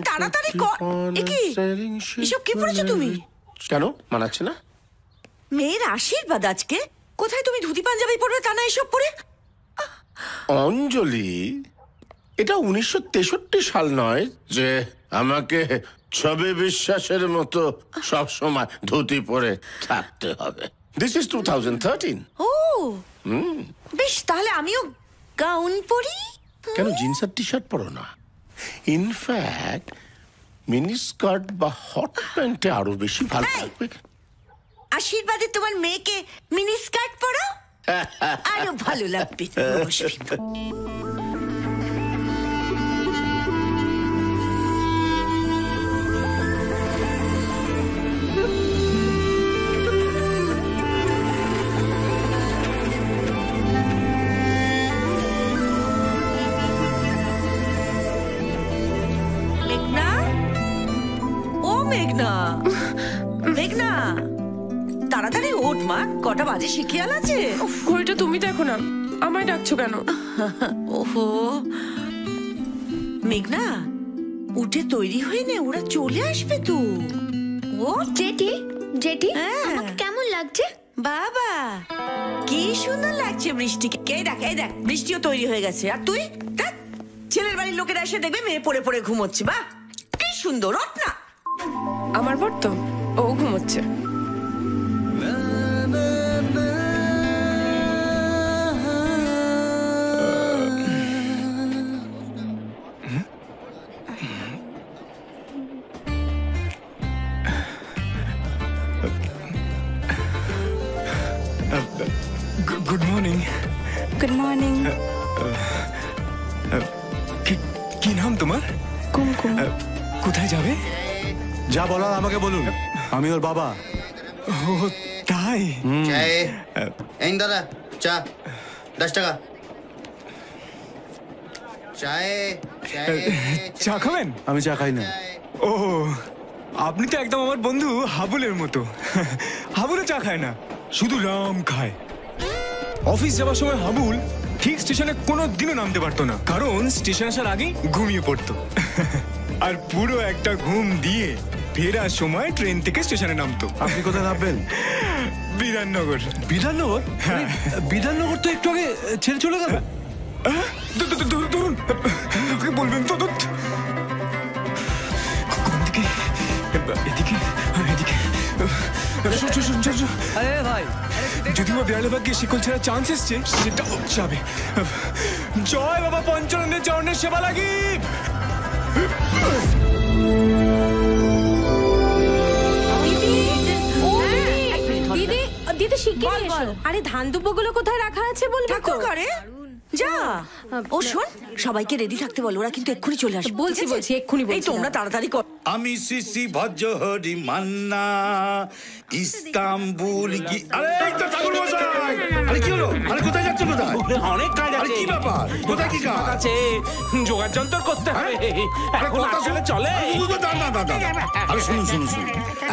তাড়াতাড়ি এসব কি পড়েছো তুমি? কেন মানাচ্ছে না? মেয়ের আশীর্বাদ আজকে। কোথায় তুমি ধুতি পাঞ্জাবি পরবে তা না এসব পরে? অঞ্জলি, এটা 1963 সাল নয় যে আমাকে ছবি বিশ্বাসের মতো সবসময় ধুতি পরে থাকতে হবে। This is 2013। ও বেশ, তাহলে আমিও গাউন পরি। কেন জিন্স আর টি শার্ট পরো না? ইনফ্যাক্ট মিনি স্কার্ট বা হট প্যান্টে আরো বেশি ভালো লাগবে। আশীর্বাদে তোমার মেয়েকে মিনি স্কার্ট পরাও, আরো ভালো লাগবে। মেঘনা, ও মেঘনা, মেঘনা তাড়াতাড়ি ওঠ মা, কটা বাজে শিখিয়াল আছে। ঘড়িটা তুমি দেখো না, আমায় ডাকছো কেন? ওহো মেঘনা, উঠে তৈরি হয়ে নে, ওরা চলে আসবে তো। ও জেঠি, জেঠি আমাকে কেমন লাগছে? বাবা কি সুন্দর লাগছে বৃষ্টিকে। কে দেখ, এই দেখ বৃষ্টিও তৈরি হয়ে গেছে। আর তুই দেখ, ছেলের বাড়ির লোকেরা এসে দেখবে মেয়ে পড়ে পড়ে ঘুমোচ্ছে। বা কি সুন্দর। ওঠ না। আমার বর তো, ও ঘুমোচ্ছে। Good morning. Good morning. কি নাম তোমার? কুমকুম। কোথায় যাবে? যা বলার আমাকে বলুন, আমি ওর বাবা। ও তাই? এই দাদা চা 10 টাকা। চা খাবেন? আমি চা খাই না। ও আপনি তো একদম আমার বন্ধু হাবুলের মতো। হাবুলে চা খায় না, শুধু রাম খায়। অফিস যাওয়ার সময় হাবুল ঠিক স্টেশনে কোনো দিনও নামতে পারতো না, কারণ স্টেশন আসার আগেই ঘুমিয়ে পড়তো। আর পুরো একটা ঘুম দিয়ে ফেরার সময় ট্রেন থেকে স্টেশনে নামতো। আপনি কোথায় নামবেন? বিধাননগর। বিধাননগর? হ্যাঁ। বিধাননগর তো একটু আগে ছেড়ে চলে গেল। ধরুন বলবেন তো। কোন দিকে? এদিকে, এদিকে। যদিও বিড়ালে ভাগ্যে শিকল ছেড়ার চান্স এসছে, সেটাও যাবে। জয় বাবা পঞ্চানন্দের চরণের সেবা লাগি। দিদি, দিদি শিগগিরই এসো। আরে ধান দুব্বগুলো কোথায় রাখা আছে বলবি তো? ঠাকুর ঘরে যা। ও শোন, সবাইকে রেডি থাকতে বল, ওরা কিন্তু এক্ষুনি চলে আসবে। বলছি এক্ষুনি বলছি। এই তোমরা তাড়াতাড়ি কর। আমি শ্রী ভজহরি মান্না ইস্তাম্বুল আরে এই তো ঠাকুর মশাই। আরে কি হলো? আরে কোথায় যাচ্ছেন? কোথায়? অনেক কাজ আছে। আরে কি ব্যাপার? কোথায় কি কাজ আছে? যোগাড় যন্ত্র করতে হবে। আরে কথা শুনে চলে। আরে শুনুন,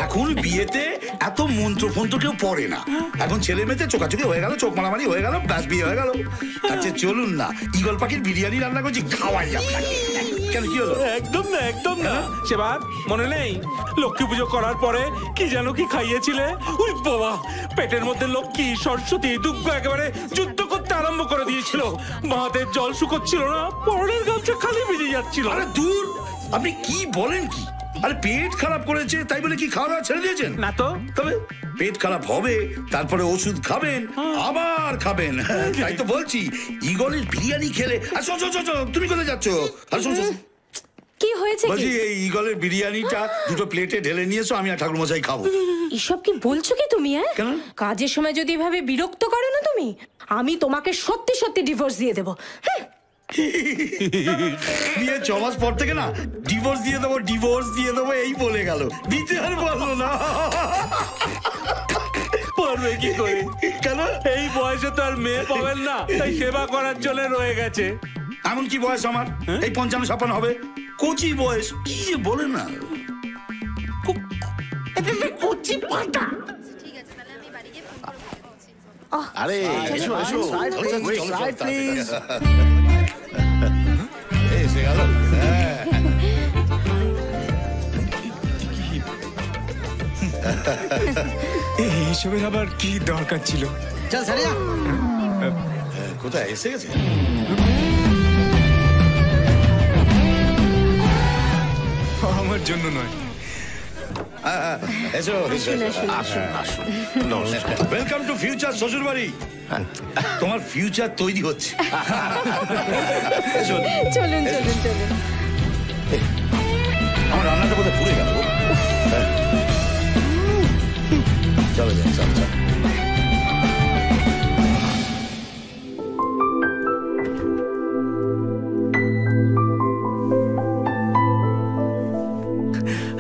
এখন বিয়েতে এত মন্ত্র ফন্ত্র কেউ পড়ে না। এখন ছেলে মেয়েতে চোখাচোখি হয়ে গেল, চোখ মারামারি হয়ে গেল, ব্যাস বিয়ে হয়ে গেল। আচ্ছা চলুন না, ঈগল পাখির বিরিয়ানি রান্না করছি, খাওয়াই আপনাকে। কেন কি হলো? একদম না, একদম না। সেবার মনে নেই লক্ষ্মী পুজো করার পরে কি যেন কি খাইয়েছিলে? ওই বাবা, পেটের মধ্যে লক্ষ্মী সরস্বতী দুর্গ একেবারে যুদ্ধ করতে আরম্ভ করে দিয়েছিল। বাঁধের জল শুকোচ্ছিল না, পরের গামছা খালি ভিজে যাচ্ছিল। আরে দূর, আপনি কি বলেন কি? আরে পেট খারাপ করেছে তাই বলে কি খাওয়া দাওয়া ছেড়ে দিয়েছেন? না তো। তবে পেট খারাপ হবে, তারপরে ওষুধ খাবেন, আবার খাবেন। তাই তো বলছি, ঈগলের বিরিয়ানি খেলে। আর তুমি কোথায় যাচ্ছ? আর কি হয়েছে? বলছি এই ঈগলের বিরিয়ানিটা দুটো প্লেটে ঢেলে নিয়ে এসো, আমি আর ঠাকুর মশাই খাবো। এসব কি বলছো কি তুমি? কাজের সময় যদি এভাবে বিরক্ত করো না তুমি, আমি তোমাকে সত্যি সত্যি ডিভোর্স দিয়ে দেবো। বিয়ে 6 মাস পর থেকে না ডিভোর্স দিয়ে দেবো এই বলে গেল, দিতে আর বললো না। পারবে কি করে? কেন এই বয়সে তো আর মেয়ে পাবেন না, তাই সেবা করার জন্য রয়ে গেছে। এমন কি বয়স আমার? এই 55-56 হবে, কচি বয়স। কি যে বলে না, কচি পাটা। আরে এসো এসো, প্লিজ। এসে গেল। এইসবের আবার কি দরকার ছিল? চল সারিয়া। কোথায় এসে গেছে? আমার জন্য নয়। এসো আসুন নমস্কার। ওয়েলকাম টু ফিউচার শ্বশুর বাড়ি। তোমার ফিউচার তৈরি হচ্ছে। এসো। চলুন চলুন চলুন। আমার রান্নাটা কোথায় পুড়ে গেল? চলো যাই, চল চল।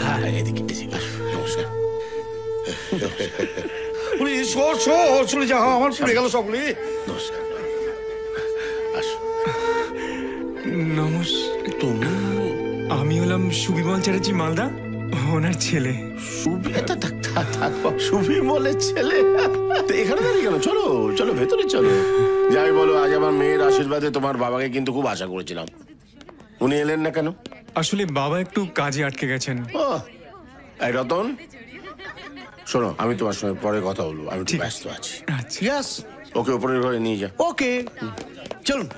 হ্যাঁ এদিকে নমস্কার। চলে যাও, আমার পুড়ে গেল সকলে। নমস্কার। আসুন। নমস্কার। তুমি আমি হলাম সুবিমল চ্যাটার্জি মালদা, ওনার ছেলে। সুবিমলের ছেলে? তো এখানে দাঁড়িয়ে কেন? চলো চলো ভেতরে চলো। যাই বলো, আজ আমার মেয়ের আশীর্বাদে তোমার বাবাকে কিন্তু খুব আশা করেছিলাম। উনি এলেন না কেন? আসলে বাবা একটু কাজে আটকে গেছেন। ও এই রতন, শোনো, আমি তোমার সঙ্গে পরে কথা বলবো, আমি একটু ব্যস্ত আছি। ইয়েস। ওকে উপরের ঘরে নিয়ে যা। ওকে চলুন।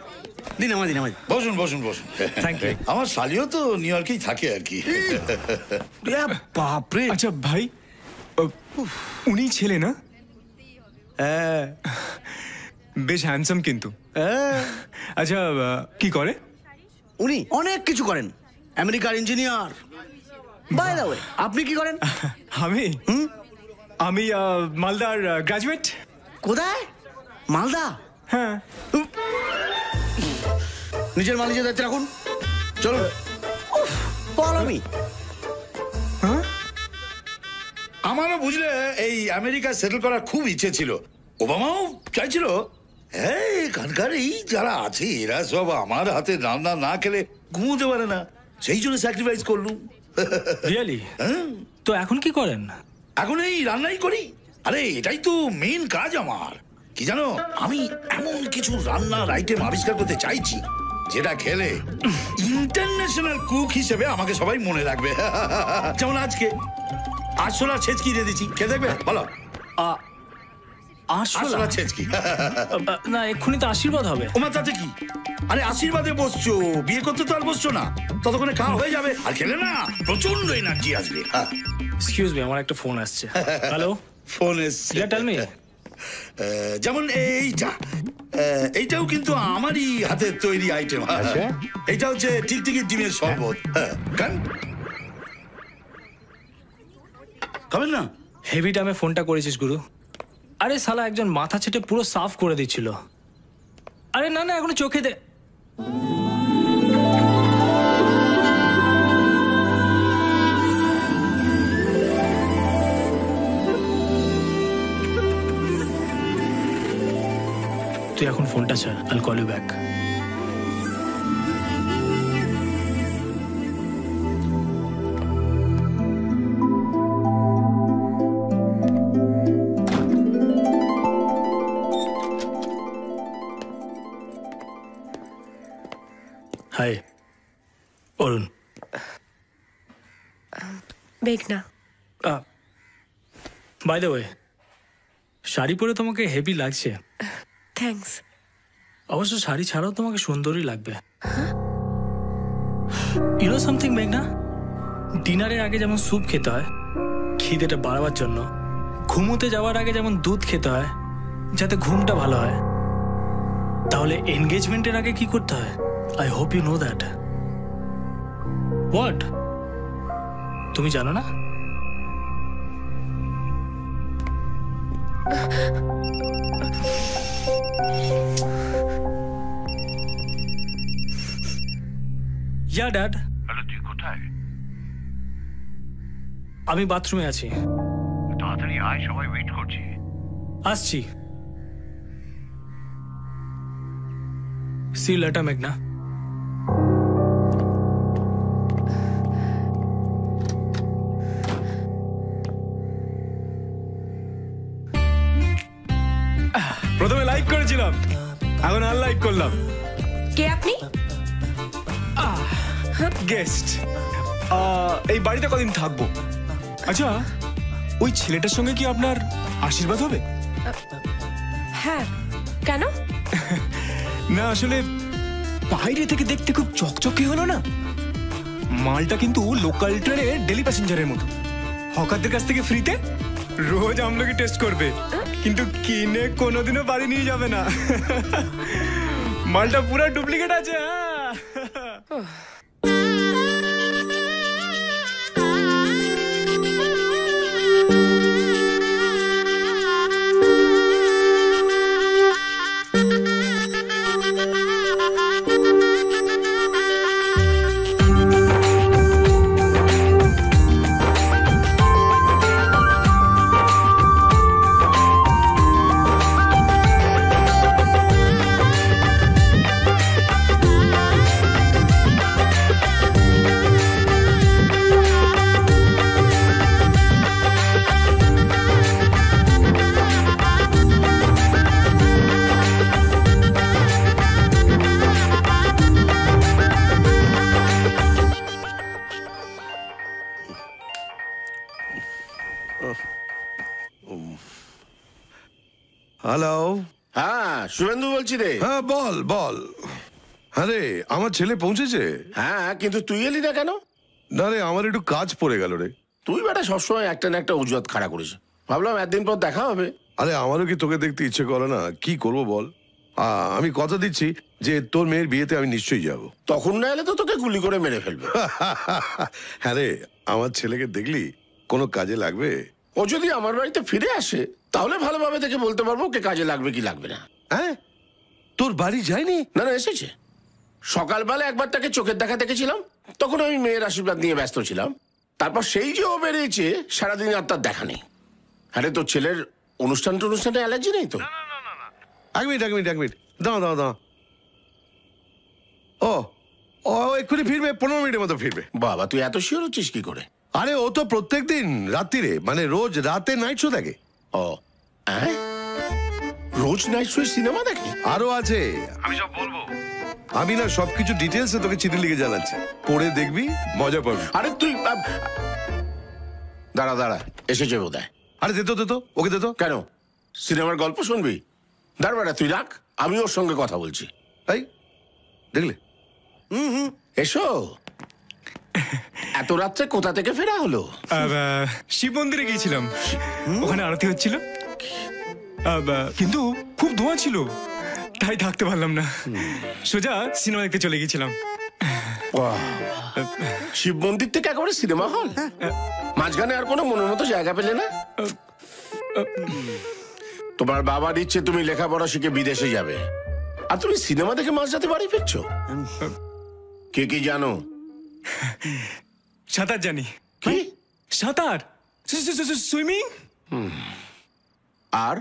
দিন আমার দিন আমার। বসুন বসুন বসুন। Thank you. আমার শালিও তো নিউ ইয়র্কেই থাকে আর কি। বাপরে। আচ্ছা ভাই, উনি ছেলে না? বেশ হ্যান্ডসাম কিন্তু। আচ্ছা কি করে? উনি অনেক কিছু করেন, আমেরিকার ইঞ্জিনিয়ার। বাই দ্য ওয়ে, আপনি কি করেন? আমি মালদার গ্রাজুয়েট। কোথায়? মালদা? হ্যাঁ। নিজের মাল নিজের দায়িত্বে রাখুন। চলুন। আমি আমারও বুঝলে এই আমেরিকা সেটেল করার খুব ইচ্ছে ছিল। ওবামাও চাইছিল। এখানকার এই যারা আছে এরা সব আমার হাতে রান্না না খেলে ঘুমোতে পারে না, সেই জন্য স্যাক্রিফাইস করলুম। রিয়েলি? তো এখন কি করেন? এখন এই রান্নাই করি। আরে এটাই তো মেন কাজ আমার। কি জানো, আমি এমন কিছু রান্নার আইটেম আবিষ্কার করতে চাইছি যেটা খেলে ইন্টারন্যাশনাল কুক হিসেবে আমাকে সবাই মনে রাখবে। যেমন আজকে আরশোলা ছেচকি দিয়ে দিচ্ছি, খেয়ে দেখবে? বলো। আরশোলা ছেচকি। না, এক্ষুনি তো আশীর্বাদ হবে। ওমা তাতে কি? আরে আশীর্বাদে বসছো, বিয়ে করতে তো আর বসছো না। ততক্ষণে খাওয়া হয়ে যাবে, আর খেলে না প্রচন্ড এনার্জি আসবে। এক্সকিউজ মি, আমার একটা ফোন আসছে। হ্যালো, ফোন এসছে? Tell me. যেমন এইটা, এইটাও কিন্তু আমারই হাতের তৈরি আইটেম। এইটা হচ্ছে টিকটিকি ডিমের শরবত। খাবেন না? হেভি টাইমে ফোনটা করেছিস গুরু। আরে শালা একজন মাথা ছেটে পুরো সাফ করে দিচ্ছিল। আরে না না, এখনো চোখে দে। তুই এখন ফোনটা ছাড়, I'll call you back. Hi Arun. মেঘনা। বাই দ্য ওয়ে, শাড়ি পরে তোমাকে হেভি লাগছে। থ্যাঙ্কস। অবশ্য শাড়ি ছাড়াও তোমাকে সুন্দরই লাগবে। ইউ নো সামথিং মেঘনা, ডিনারের আগে যেমন স্যুপ খেতে হয় খিদেটা বাড়াবার জন্য, ঘুমোতে যাওয়ার আগে যেমন দুধ খেতে হয় যাতে ঘুমটা ভালো হয়, তাহলে এনগেজমেন্টের আগে কি করতে হয়? I hope you know that. What? তুমি জানো না? ইয়া ড্যাড। হ্যালো, তুই কোথায়? আমি বাথরুমে আছি। তাড়াতাড়ি আয়, সবাই ওয়েট করছি। আসছি। সি ইউ লেটার মেঘনা। প্রথমে লাইক করেছিলাম, এখন আনলাইক করলাম। কে আপনি? গেস্ট। এই বাড়িতে কদিন থাকবো? আচ্ছা, ওই ছেলেটার সঙ্গে কি আপনার আশীর্বাদ হবে? হ্যাঁ, কেন? না আসলে বাইরে থেকে দেখতে খুব চকচকে হলো না, মালটা কিন্তু লোকাল ট্রেনের ডেলি প্যাসেঞ্জারের মতো। হকারদের কাছ থেকে ফ্রিতে রোজ আমলকি টেস্ট করবে, কিন্তু কিনে কোনোদিনও বাড়ি নিয়ে যাবে না। মালটা পুরো ডুপ্লিকেট আছে। হ্যালো, হ্যাঁ শুভেন্দু বলছি রে। হ্যাঁ বল বল। আরে আমার ছেলে পৌঁছেছে। হ্যাঁ, কিন্তু তুই এলি না কেন? না রে, আমার একটু কাজ পড়ে গেল রে। তুই বেটা সবসময় একটা না একটা অজুহাত খাড়া করিস। ভাবলাম একদিন পর দেখা হবে। আরে আমারও কি তোকে দেখতে ইচ্ছে করে না? কি করব বল। আমি কথা দিচ্ছি যে তোর মেয়ের বিয়েতে আমি নিশ্চয়ই যাব। তখন না এলে তো তোকে গুলি করে মেরে ফেলবে। হ্যাঁ রে, আমার ছেলেকে দেখলি কোনো কাজে লাগবে? ও যদি আমার বাড়িতে ফিরে আসে তাহলে ভালোভাবে দেখে বলতে পারবো কে কাজে লাগবে কি লাগবে না। হ্যাঁ, তোর বাড়ি যায়নি? না না, এসেছে। সকালবেলা একবার তাকে চোখের দেখা দেখেছিলাম, তখন আমি মেয়ের আশীর্বাদ নিয়ে ব্যস্ত ছিলাম। তারপর সেই যে ও বেরিয়েছে, সারাদিন আর তার দেখা নেই। আরে তোর ছেলের অনুষ্ঠানে অ্যালার্জি নেই তো? এক মিনিট দাঁড়া। ও এক্ষুনি ফিরবে, 15 মিনিটের মতো ফিরবে। বাবা, তুই এত শিওর হচ্ছিস কি করে? আরে ও তো প্রত্যেকদিন রাত্রিরে, মানে রোজ রাতে নাইট শো দেখে। ও রোজ নাইট শো সিনেমা দেখে? আরো আছে, আমি সব বলবো। আমি না সবকিছু ডিটেলসে তোকে চিঠি লিখে জানাচ্ছি, পড়ে দেখবি, মজা পাবি। আরে তুই দাঁড়া, এসেছে বোধ হয়। আরে দে তো ওকে দে তো। কেন, সিনেমার গল্প শুনবি? দাঁড়া বেটা, তুই রাখ, আমি ওর সঙ্গে কথা বলছি। এই দেখলে? এসো। এত রাত্রে কোথা থেকে ফেরা হলো? শিব মন্দিরে গিয়েছিলাম, ওখানে আরতি হচ্ছিল, কিন্তু খুব ধোঁয়া ছিল, তাই থাকতে পারলাম না, সোজা সিনেমা দেখতে চলে গেছিলাম। শিব মন্দির থেকে একেবারে সিনেমা হল? মাঝখানে আর কোনো মনের মতো জায়গা পেলে না? তোমার বাবার ইচ্ছে তুমি লেখাপড়া শিখে বিদেশে যাবে, আর তুমি সিনেমা দেখে মাঝরাতে বাড়ি ফিরছো। কে কি জানো? সাঁতার জানি। কি সাঁতার? সুইমিং। আর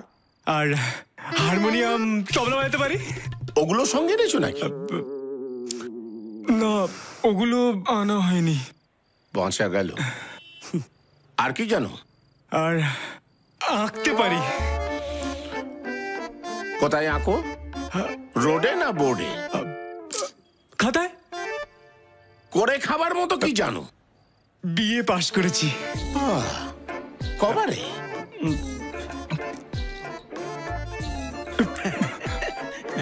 আর হারমোনিয়াম, তবলা বাজাতে পারি। ওগুলো সঙ্গে এনেছো নাকি? না, ওগুলো আনা হয়নি। বাঁচা গেল। আর কি জানো? আর আঁকতে পারি। কোথায় আঁকো? রোডে না বোর্ডে? খাতায়। করে খাবার মতো কি জানো? বিএ পাশ করেছি। কবারে?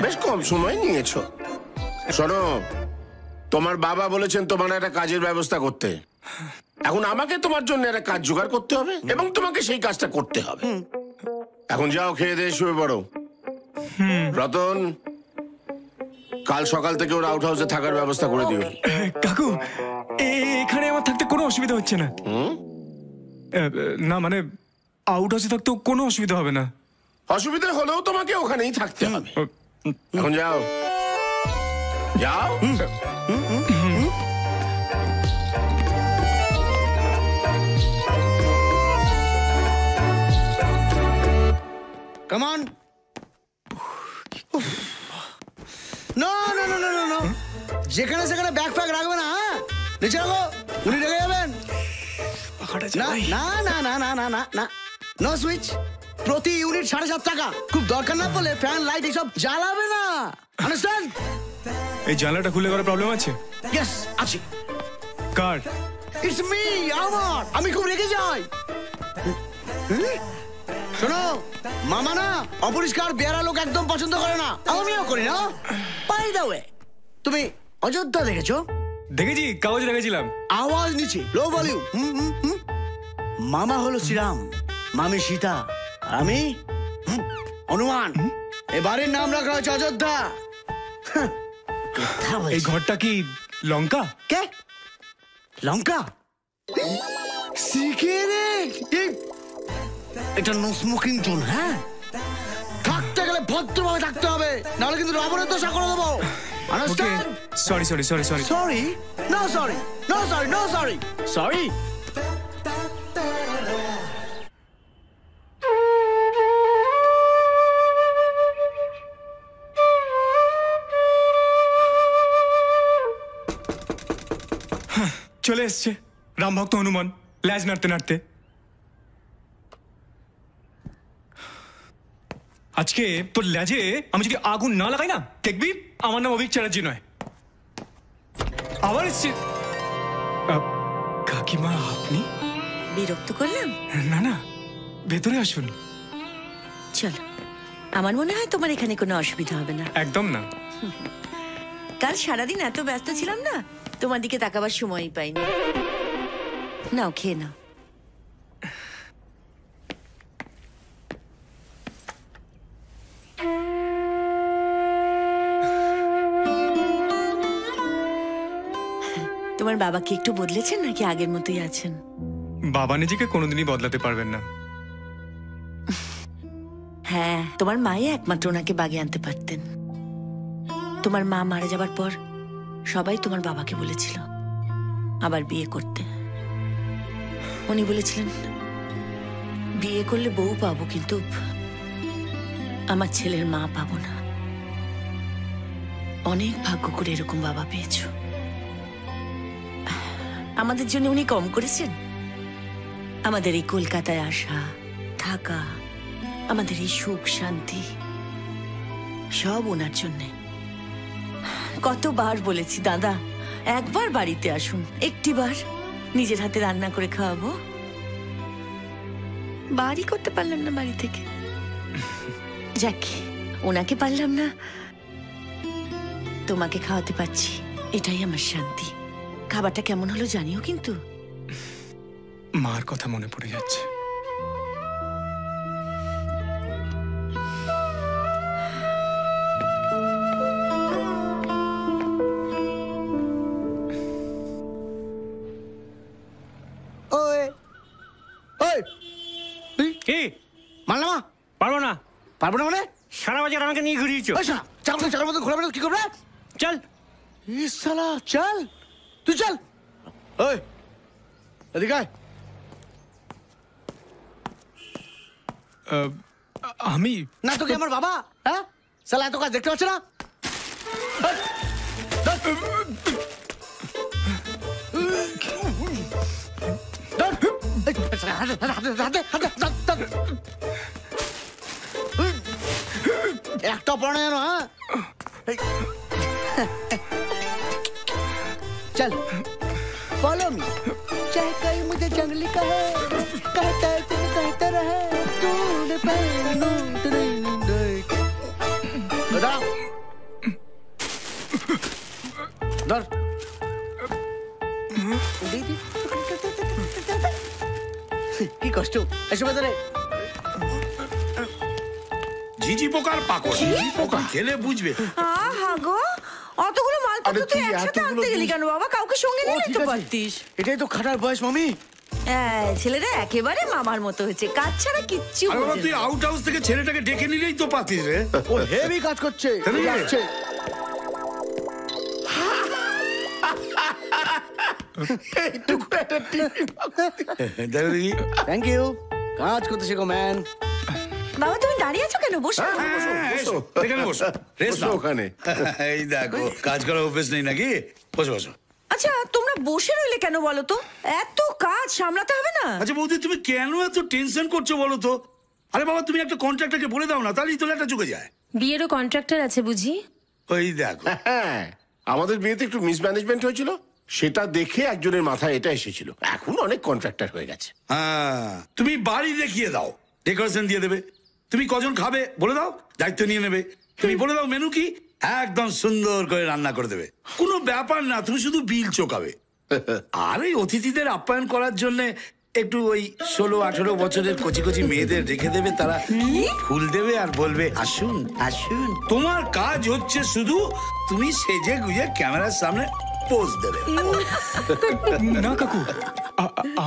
বেশ কম সময় নিয়েছো। শোনো, তোমার বাবা বলেছেন তোমার একটা কাজের ব্যবস্থা করতে। এখন আমাকে তোমার জন্য একটা কাজ জোগাড় করতে হবে এবং তোমাকে সেই কাজটা করতে হবে। এখন যাও, খেয়ে দিয়ে শুয়ে পড়ো। রতন, কাল সকাল থেকে ওর আউট হাউসে থাকার ব্যবস্থা করে দিও। কাকু, এখানে আমার থাকতে কোনো অসুবিধা হচ্ছে না। না মানে আউট হাউসে থাকতেও কোনো অসুবিধা হবে না। অসুবিধা হলেও তোমাকে ওখানেই থাকতে হবে। এখন যাও। Come on. No. যেখানে সেখানে ব্যাগ ফ্যাগ রাখবে না, হ্যাঁ? নিচে রাখো, উনি রেখে যাবেন। না, নো সুইচ। প্রতি ইউনিট 7.5 টাকা। খুব দরকার না পড়লে ফ্যান লাইট এসব জ্বালাবে না, আন্ডারস্ট্যান্ড? এই জানলাটা খুলে করার প্রবলেম আছে? ইয়েস, আছে। কার? ইটস মি, আমার। আমি খুব রেগে যাই। শোনো, মামা না অপরিষ্কার বেয়ারা লোক একদম পছন্দ করে না, আমিও করি না। বাই দ্য ওয়ে, তুমি অযোধ্যা দেখেছো? দেখেছি, কাগজ রেখেছিলাম। আওয়াজ নিচে, লো ভলিউম। মামা হলো শ্রীরাম, মামি সীতা, আর আমি হনুমান। এবারের নাম রাখা হয়েছে অযোধ্যা। এই ঘরটা কি লঙ্কা? কে লঙ্কা? শিখে রে, এটা নো স্মোকিং জোন। হ্যাঁ, থাকতে গেলে ভদ্রভাবে থাকতে হবে, নাহলে কিন্তু রাবণের দশা করে দেবো। Sorry sorry sorry sorry sorry, no sorry, no sorry, no sorry, sorry. চলে এসছে রাম ভক্ত হনুমান, ল্যাজ নাড়তে নাড়তে। আজকে তোর ল্যাজে আমি যদি আগুন না লাগাই না, দেখবি আমার নাম অভিক চ্যাটার্জি নয়। আবার এসছে। কাকিমা আপনি? বিরক্ত করলাম? না না, ভেতরে আসুন। চলো, আমার মনে হয় তোমার এখানে কোনো অসুবিধা হবে না। একদম না। কাল সারাদিন এত ব্যস্ত ছিলাম না, তোমার দিকে তাকাবার সময়ই পাইনি। নাও, খেয়ে নাও। তোমার বাবা কি একটু বদলেছেন নাকি আগের মতোই আছেন? বাবা নিজেকে কোনোদিনই বদলাতে পারবেন না। হ্যাঁ, তোমার মাই একমাত্র ওনাকে বাগে আনতে পারতেন। তোমার মা মারা যাবার পর সবাই তোমার বাবাকে বলেছিল আবার বিয়ে করতে। উনি বলেছিলেন বিয়ে করলে বউ পাবো, কিন্তু আমার ছেলের মা পাবো না। অনেক ভাগ্য করে এরকম বাবা পেয়েছো। আমাদের জন্য উনি কম করেছেন? আমাদের এই কলকাতায় আসা, থাকা, আমাদের এই সুখ শান্তি সব ওনার জন্যে। কতবার বলেছি দাদা, একবার বাড়িতে আসুন, একটিবার নিজের হাতে রান্না করে খাওয়াবো। বাড়ি করতে পারলাম না বাড়ি থেকে। যাক, ওনাকে পারলাম না, তোমাকে খাওয়াতে পারছি, এটাই আমার শান্তি। খাবারটা কেমন হলো জানিও কিন্তু। মার কথা মনে পড়ে যাচ্ছে। কি মানলাম? পারবো না। পারবো না মানে? সারা বাজার আমাকে নিয়ে ঘুরিয়েছো। চাকর মতো ঘোরাবে কি করবে? চল। শালা চল, তুই চল। ওই এদিকে আয়। আমি না, তোকে আমার বাবা? হ্যাঁ, শালা এত কাজ দেখতে পাচ্ছে না? একটা পড়ে যেন। হ্যাঁ, चल फॉलो मी, चाहे कोई मुझे जंगली कहे, कहता है तुम कहता रहे, तूने पहनू बता धर কি কষ্ট এসব ভেতরে। ঝিঝি পোকার পাকড়, ঝিঝি পোকা খেলে বুঝবে। আহা গো, অতগুলো মালপত্র তুই একসাথে আনতে গেলি কেন বাবা? কাউকে সঙ্গে নিয়ে যেতে পারতিস। এটাই তো খাটার বয়স মামি। ছেলেরা একেবারে মামার মতো হয়েছে, কাজ ছাড়া কিচ্ছু আরে বাবা, বোঝে তুই না। আউট হাউস থেকে ছেলেটাকে ডেকে নিলেই তো পাতিস রে। ও হেভি কাজ করছে, যাচ্ছে। এইটুকু একটা টিফিন দেখো দেখি। থ্যাংক ইউ, কাজ করতে শেখো ম্যান। বাবা তুমি দাঁড়িয়ে আছো কেন? বসো। বসো, এখানে বসো, রেস্ট নাও ওখানে। এই দেখো, কাজ করার অভ্যেস নেই নাকি? বসো বসো। আচ্ছা, তোমরা বসে রইলে কেন বলো তো? এত কাজ সামলাতে হবে না? আচ্ছা বৌদি, তুমি কেন এত টেনশন করছো বলো তো? আরে বাবা, তুমি একটা কন্ট্রাক্টরকে বলে দাও না, তাহলেই তো একটা চুকে যায়। বিয়েরও কন্ট্রাক্টর আছে বুঝি? ওই দেখো। হ্যাঁ, আমাদের বিয়েতে একটু মিসম্যানেজমেন্ট হয়েছিল, সেটা দেখে একজনের মাথায় এটা এসেছিল। এখন অনেক কন্ট্রাক্টর হয়ে গেছে। হ্যাঁ, তুমি বাড়ি দেখিয়ে দাও, ডেকোরেশন দিয়ে দেবে। তুমি কজন খাবে বলে দাও, দায়িত্ব নিয়ে নেবে। তুমি বলে দাও মেনু কি, একদম সুন্দর করে রান্না করে দেবে। কোনো ব্যাপার না, তুমি শুধু বিল চোকাবে। আর এই অতিথিদের আপ্যায়ন করার জন্য একটু ওই 16-18 বছরের কচি কচি মেয়েদের রেখে দেবে, তারা ফুল দেবে আর বলবে আসুন আসুন। তোমার কাজ হচ্ছে শুধু তুমি সেজে গুজে ক্যামেরার সামনে পোজ দেবে। না কাকু,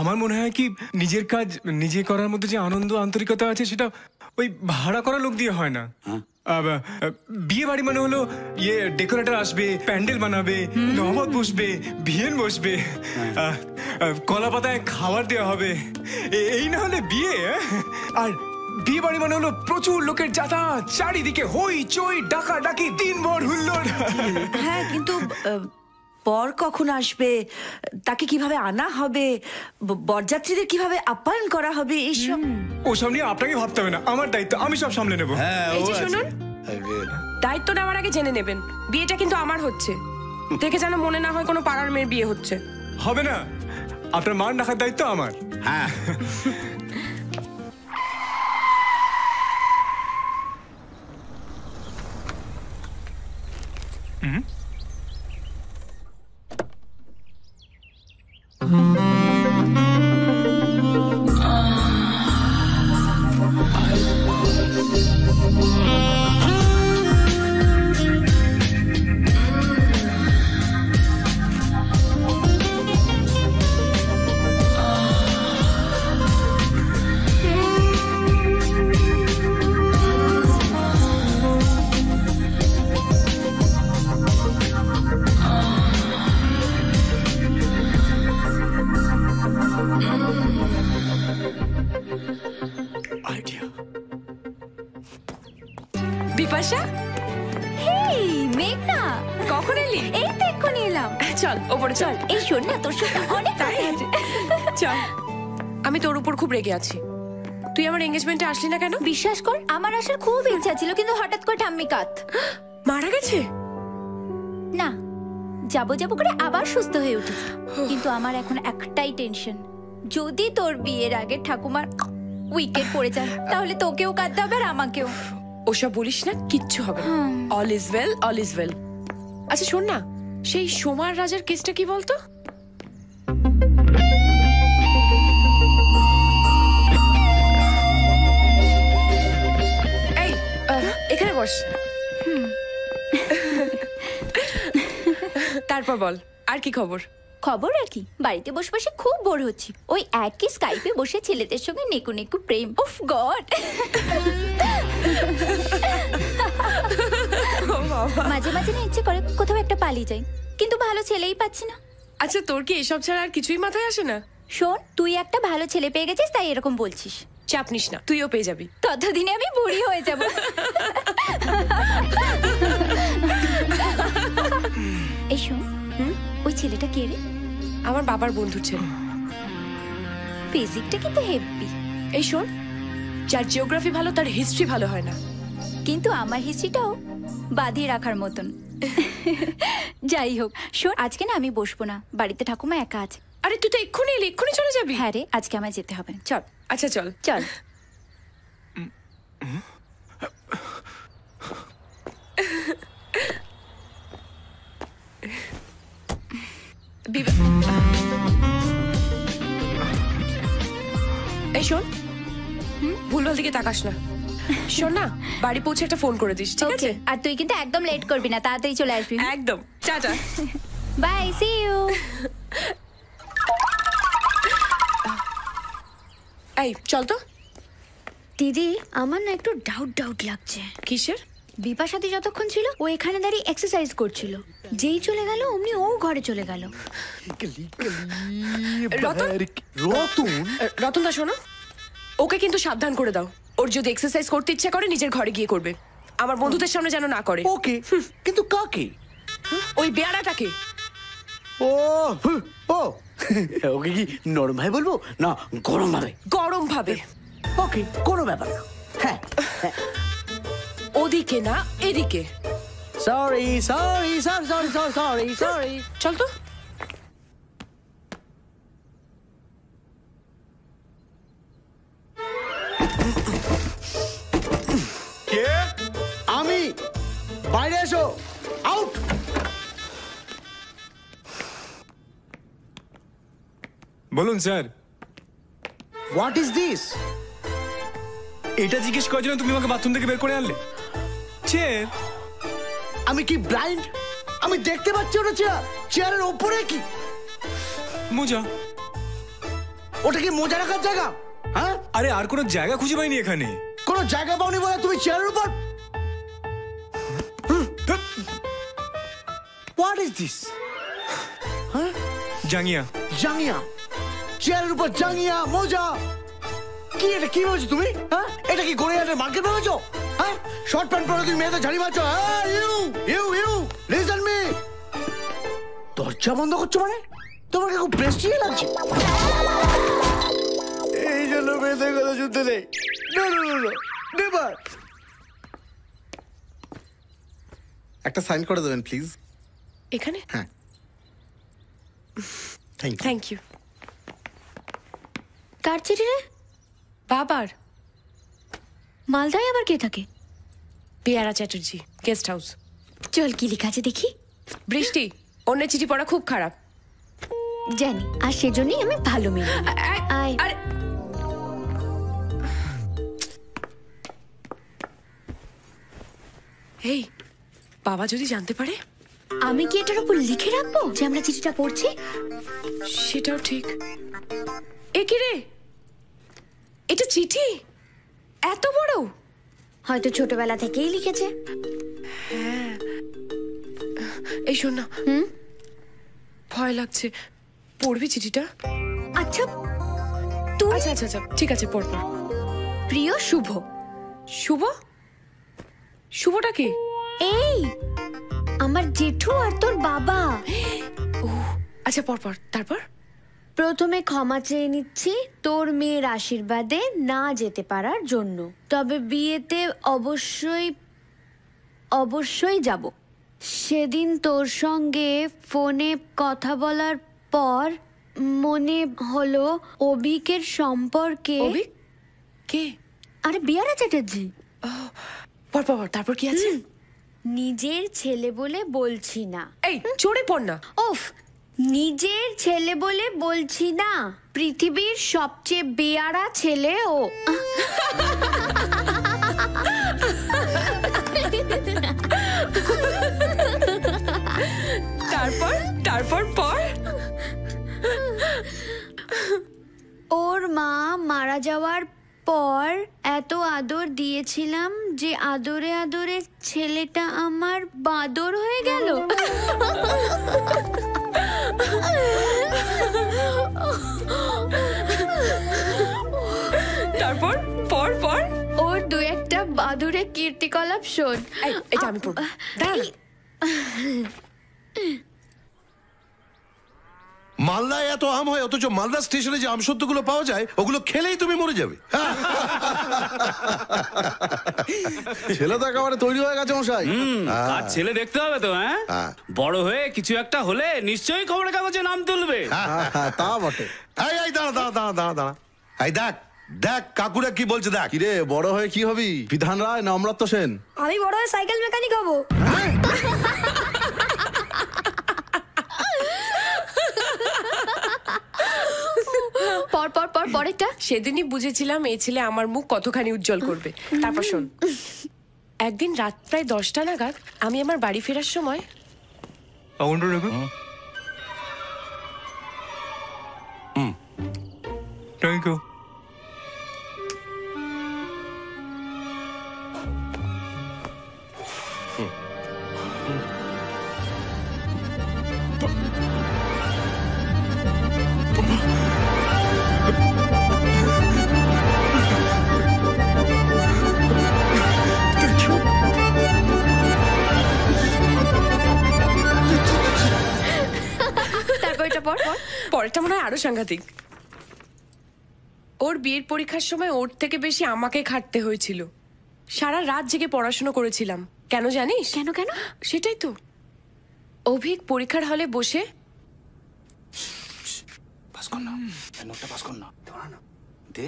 আমার মনে হয় কি নিজের কাজ নিজে করার মধ্যে যে আনন্দ আন্তরিকতা আছে সেটা ওই ভাড়া করা লোক দিয়ে হয় না। বিয়ে বাড়ি মানে হলো ইয়ে ডেকোরেটর আসবে, প্যান্ডেল বানাবে, নবাব বসবে, ভিয়েন বসবে, কলা পাতায় খাবার দেওয়া হবে, এই না হলে বিয়ে। আর বিয়ে বাড়ি মানে হলো প্রচুর লোকের যাতায়াত, চারিদিকে হই চই ডাকাডাকি, দিনভর হুল্লোড়। হ্যাঁ, কিন্তু বর কখন আসবে, তাকে কিভাবে আনা হবে, বরযাত্রীদের কিভাবে আপ্যায়ন করা হবে, এইসব ওসব নিয়ে আপনাকে ভাবতে হবে না, আমার দায়িত্ব, আমি সব সামলে নেবো। এই যে শুনুন, দায়িত্ব নেওয়ার আগে জেনে নেবেন বিয়েটা কিন্তু আমার হচ্ছে। দেখে যেন মনে না হয় কোনো পাড়ার মেয়ের বিয়ে হচ্ছে। হবে না, আপনার মান রাখার দায়িত্ব আমার। হ্যাঁ, বিপাশা, হেই মেঘনা, কখন এলি? এই তো এক্ষুনি এলাম। চল ওপরে চল। এই শোন না, তোর সাথে অনেক কথা আছে। চল। আমি তোর উপর খুব রেগে আছি, তুই আমার এঙ্গেজমেন্টে আসলি না কেন? বিশ্বাস কর, আমার আসার খুব ইচ্ছা ছিল, কিন্তু হঠাৎ করে ঠাম্মি কাত মারা গেছে। না, যাবো যাবো করে আবার সুস্থ হয়ে উঠেছে। কিন্তু আমার এখন একটাই টেনশন, যদি তোর বিয়ের আগে ঠাকুমার উইকেট পড়ে যায় তাহলে তোকেও কাঁদতে হবে আর আমাকেও। ওসব বলিস না, কিচ্ছু হবে না। All is well, all is well. আচ্ছা শোন না, সেই সোমার রাজার কেসটা কি বলতো? এই এখানে বস। তারপর বল, আর কি খবর? খবর আর কি, বাড়িতে বসে বসে খুব বোর হচ্ছি। ওই একই স্কাইপে বসে ছেলেদের সঙ্গে নেকু নেকু প্রেম। উফ গড। মাঝে মাঝে না ইচ্ছে করে কোথাও একটা পালিয়ে যাই, কিন্তু ভালো ছেলেই পাচ্ছি না। আচ্ছা তোর কি এসব ছাড়া আর কিছুই মাথায় আসে না? শোন, তুই একটা ভালো ছেলে পেয়ে গেছিস তাই এরকম বলছিস। চাপ নিস না, তুইও পেয়ে যাবি। ততদিনে আমি বুড়ি হয়ে যাব। এই শোন, ওই ছেলেটা কে রে? আমার বাবার বন্ধুর ছেলে। ফিজিকটা কিন্তু হেভি। এই শোন, যার জিওগ্রাফি ভালো তার হিস্ট্রি ভালো হয় না। কিন্তু আমার হিস্ট্রিটাও বাঁধিয়ে রাখার মতন। যাই হোক, শোন, আজকে না আমি বসবো না, বাড়িতে ঠাকুমা একা আছে। আরে তুই তো এক্ষুনি এলি, এক্ষুনি চলে যাবি? হ্যাঁ রে, আজকে আমায় যেতে হবে। চল। আচ্ছা চল চল। এই শোন, ভুলভাল দিকে তাকাস না। শোন না, বাড়ি পৌঁছে একটা ফোন করে দিস, ঠিক আছে? আর তুই কিন্তু একদম লেট করবি না, তাড়াতাড়ি চলে আসবি। একদম। টাটা। Bye, see you. এই চল তো। দিদি, আমার না একটু ডাউট লাগছে। কিসের? বিপার সাথে যতক্ষণ ছিল ও এখানে দাঁড়িয়ে এক্সারসাইজ করছিল, যেই চলে গেল অমনি ও ঘরে চলে গেল। রতন দা শোনো, ওকে কিন্তু সাবধান করে দাও। ওর যদি এক্সারসাইজ করতে ইচ্ছা করে নিজের ঘরে গিয়ে করবে, আমার বন্ধুদের সামনে যেন না করে। ওকে, কিন্তু কাকে? ওই বেয়ারাটাকে। ও ও, ওকে কি নরম ভাবে বলবো না গরম ভাবে? গরম ভাবে। ওকে, কোনো ব্যাপার না। হ্যাঁ, ওদিকে না এদিকে। Sorry sorry sorry sorry sorry sorry. চল তো। আউট। বলুন স্যার। What is this? এটা জিজ্ঞেস করার জন্য তুমি আমাকে বাথরুম থেকে বের করে আনলে? চেয়ার? আমি কি ব্লাইন্ড? আমি দেখতে পাচ্ছি ওটা চেয়ার। চেয়ারের ওপরে কি? মোজা। ওটা কি মোজা রাখার জায়গা? হ্যাঁ? আরে আর কোনো জায়গা খুঁজে পাইনি এখানে। কোনো জায়গা পাওনি বলে তুমি চেয়ারের উপর? What is this? হ্যাঁ? জাঙ্গিয়া। জাঙ্গিয়া? চেয়ারের উপর জাঙ্গিয়া, মোজা? কি এটা কি বলছো তুমি? হ্যাঁ, এটা কি গড়িয়াহাটের মার্কেট ভেবেছো? হ্যাঁ, শর্ট প্যান্ট পরে তুমি মেয়েদের ঝাড়ি মারছো? You listen me. দরজা বন্ধ করছো মানে? তোমাকে খুব প্রেস্টিজ লাগছে। এই জন্য মেয়েদের কথা শুনতে নেই। নেভার। একটা সাইন করে দেবেন প্লিজ। এখানে? হ্যাঁ। Thank you. কার চিঠি রে? বাবার। মালদায় আবার কে থাকে? পেয়ারা চ্যাটার্জি, গেস্ট হাউস। চল কি লেখা আছে দেখি। বৃষ্টি, অন্যের চিঠি পড়া খুব খারাপ। জানি, আর সেজন্যই আমি ভালো মেয়ে। আয়। আরে এই, বাবা যদি জানতে পারে? আমি কি এটার উপর লিখে রাখবো যে আমরা চিঠিটা পড়ছি? সেটাও ঠিক। এ কি রে, এটা চিঠি? এত বড়? হয়তো ছোটবেলা থেকেই লিখেছে। হ্যাঁ। এই শোন না, ভয় লাগছে। পড়বি চিঠিটা? আচ্ছা আচ্ছা আচ্ছা আচ্ছা, ঠিক আছে, পড় পড়। প্রিয় শুভ। শুভ? শুভটা কি? এই আমার জেঠু আর তোর বাবা। আচ্ছা পড় পড়। তারপর? প্রথমে ক্ষমা চেয়ে নিচ্ছি তোর মেয়ের আশীর্বাদে না যেতে পারার জন্য, তবে বিয়েতে অবশ্যই যাব। সেদিন তোর সঙ্গে ফোনে কথা বলার পর মনে হলো অভিকের সম্পর্কে। অভিক কে? আরে পেয়ারা চ্যাটার্জি। পড় পড়। তারপর কি আছে? নিজের ছেলে বলে বলছি না। এই জোরে পড় না। ওফ, নিজের ছেলে বলে বলছি না, পৃথিবীর সবচেয়ে বেয়ারা ছেলে ও। তারপর পর। ওর মা মারা যাওয়ার পর এত আদর দিয়েছিলাম যে আদরে আদরে ছেলেটা আমার বাদর হয়ে গেল। তারপর পর পর। ওর দু একটা বাদুরে কীর্তিকলাপ শোন। এটা আমি পড়ব। দাঁড়া। মালদায় এত আম হয়, অথচ মালদা স্টেশনে যে আমসত্ত্বগুলো পাওয়া যায় ওগুলো খেলেই তুমি মরে যাবে। ছেলে তো একেবারে তৈরি হয়ে গেছে মশাই। আর ছেলে দেখতে হবে তো। হ্যাঁ, বড় হয়ে কিছু একটা হলে নিশ্চয়ই খবরের কাগজে নাম তুলবে। তা বটে। এই দাঁড়া। এই দেখ কাকুরা কি বলছে দেখ। কিরে, বড় হয়ে কি হবি? বিধান রায় না অমৃত সেন? আমি বড় হয়ে সাইকেল মেকানিক হবো। পরেরটা। সেদিনই বুঝেছিলাম এই ছেলে আমার মুখ কতখানি উজ্জ্বল করবে। তারপর শোন, একদিন রাত প্রায় 10টা নাগাদ আমি আমার বাড়ি ফেরার সময়। Thank you. পরেরটা মনে হয় আরো সাংঘাতিক। ওর বিয়ের পরীক্ষার সময় ওর থেকে বেশি আমাকে খাটতে হয়েছিল। সারা রাত জেগে পড়াশোনা করেছিলাম। কেন জানিস? কেন? সেটাই তো। অভিক পরীক্ষার হলে বসে দে।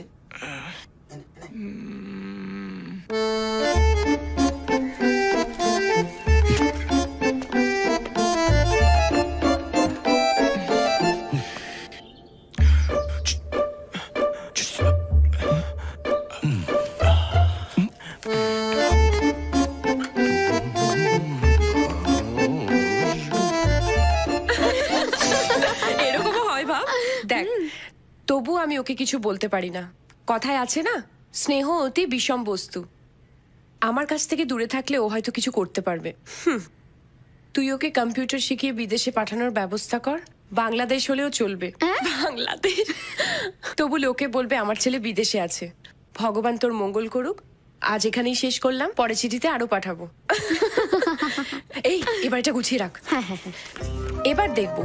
তবু আমি ওকে কিছু বলতে পারি না। কথায় আছে না, স্নেহ অতি বিষম বস্তু। আমার কাছ থেকে দূরে থাকলে ও হয়তো কিছু করতে পারবে। তুই ওকে কম্পিউটার শিখিয়ে বিদেশে পাঠানোর ব্যবস্থা কর। বাংলাদেশ হলেও চলবে। বাংলাদেশ? তবু লোকে বলবে আমার ছেলে বিদেশে আছে। ভগবান তোর মঙ্গল করুক। আজ এখানেই শেষ করলাম, পরে চিঠিতে আরো পাঠাবো। এই এবার এটা গুছিয়ে রাখ। এবার দেখবো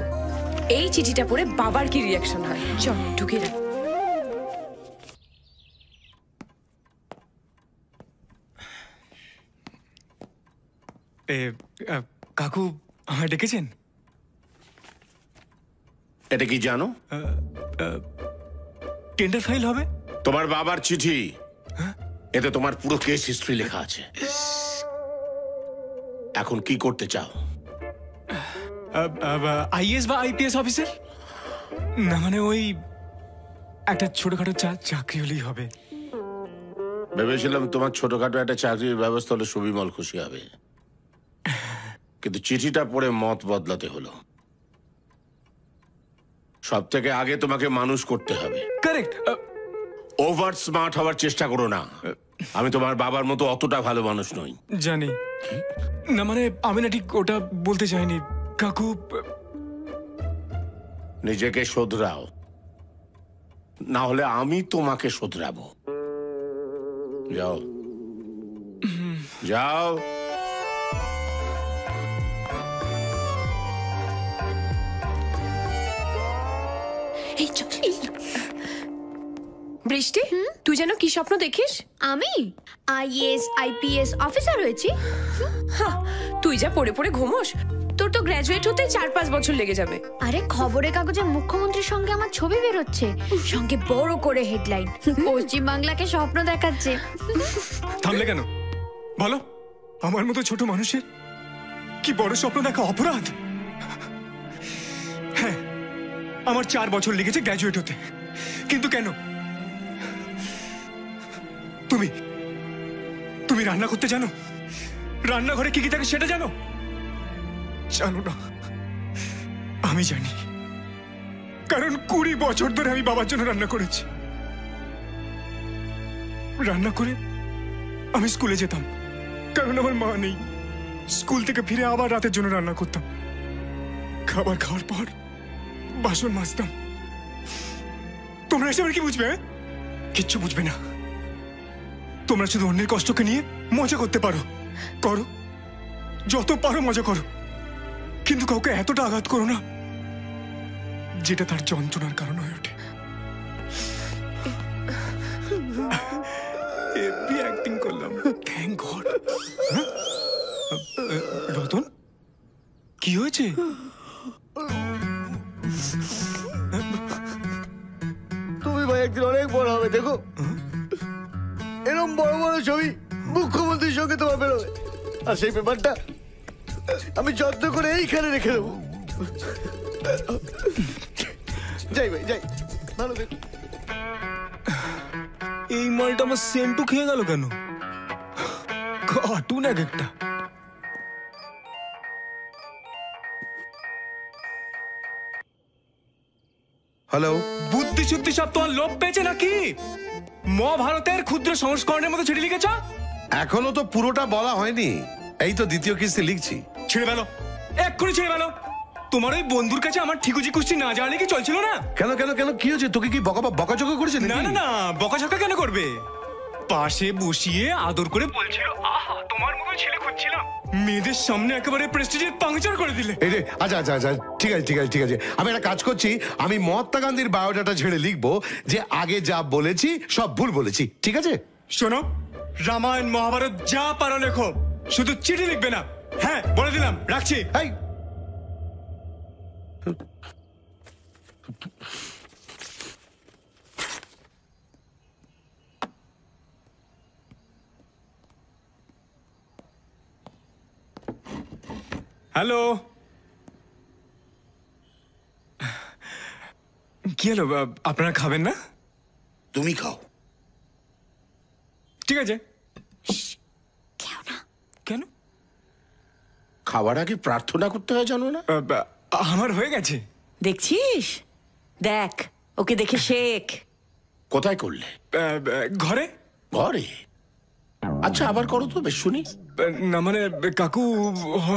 এই চিঠিটা পড়ে বাবার কি রিয়াকশন হয়। চল ঢুকিয়ে রাখ। কাকু আমায় ডেকেছেন? এটা কি জানো? টেন্ডার ফাইল হবে। তোমার বাবার চিঠি, এতে তোমার পুরো কেস হিস্ট্রি লেখা আছে। এখন কি করতে চাও? আইএস বা আইপিএস অফিসার? না মানে ওই একটা ছোটখাটো চাকরি হলেই হবে। ভেবেছিলাম তোমার ছোটখাটো একটা চাকরির ব্যবস্থা হলে সুবিমল খুশি হবে, কিন্তু চিঠিটা পড়ে মত বদলাতে হলো। সব থেকে আগে তোমাকে মানুষ করতে হবে। কারেক্ট। ওভার স্মার্ট হওয়ার চেষ্টা করো না। আমি তোমার বাবার মতো অতটা ভালো মানুষ নই। জানি না, মানে আমি না ঠিক ওটা বলতে চাইনি কাকু। নিজেকে শোধরাও, না হলে আমি তোমাকে শোধরাবো। যাও যাও। বৃষ্টি, তুই যেন কি স্বপ্ন দেখিস? আমি আইএস আইপিএস অফিসার হয়েছি। তুই যা পড়ে পড়ে ঘুমোস, তোর তো গ্র্যাজুয়েট হতে 4-5 বছর লেগে যাবে। আরে খবরের কাগজে মুখ্যমন্ত্রীর সঙ্গে আমার ছবি বেরোচ্ছে, সঙ্গে বড় করে হেডলাইন, পশ্চিম বাংলাকে স্বপ্ন দেখাচ্ছে। থামলে কেন বলো? আমার মতো ছোট মানুষের কি বড় স্বপ্ন দেখা অপরাধ? হ্যাঁ, আমার 4 বছর লেগেছে গ্র্যাজুয়েট হতে, কিন্তু কেন? তুমি রান্না করতে জানো? রান্নাঘরে কি কি থাকে সেটা জানো? জানো না? আমি জানি, কারণ 20 বছর ধরে আমি বাবার জন্য রান্না করেছি। রান্না করে আমি স্কুলে যেতাম, কারণ আমার মা নেই। স্কুল থেকে ফিরে আবার রাতের জন্য রান্না করতাম। খাবার খাওয়ার পর বাসন মাজতাম। তোমরা এসে কি বুঝবে? কিচ্ছু বুঝবে না। তোমরা শুধু অন্যের কষ্টকে নিয়ে মজা করতে পারো, করো, যত পারো মজা করো, কিন্তু কাউকে এতটা আঘাত করো না যেটা তার যন্ত্রণার কারণ হয়ে ওঠে। অ্যাক্টিং করলাম, থ্যাংক গড। রতন, কি হয়েছে? তুমি ভাই একদিন অনেক বড় হবে, দেখো এরকম বড় বড় ছবি মুখ্যমন্ত্রীর সঙ্গে তোমার বেরোবে। আর সেই পেপারটা আমি যত্ন করে এইখানে রেখে দেবো। যাই ভাই যাই, ভালো দেখো। এই মালটা আমার সেন্টু খেয়ে গেল কেন? কার্টুন এক একটা। হ্যালো, বুদ্ধি শুদ্ধি সব তোমার লোভ পেয়েছে নাকি? মহাভারতের ক্ষুদ্র সংস্করণের মতো চিঠি লিখেছ? এখনো তো পুরোটা বলা হয়নি, এই তো দ্বিতীয় কিস্তি লিখছি। ছেড়ে ফেলো, এক্ষুনি ছেড়ে ফেলো। তোমার ওই বন্ধুর কাছে আমার ঠিকুজি কুস্তি না জানলে কি চলছিল না? কেন কেন কেন কি হয়েছে? তোকে কি বকাঝকা করেছে? না না না, বকাঝকা কেন করবে? পাশে বসিয়ে আদর করে বলছিল, আহা তোমার মতো ছেলে খুঁজছিলাম। মেয়েদের সামনে একেবারে প্রেস্টিজের পাংচার করে দিলে। এই রে, আচ্ছা আচ্ছা আচ্ছা, ঠিক আছে ঠিক আছে ঠিক আছে। আমি একটা কাজ করছি, আমি মহাত্মা গান্ধীর বায়োডাটা ছেড়ে লিখবো যে আগে যা বলেছি সব ভুল বলেছি, ঠিক আছে? শোনো, রামায়ণ মহাভারত যা পারো লেখো, শুধু চিঠি লিখবে না। হ্যাঁ বলে দিলাম, রাখছি। হ্যালো, কি হলো? আপনারা খাবেন না? তুমি খাও। ঠিক আছে। কেন? খাবার আগে প্রার্থনা করতে হয় জানো না? আমার হয়ে গেছে। দেখছিস, দেখ ওকে দেখে শেখ। কোথায় করলে? ঘরে। ঘরে? আচ্ছা আবার করো তো, বেশ শুনি। না মানে কাকু,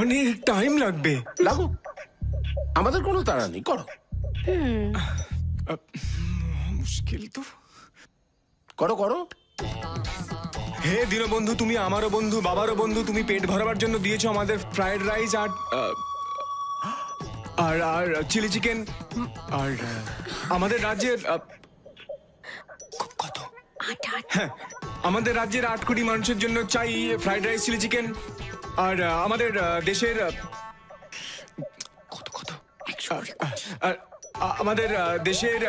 অনেক টাইম লাগবে। লাগো, আমাদের কোনো তাড়া নেই, করো। মুশকিল তো। করো করো। হে দীনবন্ধু, তুমি আমারও বন্ধু, বাবারও বন্ধু। তুমি পেট ভরাবার জন্য দিয়েছো আমাদের ফ্রাইড রাইস আর আর চিলি চিকেন। আর আমাদের রাজ্যের কত? হ্যাঁ, আমাদের রাজ্যের 8 কোটি মানুষের জন্য চাই ফ্রাইড রাইস, চিলি চিকেন। আর আমাদের দেশের আর আমাদের দেশের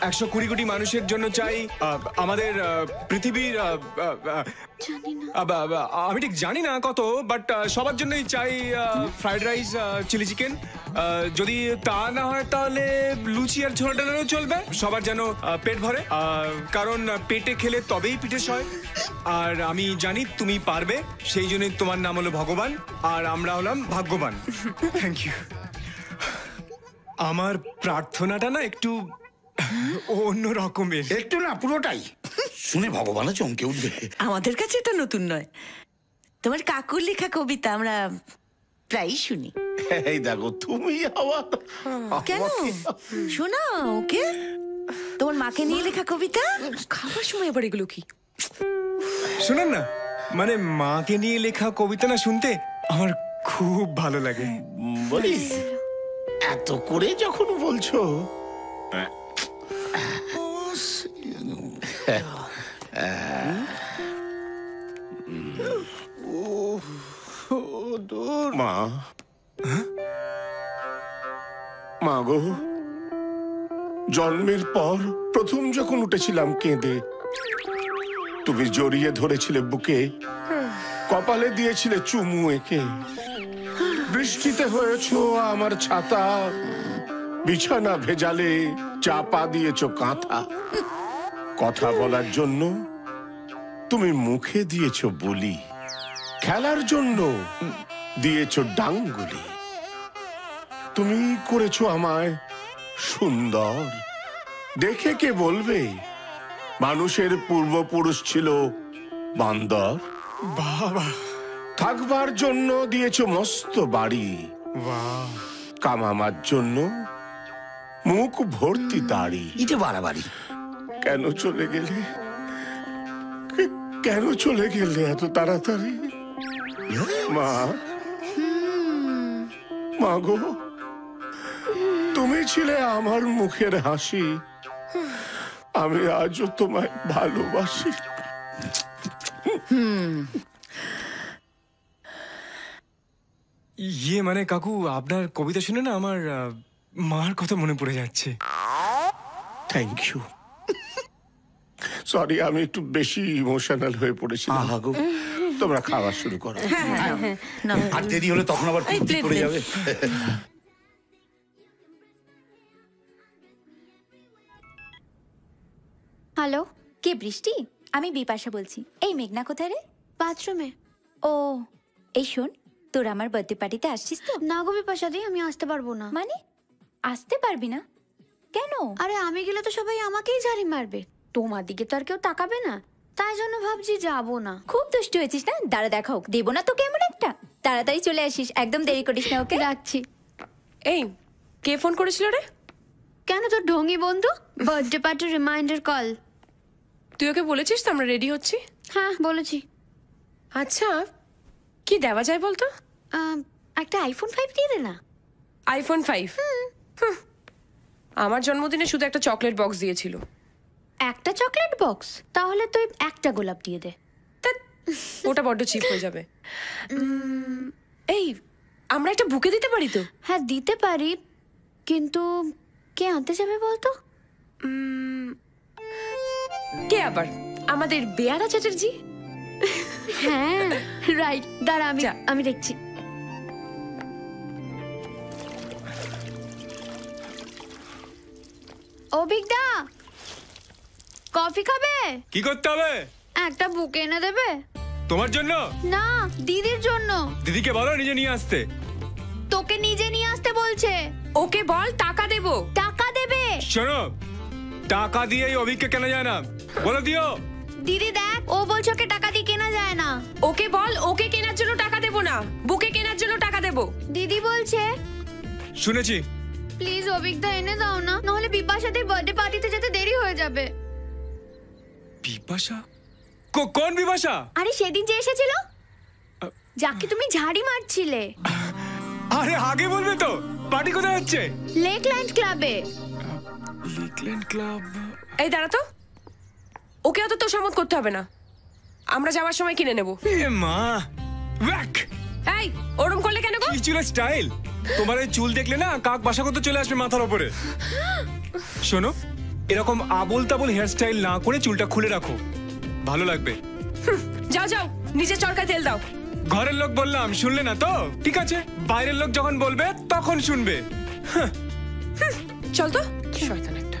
120 কোটি মানুষের জন্য চাই। আমাদের পৃথিবীর আমি ঠিক জানি না কত, বাট সবার জন্যই চাই ফ্রাইড রাইস, চিলি চিকেন। যদি তা না হয় তাহলে লুচি আর ছোলা ডালেরও চলবে। সবার যেন পেট ভরে, কারণ পেটে খেলে তবেই পিঠে সয়। আর আমি জানি তুমি পারবে, সেই জন্যই তোমার নাম হলো ভগবান, আর আমরা হলাম ভাগ্যবান। Thank you. আমার প্রার্থনাটা না একটু অন্য রকমের। একটু না, পুরোটাই। শুনে ভগবানও চমকে উঠবে। আমাদের কাছে এটা নতুন নয়। তোমার কাকুর লেখা কবিতা আমরা প্রায়ই শুনি। এই দেখো, তুমি আবার কেন শোনা ওকে? তোমার মাকে নিয়ে লেখা কবিতা। খাবার সময় আবার এগুলো কি? শুনুন না, মানে মাকে নিয়ে লেখা কবিতা না শুনতে আমার খুব ভালো লাগে। বলি, এত করে যখন বলছো, মা, মা গো, জন্মের পর প্রথম যখন উঠেছিলাম কেঁদে, তুমি জড়িয়ে ধরেছিলে বুকে, কপালে দিয়েছিলে চুমু এঁকে। বৃষ্টিতে হয়েছো আমার ছাতা, বিছানা ভেজালে চাপা দিয়েছো কাঁথা। কথা বলার জন্য তুমি মুখে দিয়েছো বলি, খেলার জন্য দিয়েছো ডাঙ্গুলি। তুমি করেছো আমায় সুন্দর, দেখে কে বলবে মানুষের পূর্বপুরুষ ছিল বান্দর। বাবা, থাকবার জন্য দিয়েছো মস্ত বাড়ি, কামাবার জন্য মুখ ভর্তি দাড়ি। এটা বাড়াবাড়ি। কেন চলে গেলে, কেন চলে গেলে এত তাড়াতাড়ি? মা, মা গো, তুমি ছিলে আমার মুখের হাসি, আমি আজও তোমায় ভালোবাসি। ইয়ে মানে কাকু, আপনার কবিতা শুনে না আমার মার কথা মনে পড়ে যাচ্ছে। Thank you. সরি, আমি একটু বেশি ইমোশনাল হয়ে পড়েছিলাম। তোমরা খাওয়া শুরু করো। আর দেরি হলে তখন আবার পড়ে যাবে। হ্যালো, কে বৃষ্টি? আমি বিপাশা বলছি। এই মেঘনা কোথায় রে? বাথরুমে। ও, এই শোন, তোর আমার বার্থডে পার্টিতে আসছিস তো? না গো বিপাশা দি, আমি আসতে পারবো না। মানে আসতে পারবি না কেন? আরে আমি গেলে তো সবাই আমাকেই ঝাড়ি মারবে, তোমার দিকে তো আর কেউ তাকাবে না, তাই জন্য ভাবছি যাবো না। খুব দুষ্টু হয়েছিস না? দাঁড়া দেখাও, দেবো না তোকে এমন একটা। তাড়াতাড়ি চলে আসিস, একদম দেরি করিস না। ওকে, রাখছি। এই, কে ফোন করেছিল রে? কেন, তোর ঢঙ্গি বন্ধু। বার্থডে পার্টির রিমাইন্ডার কল। তুই ওকে বলেছিস তো আমরা রেডি হচ্ছি? হ্যাঁ বলেছি। আচ্ছা, কি দেওয়া যায় বলতো? একটা আইফোন 5 দিয়ে দে না। আইফোন 5? আমার জন্মদিনে শুধু একটা চকলেট বক্স দিয়েছিল। একটা চকলেট বক্স? তাহলে তুই একটা গোলাপ দিয়ে দে। ওটা বড্ড চিপ হয়ে যাবে। এই, আমরা একটা বুকে দিতে পারি তো? হ্যাঁ দিতে পারি, কিন্তু কে আনতে যাবে বলতো? কে আবার? আমাদের বেয়ারা চ্যাটার্জি। হ্যাঁ রাইট, দাঁড়া আমি দেখছি। ও বিগদা, কফি খাবে? কি করতে হবে? একটা বুকে এনে দেবে তোমার জন্য? না, দিদির জন্য। দিদিকে বলো নিজে নিয়ে আসতে। তোকে নিজে নিয়ে আসতে বলছে। ওকে বল টাকা দেবো। টাকা দেবে। শোনো, টাকা দিয়েই অভিককে কেনা যায় না, বলে দিও। দিদি দেখ, ও বলছে ওকে টাকা দিয়ে কেনা যায় না। ওকে বল ওকে কেনার জন্য টাকা দেবো না, বুকে কেনার জন্য টাকা দেবো। দিদি বলছে। শুনেছি। প্লিজ অভিকদা এনে দাও না, নাহলে বিপাশাদের বার্থডে পার্টিতে যেতে দেরি হয়ে যাবে। বিপাশা? কোন বিপাশা? আরে সেদিন যে এসেছিল, যাকে তুমি ঝাড়ি মারছিলে। আরে আগে বলবে তো, পার্টি কোথায় হচ্ছে? লেকল্যান্ড ক্লাবে। Lakeland club? এই দাঁড়া তো, ওকে অত তোষামত করতে হবে না, আমরা যাওয়ার সময় কিনে নেবো। এ মা, ওয়াক! এই ওরম করলে কেন গো? কি চুলের স্টাইল! তোমার এই চুল দেখলে না কাক বাসা করতে চলে আসবে মাথার উপরে। শোনো, এরকম আবোল তাবোল হেয়ার স্টাইল না করে চুলটা খুলে রাখো, ভালো লাগবে। যাও যাও, নিজে চরকায় তেল দাও। ঘরের লোক বললাম, শুনলে না তো? ঠিক আছে, বাইরের লোক যখন বলবে তখন শুনবে। চল তো, শয়তান একটা।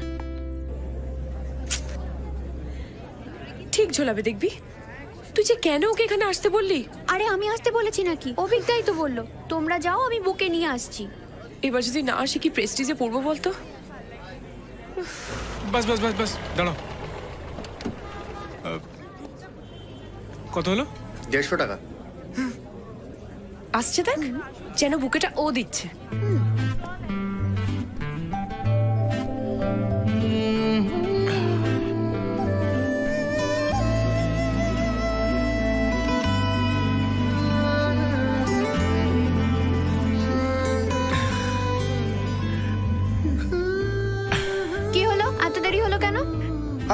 ঠিক ঝোলাবে দেখবি। তুই যে কেন ওকে এখানে আসতে বললি? আরে আমি আসতে বলেছি নাকি? অভিজ্ঞতাই তো বললো তোমরা যাও, আমি বুকে নিয়ে আসছি। এবার যদি না আসি কি প্রেস্টিজে পড়বো বলতো? বাস বাস বাস বাস, দাঁড়াও। কত হলো? 150 টাকা। আসছে দেখ, যেন বুকেটা ও দিচ্ছে। কি হলো, এত দেরি হলো কেন?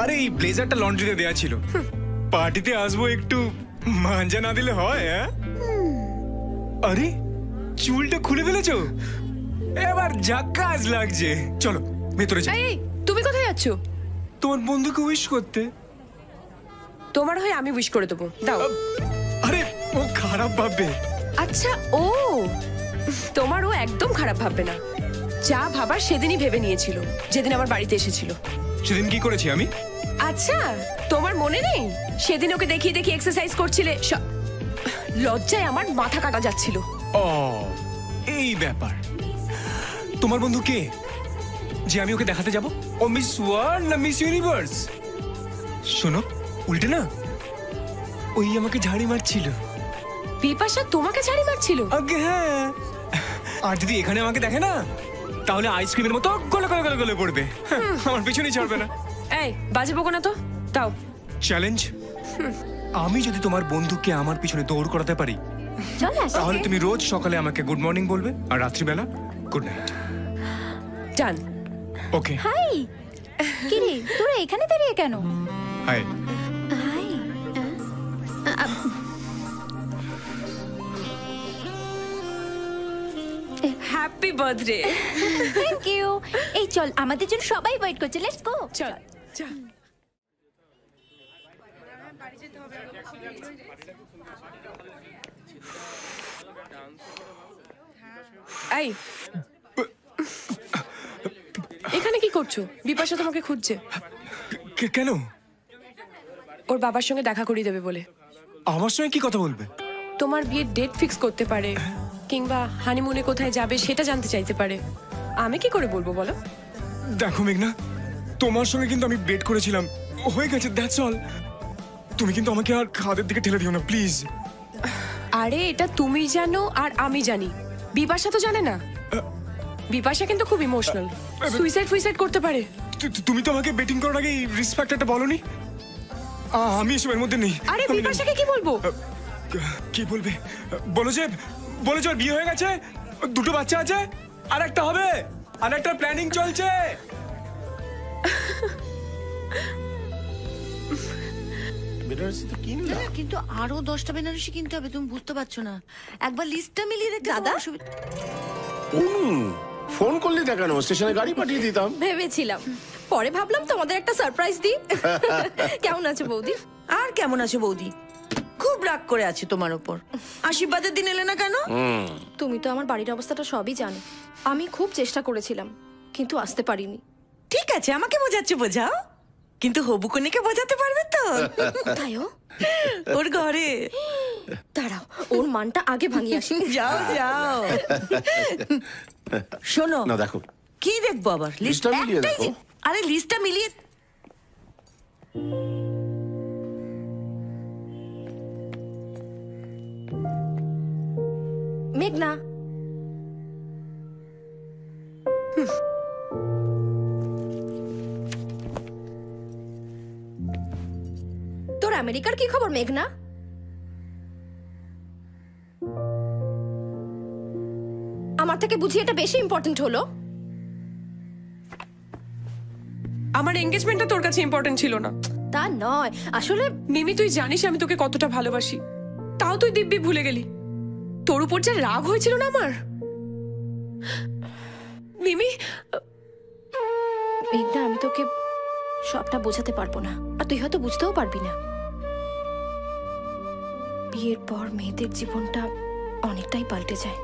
আরে এই ব্লেজারটা লন্ড্রিতে দেয়া ছিল, পার্টিতে আসবো, একটু মাঞ্জা না দিলে হয়? আরে চুলটা খুলে ফেলেছো, এবার ঝাক্কাস লাগছে। চলো ভেতরে যাই। এই তুমি কোথায় যাচ্ছ? তোমার বন্ধুকে উইশ করতে। তোমার হয়ে আমি উইশ করে দেবো, দাও। আরে ও খারাপ ভাববে। আচ্ছা, ও তোমার ও একদম খারাপ ভাববে না, যা ভাবার সেদিনই ভেবে নিয়েছিল, যেদিন আমার বাড়িতে এসেছিল। সেদিন কি করেছি আমি? আচ্ছা তোমার মনে নেই? সেদিন ওকে দেখিয়ে দেখিয়ে এক্সারসাইজ করছিলে, লজ্জায় আমার মাথা কাটা যাচ্ছিল। ও এই ব্যাপার। তোমার বন্ধু কে যে আমি ওকে দেখাতে যাব? ও মিস ওয়ার্ল্ড না মিস ইউনিভার্স? শোনো, উল্টে না ওই আমাকে ঝাড়ি মারছিল। বিপাশা তোমাকে ঝাড়ি মারছিল? আগে হ্যাঁ। আর যদি এখানে আমাকে দেখে না, তাহলে আইসক্রিমের মতো গলে গলে গলে গলে পড়বে, আমার পিছনেই ছাড়বে না। এই বাজে বকো না তো, দাও। চ্যালেঞ্জ, আমি যদি তোমার বন্ধুকে আমার পিছনে দৌড় করাতে পারি, তাহলে তুমি রোজ সকালে আমাকে গুড মর্নিং বলবে, আর রাত্রিবেলা good night. Done. Okay. Hi, কি রে তোরা এখানে দাঁড়িয়ে কেন? Hi. Hi. Happy birthday. Thank you. এই চল, আমাদের জন্য সবাই ওয়েট করছে, লেটস গো। চল চল। এই এখানে কি করছো? বিপাশা তোমাকে খুঁজছে। কেন? ওর বাবার সঙ্গে দেখা করিয়ে দেবে বলে। আমার সঙ্গে কি কথা বলবে? তোমার বিয়ের ডেট ফিক্স করতে পারে, কিংবা হানিমুনে কোথায় যাবে সেটা জানতে চাইতে পারে। আমি কি করে বলবো বলো? দেখো মেঘনা, তোমার সঙ্গে কিন্তু আমি বেট করেছিলাম, হয়ে গেছে, দ্যাটস অল। তুমি কিন্তু আমাকে আর খাদের দিকে ঠেলে দিও না প্লিজ। আরে এটা তুমি জানো আর আমি জানি, বিপাশা তো জানে না। বিপাশা কিন্তু খুব ইমোশনাল, সুইসাইড করতে পারে। তুমি তো আমাকে বেটিং করার আগে রিসপেক্ট একটা বলনি। আমি এসবের মধ্যে নেই। আরে বিপাশাকে কি বলবো? কি বলবে? বলো যে ওর বিয়ে হয়ে গেছে, 2টো বাচ্চা আছে, আর একটা হবে, আর একটা প্ল্যানিং চলছে। কিন্তু আরো 10টা বেনারসি কিনতে হবে, তুমি বুঝতে পারছো না? একবার লিস্টটা মিলিয়ে দেখতে দাদা। ফোন করলি না কেন? স্টেশনে গাড়ি পাঠিয়ে দিতাম। ভেবেছিলাম, পরে ভাবলাম তোমাদের একটা সারপ্রাইজ দিই। কেমন আছো বৌদি? আর কেমন আছো বৌদি? খুব রাগ করে আছে তোমার উপর। আশীর্বাদের দিন এলে না কেন? তুমি তো আমার বাড়ির অবস্থাটা সবই জানো। আমি খুব চেষ্টা করেছিলাম, কিন্তু আসতে পারিনি। ঠিক আছে, আমাকে বোঝাচ্ছ বোঝাও, কিন্তু হবু কনেকে বোঝাতে পারবে তো? কোথায় ও? ওর ঘরে। দাঁড়াও, ওর মানটা আগে ভাঙিয়ে আসি। যাও যাও। শোনো না, দেখো কি দেখবো আবার? লিস্টটা মিলিয়ে দেখো। আরে লিস্টটা মিলিয়ে মেঘনা, তোর আমেরিকার কি খবর মেঘনা? আমার থেকে বুঝি এটা বেশি ইম্পর্টেন্ট হলো? আমার এঙ্গেজমেন্টটা তোর কাছে ইম্পর্টেন্ট ছিল না। তা নয়, আসলে মিমি তুই জানিস আমি তোকে কতটা ভালোবাসি, তাও তুই দিব্যি ভুলে গেলি। তোর উপর যে রাগ হয়েছিল না আমার। মিমি, মেঘনা, আমি তোকে সবটা বোঝাতে পারবো না, আর তুই হয়তো বুঝতেও পারবি না। বিয়ের পর মেয়েদের জীবনটা অনেকটাই পাল্টে যায়।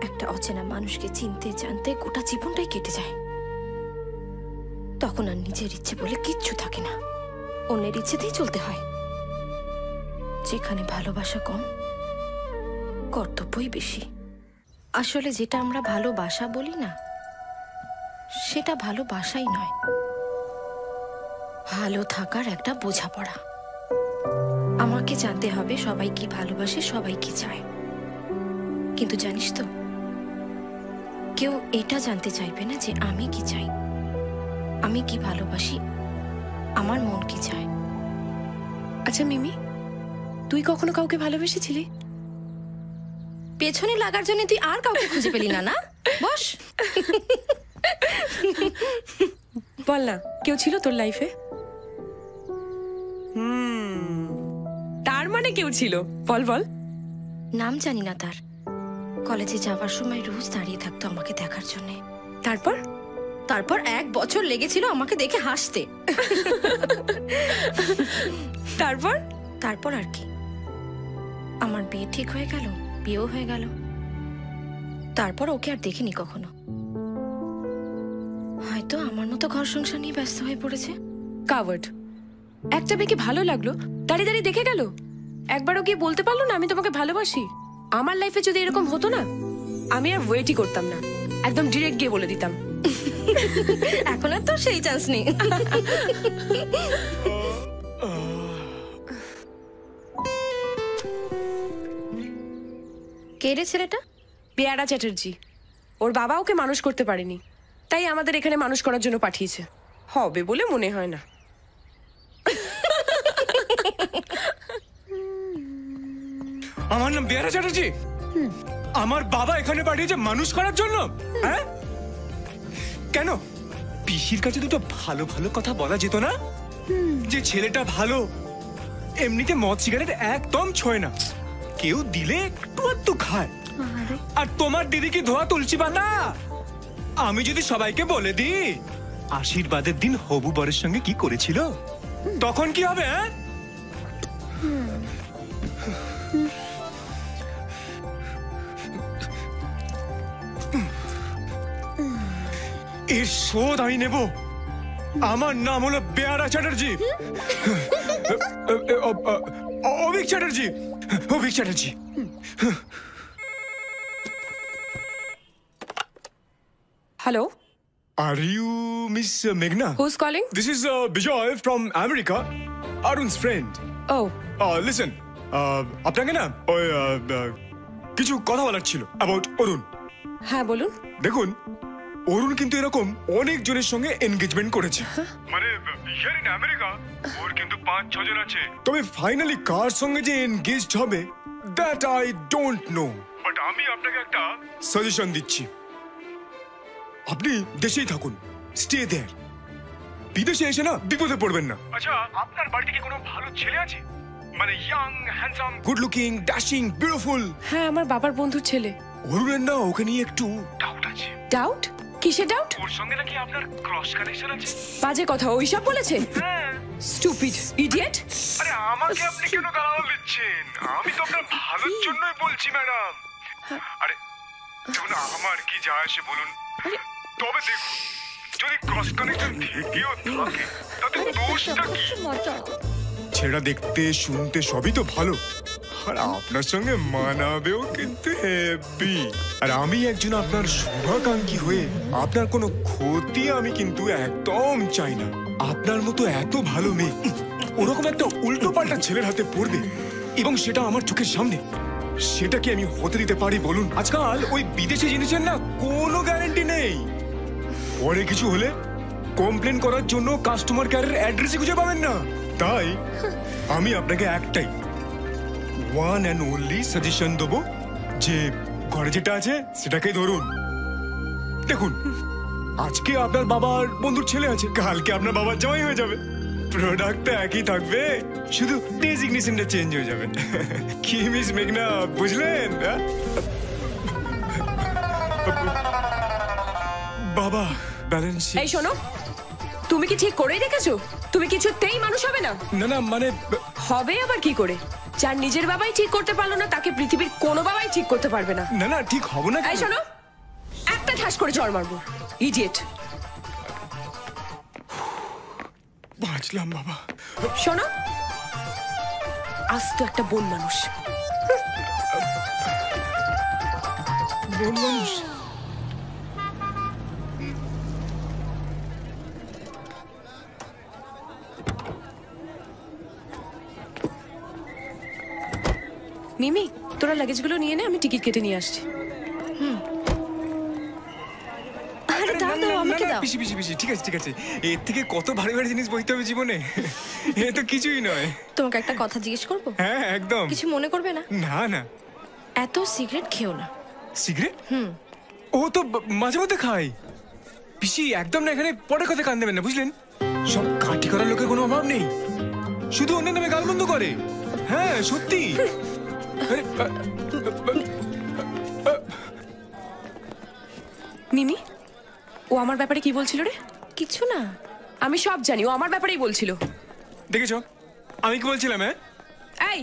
একটা অচেনা মানুষকে চিনতে জানতে গোটা জীবনটাই কেটে যায়। তখন আর নিজের ইচ্ছে বলে কিচ্ছু থাকে না, অন্যের ইচ্ছেতেই চলতে হয়। যেখানে ভালোবাসা কম, কর্তব্যই বেশি। আসলে যেটা আমরা ভালোবাসা বলি না, সেটা ভালোবাসাই নয়, ভালো থাকার একটা বোঝাপড়া। আমাকে জানতে হবে সবাই কি ভালোবাসে, সবাই কি চায়। কিন্তু জানিস তো, কেউ এটা জানতে চাইবে না যে আমি কি চাই, আমি কি ভালোবাসি, আমার মন কি চায়। আচ্ছা মিমি, তুই কখনো কাউকে ভালোবেসেছিলি? পেছনে লাগার জন্য তুই আর কাউকে খুঁজে পেলি না? না, বস। বল না, কেউ ছিল তোর লাইফে? তার মানে কেউ ছিল, বল বল। নাম জানি না তার। কলেজে যাওয়ার সময় রোজ দাঁড়িয়ে থাকতো আমাকে দেখার জন্য। তারপর তারপর 1 বছর লেগেছিল আমাকে দেখে হাসতে। তারপর তারপর আর কি, আমার বিয়ে ঠিক হয়ে গেল, বিয়েও হয়ে গেল। তারপর ওকে আর দেখিনি কখনো। হয়তো আমার মতো ঘর সংসার নিয়ে ব্যস্ত হয়ে পড়েছে। কাভার্ড। একটা মেয়েকে ভালো লাগলো, দাঁড়িয়ে দাঁড়িয়ে দেখে গেল। একবারও গিয়ে বলতে পারলো না আমি তোমাকে ভালোবাসি? আমার লাইফে যদি এরকম হতো না, আমি আর ওয়েটই করতাম না, একদম ডিরেক্ট গিয়ে বলে দিতাম। এখন আর তো সেই চান্স নেই। কে রে ছেলেটা? পেয়ারা চ্যাটার্জি। ওর বাবা ওকে মানুষ করতে পারেনি, তাই আমাদের এখানে মানুষ করার জন্য পাঠিয়েছে। হবে বলে মনে হয় না। আমার নাম পেয়ারা চ্যাটার্জি? আমার বাবা এখানে পাঠিয়েছে মানুষ করার জন্য? হ্যাঁ, কেন? পিসির কাছে দুটো ভালো ভালো কথা বলা যেত না? যে ছেলেটা ভালো, এমনিতে মদ সিগারেট একদম ছোঁয় না, কেউ দিলে একটু একটু খায়। আর তোমার দিদি কি ধোয়া তুলসী পাতা? আমি যদি সবাইকে বলে দিই আশীর্বাদের দিন হবু বরের সঙ্গে কি করেছিল, তখন কি হবে? হ্যাঁ, এর শোধ আমি নেব। আমার নাম হলো পেয়ারা Chatterjee. Abhik Chatterjee, Abhik Chatterjee. Hello? Are you Miss Meghna? Who's calling? This is Bijoy from America, Arun's friend. Oh. Listen, আপনাকে না ওই কিছু কথা বলার ছিল about অরুণ। হ্যাঁ বলুন। দেখুন, অরুণ কিন্তু এরকম অনেক জনের সঙ্গে এনগেজমেন্ট করেছে। মানে হিয়ার ইন আমেরিকা ওর কিন্তু 5-6 জন আছে। তবে ফাইনালি কার সঙ্গে যে এনগেজড হবে that I don't know, but আমি আপনাকে একটা সাজেশন দিচ্ছি। আপনি দেশেই থাকুন, স্টে দেয়ার। বিদেশে এসে না বিপদে পড়বেন না। আচ্ছা, আপনার বাড়িতে কি কোনো ভালো ছেলে আছে? মানে young, handsome, good looking, dashing, beautiful? হ্যাঁ, আমার বাবার বন্ধুর ছেলে। অরুণের না ওকে নিয়ে একটু ডাউট আছে। ডাউট? কিসে ডাউট? ওর সঙ্গে নাকি আপনার ক্রস কানেকশন আছে। বাজে কথা, ওইসব বলেছে? Stupid idiot. আরে আমাকে আপনি কেন গালাগাল দিচ্ছেন? আমি তো আপনার ভালোর জন্যই বলছি ম্যাডাম। আরে দেখুন, আমার কি যায় আসে বলুন? তবে দেখুন, যদি ক্রস কানেকশন থেকেও থাকে তাতে দোষটা কি? ছেড়া দেখতে শুনতে সবই তো ভালো, আর আপনার সঙ্গে মানাবেও কিন্তু হেভি। আর আমি একজন আপনার শুভাকাঙ্ক্ষী হয়ে আপনার কোনো ক্ষতি আমি কিন্তু একদম চাই না। আপনার মতো এত ভালো মেয়ে ওরকম একটা উল্টো পাল্টা ছেলের হাতে পড়বে এবং সেটা আমার চোখের সামনে, সেটা কি আমি হতে দিতে পারি বলুন? আজকাল ওই বিদেশি জিনিসের না কোনো গ্যারান্টি নেই। পরে কিছু হলে কমপ্লেন করার জন্য কাস্টমার কেয়ারের অ্যাড্রেসই খুঁজে পাবেন না। তাই আমি আপনাকে একটাই ওয়ান অ্যান্ড ওনলি সাজেশন দেবো যে ঘরে যেটা আছে সেটাকেই ধরুন। দেখুন, আজকে আপনার বাবার বন্ধুর ছেলে আছে, কালকে আপনার বাবার জামাই হয়ে যাবে। প্রোডাক্টটা একই থাকবে, শুধু ডেজিগনেশনটা চেঞ্জ হয়ে যাবে। কি মিস মেঘনা, বুঝলেন? বাবা ব্যালেন্স। এই শোনো, তুমি কি ঠিক করেই রেখেছো? তুমি কিছুতেই মানুষ হবে না। না না, মানে হবে আবার কি করে? যার নিজের বাবাই ঠিক করতে পারলো না, তাকে পৃথিবীর কোনো বাবাই ঠিক করতে পারবে না। না না, ঠিক হবো না। এই শোনো, একটা ঠাস করে চড় মারবো। ইডিয়েট। বাঁচলাম বাবা। শোনো, আজ তো একটা বন মানুষ। বন মানুষ? মিমি, তোরা লাগেজগুলো নিয়ে নে, আমি টিকিট কেটে নিয়ে আসছি। আরে দাও দাও, আমাকে দাও। পিছি পিছি পিছি, ঠিক আছে ঠিক আছে। এর থেকে কত ভারী ভারী জিনিস বইতে হবে জীবনে, এ তো কিছুই নয়। তোমাকে একটা কথা জিজ্ঞেস করবো? হ্যাঁ একদম। কিছু মনে করবে না? না না। এত সিগারেট খেও না। সিগারেট? ও তো মাঝে মধ্যে খাই। পিসি একদম না, এখানে পরে কথা কান দেবেন না, বুঝলেন? সব কাটি করার লোকের কোনো অভাব নেই, শুধু অন্যের নামে গালমন্দ করে। হ্যাঁ সত্যি। মিমি, ও আমার ব্যাপারে কি বলছিল রে? কিছু না, আমি সব জানি। ও আমার ব্যাপারেই বলছিল। দেখেছো আমি কি বলছিলাম? হ্যাঁ, এই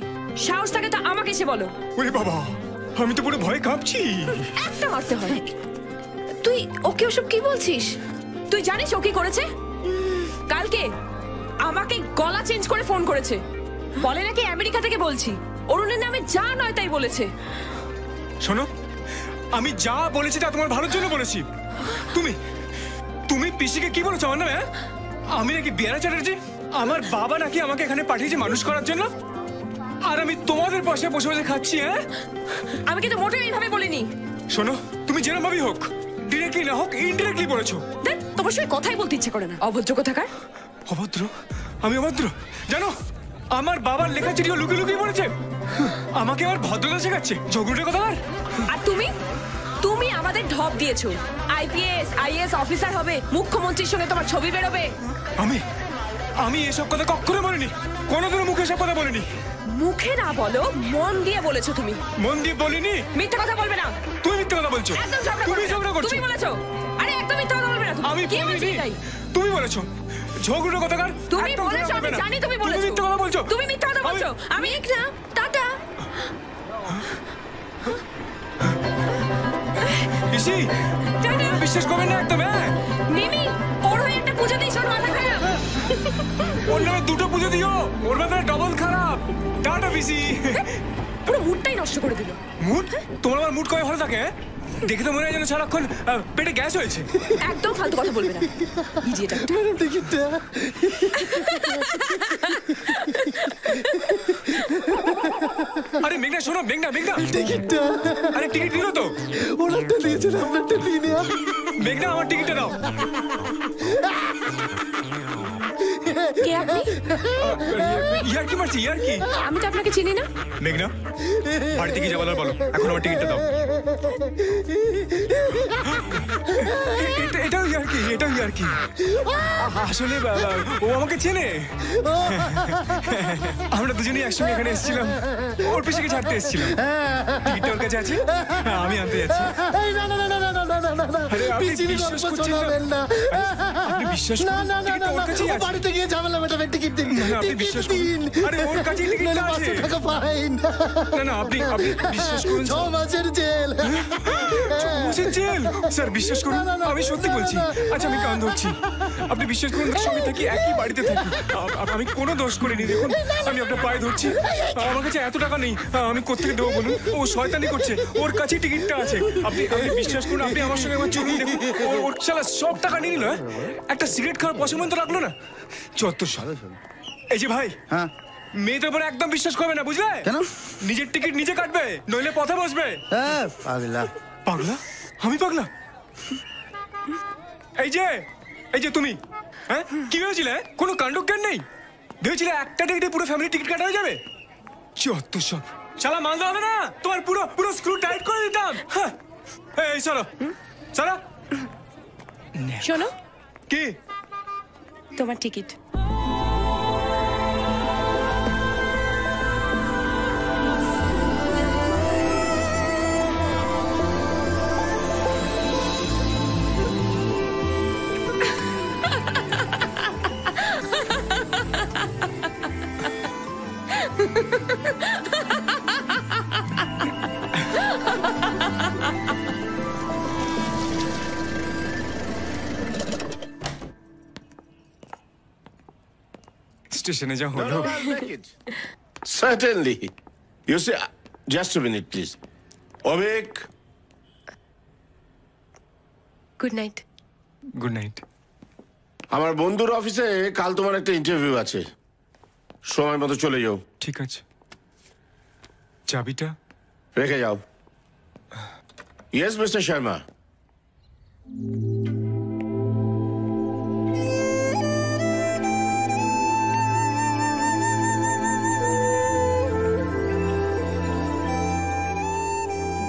সাহস থাকে তো আমাকে এসে বলো। ওরে বাবা, আমি তো পুরো ভয় কাঁপছি। একটা মারতে হয়। তুই ওকে ওসব কি বলছিস? তুই জানিস ও কি করেছে? কালকে আমাকে গলা চেঞ্জ করে ফোন করেছে, বলে নাকি আমেরিকা থেকে বলছি। অরুণের নামে যা নয় তাই বলেছে। শোনো, আমি যা বলেছি তা তোমার ভালোর জন্য বলেছি। তুমি তুমি পিসিকে কি বলেছো আমার নামে? আমি নাকি বিয়ারা চ্যাটার্জি? আমার বাবা নাকি আমাকে এখানে পাঠিয়েছে মানুষ করার জন্য, আর আমি তোমাদের পাশে বসে বসে খাচ্ছি। হ্যাঁ, আমি কিন্তু মোটেও এইভাবে বলিনি। শোনো, তুমি যেরকম ভাবেই হোক, ডিরেক্টলি না হোক ইনডিরেক্টলি বলেছো। দেখ, তোমার সঙ্গে কথাই বলতে ইচ্ছে করে না। অভদ্র কোথাকার। অভদ্র? আমি অভদ্র? জানো, আমার বাবার লেখা চিঠিও লুকিয়ে লুকিয়ে পড়েছে। আমাকে আবার ভদ্রতা শেখাচ্ছে, ঝগড়ুটে কোথাকার। আর তুমি তুমি আমাদের ঢপ দিয়েছো। আইপিএস আইএস অফিসার হবে, মুখ্যমন্ত্রীর সঙ্গে তোমার ছবি বেরোবে। আমি এসব কথা কখনো বলিনি, কোনোদিনও মুখে এসব কথা বলিনি। মুখে না বলো, মন দিয়ে বলেছো তুমি। মন দিয়ে বলিনি। মিথ্যা কথা বলবে না। তুমি মিথ্যা কথা বলছো। একদম ঝগড়া তুমি ঝগড়া করছো। তুমি বলেছো। আরে একদম মিথ্যা কথা বলবে না। আমি কি বলিনি, বলছিস? তুমি বলেছো। ঝগড়া কোথাকার। তুমি বলেছো, আমি জানি তুমি বলেছো। তুমি মিথ্যা কথা বলছো। তুমি মিথ্যা কথা বলছো। আমি একটা টাটা। পিসি, বিশ্বাস করবেন না একদম। হ্যাঁ মিমি, ওর হয়ে একটা পুজো দিস, ওর মাথা খারাপ। ওর নামে দুটো পুজো দিও, ওর মাথা ডবল খারাপ। টাটা পিসি। পুরো মুডটাই নষ্ট করে দিল। মুড? তোমার আমার মুড কবে ভালো থাকে? দেখে তো মনে হয় যেন সারাক্ষণ পেটে গ্যাস হয়েছে। একদম ফালতু কথা বলবে না। ইডিয়েট একটা। আরে মেঘনা, শোনো মেঘনা, মেঘনা টিকিটটা। আরে টিকিট দিল তো? ওনারটা দিয়েছেন, আপনারটা দিইনি। মেঘনা, আমার টিকিটটা দাও। কে আপনি? ইয়ার কি মারছি, ইয়ার কি? আমি তো আপনাকে চিনি না। মেঘনা, বাড়িতে কি যাবো বলো, এখন আমার টিকিটটা দাও। এটাও ইয়ার কি, এটাও ইয়ার কি। আসলে ও আমাকে চেনে। আমরা দুজনেই একসঙ্গে এখানে এসেছিলাম, ওর পিছনে ছাড়তে এসেছিলাম। টিকিটটা ওর কাছে আছে, আমি আনতে যাচ্ছি। আরে আপনি বিশ্বাস করছেন না? আপনি বিশ্বাস করুন, টিকিটটা ওর কাছেই আছে। বাড়িতে গিয়ে ঝামেলা বললাম এটা টিকিট দিন আপনি বিশ্বাস করুন আরে ওর কাছে টিকিটটা আছে 500 টাকা ফাইন না আপনি বিশ্বাস করুন 6 মাসের জেল 6 মাসের জেল স্যার বিশ্বাস করুন আমি সত্যি বলছি আচ্ছা আমি কান ধরছি আপনি বিশ্বাস করুন সঙ্গে থাকি একই বাড়িতে থাকি আমি কোনো দোষ করিনি দেখুন আমি আপনার পায়ে ধরছি আমার কাছে এত টাকা নেই আমি কোত্থেকে দেবো বলুন ও শয়তানি করছে ওর কাছে টিকিটটা আছে আপনি বিশ্বাস করুন আপনি আমার সঙ্গে আমার চলুন দেখুন ওর শালা সব টাকা নিয়ে নিল একটা সিগারেট খাওয়ার পয়সা তো রাখলো না 74 সাল এই যে ভাই হ্যাঁ মেয়েদের উপর একদম বিশ্বাস করবে না বুঝলে কেন নিজের টিকিট নিজে কাটবে নইলে পথে বসবে হ্যাঁ পাগলা পাগলা আমি পাগলা এই যে তুমি হ্যাঁ কি ভেবেছিলে কোনো কাণ্ডজ্ঞান নেই ভেবেছিলে একটা টিকিটে পুরো ফ্যামিলি টিকিট কাটা হয়ে যাবে 74 সব শালা মানতে হবে না তোমার পুরো স্ক্রু টাইট করে দিতাম হ্যাঁ এই চলো শোনো কি তোমার টিকিট স্টেশনে যা হলো Certainly. You see, just a minute, please. Ovik. Good night good night আমার বন্ধুর অফিসে কাল তোমার একটা ইন্টারভিউ আছে সময় মতো চলে যাও ঠিক আছে চাবিটা রেখে যাও yes mister Sharma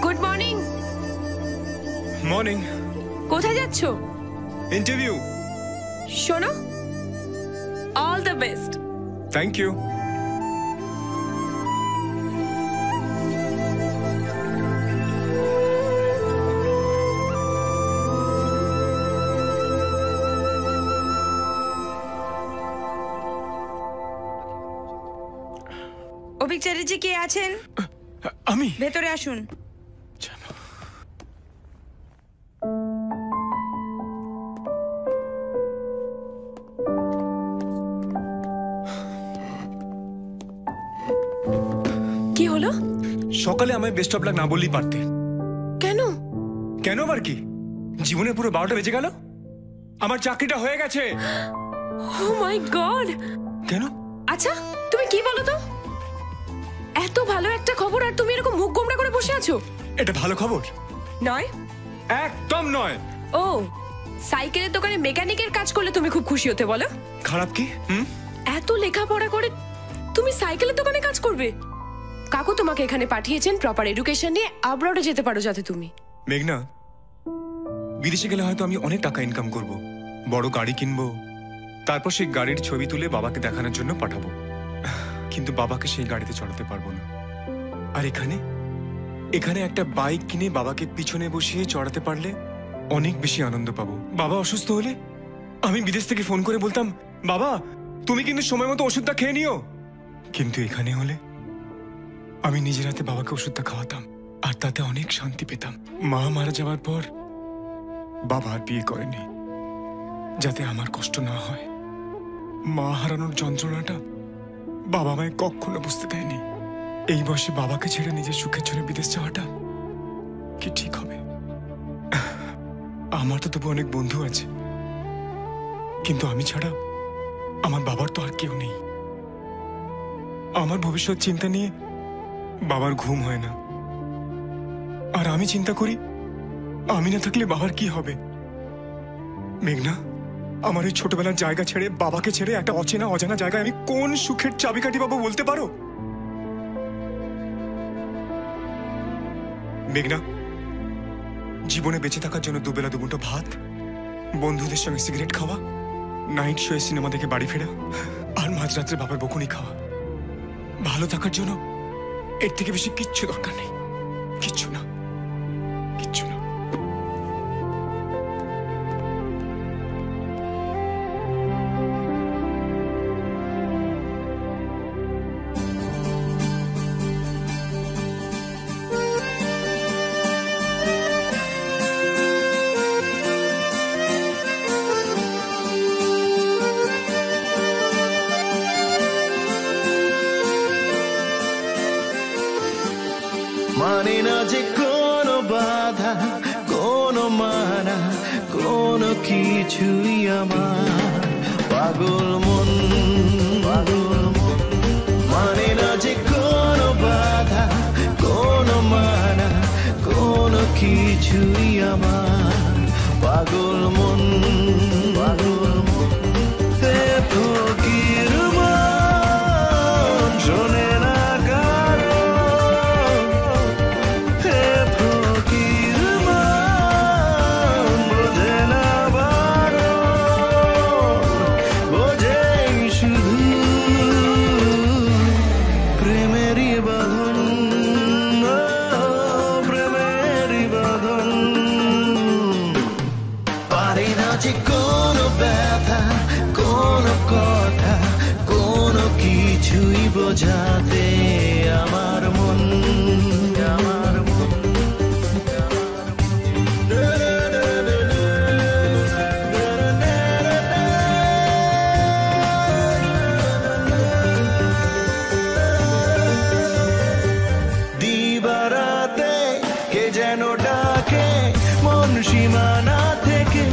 good morning morning কোথায় যাচ্ছো ইন্টারভিউ শোনো all the best thank you Abhik Chatterjee কে আছেন আমি ভেতরে আসুন কি হলো সকালে আমায় বেস্ট অফ লাক না বললেই পারতে কেন কেন আবার কি জীবনে পুরো 12টা বেজে গেল আমার চাকরিটা হয়ে গেছে ও মাই গড কেন আচ্ছা তুমি কি বলো তো এত ভালো একটা খবর আর তুমি এরকম মুখ গোমড়া করে বসে আছো এটা ভালো খবর নয় একদম নয় ও সাইকেলের দোকানে মেকানিকের কাজ করলে তুমি খুব খুশি হতে বলো খারাপ কি এত লেখাপড়া করে তুমি সাইকেলের দোকানে কাজ করবে কাকু তোমাকে এখানে পাঠিয়েছেন প্রপার এডুকেশন নিয়ে আব্রডে যেতে পারো যাতে তুমি মেঘনা বিদেশে গেলে হয়তো আমি অনেক টাকা ইনকাম করব বড় গাড়ি কিনবো তারপর সেই গাড়ির ছবি তুলে বাবাকে দেখানোর জন্য পাঠাবো কিন্তু বাবাকে সেই গাড়িতে চড়াতে পারবো না আর এখানে একটা বাইক কিনে বাবাকে পিছনে বসিয়ে চড়াতে পারলে অনেক বেশি আনন্দ পাবো বাবা অসুস্থ হলে আমি বিদেশ থেকে ফোন করে বলতাম বাবা তুমি কিন্তু সময় মতো ওষুধটা খেয়ে নিও কিন্তু এখানে হলে আমি নিজের হাতে বাবাকে ওষুধটা খাওয়াতাম আর তাতে অনেক শান্তি পেতাম মা মারা যাওয়ার পর বাবা আর বিয়ে করেনি যাতে আমার কষ্ট না হয় মা হারানোর যন্ত্রণাটা বাবা আমায় কখনো বুঝতে দেয়নি এই বয়সে বাবাকে ছেড়ে নিজের সুখের জন্য বিদেশ যাওয়াটা কি ঠিক হবে আমার তো তবু অনেক বন্ধু আছে কিন্তু আমি ছাড়া আমার বাবার তো আর কেউ নেই আমার ভবিষ্যৎ চিন্তা নিয়ে বাবার ঘুম হয় না আর আমি চিন্তা করি আমি না থাকলে বাবার কি হবে মেঘনা আমার এই ছোটবেলার জায়গা ছেড়ে বাবাকে ছেড়ে একটা অচেনা অজানা জায়গায় আমি কোন সুখের চাবিকাঠি পাবো বলতে পারো মেঘনা জীবনে বেঁচে থাকার জন্য দুবেলা দুমুঠো ভাত বন্ধুদের সঙ্গে সিগারেট খাওয়া নাইট শোয়ে সিনেমা দেখে বাড়ি ফেরা আর মাঝরাত্রে বাবার বকুনি খাওয়া ভালো থাকার জন্য এর থেকে বেশি কিচ্ছু দরকার নেই কিচ্ছু না কিচ্ছু না কিছুই আমার পাগল মন মানে না যে কোনো বাধা কোনো মানা কোনো কিছুই আমার পাগল মন ফকির মন শোনে না কারো ফকির মন বোঝে না বারো বোঝে শুধু প্রেমেরই বাঁধন প্রেমেরই বাঁধন পারি না যে কোনো ব্যথা কোনো কথা কোনো কিছুই বোঝাতে আমার মন দিবারাতে কে যেন ডাকে মন সীমানা থেকে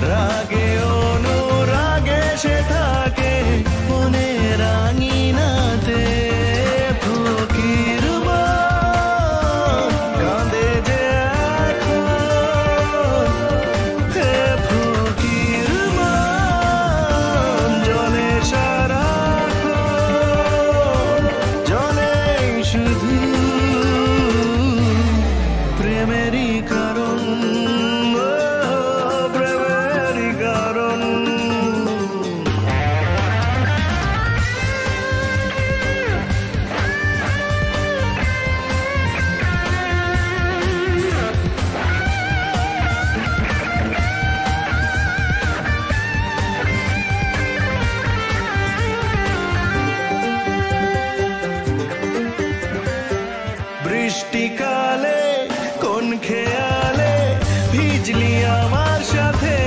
রাগে অনুরাগে সে থাকে মনে রাঙিনাতে ফকির মন কাঁদে যে এখন হে ফকির মন জলে সারাক্ষণ জলে শুধু প্রেমেরই কারণ প্রেমেরই কারণ বৃষ্টিকালে কোন খেয়ালে ভিজলি আমার সাথে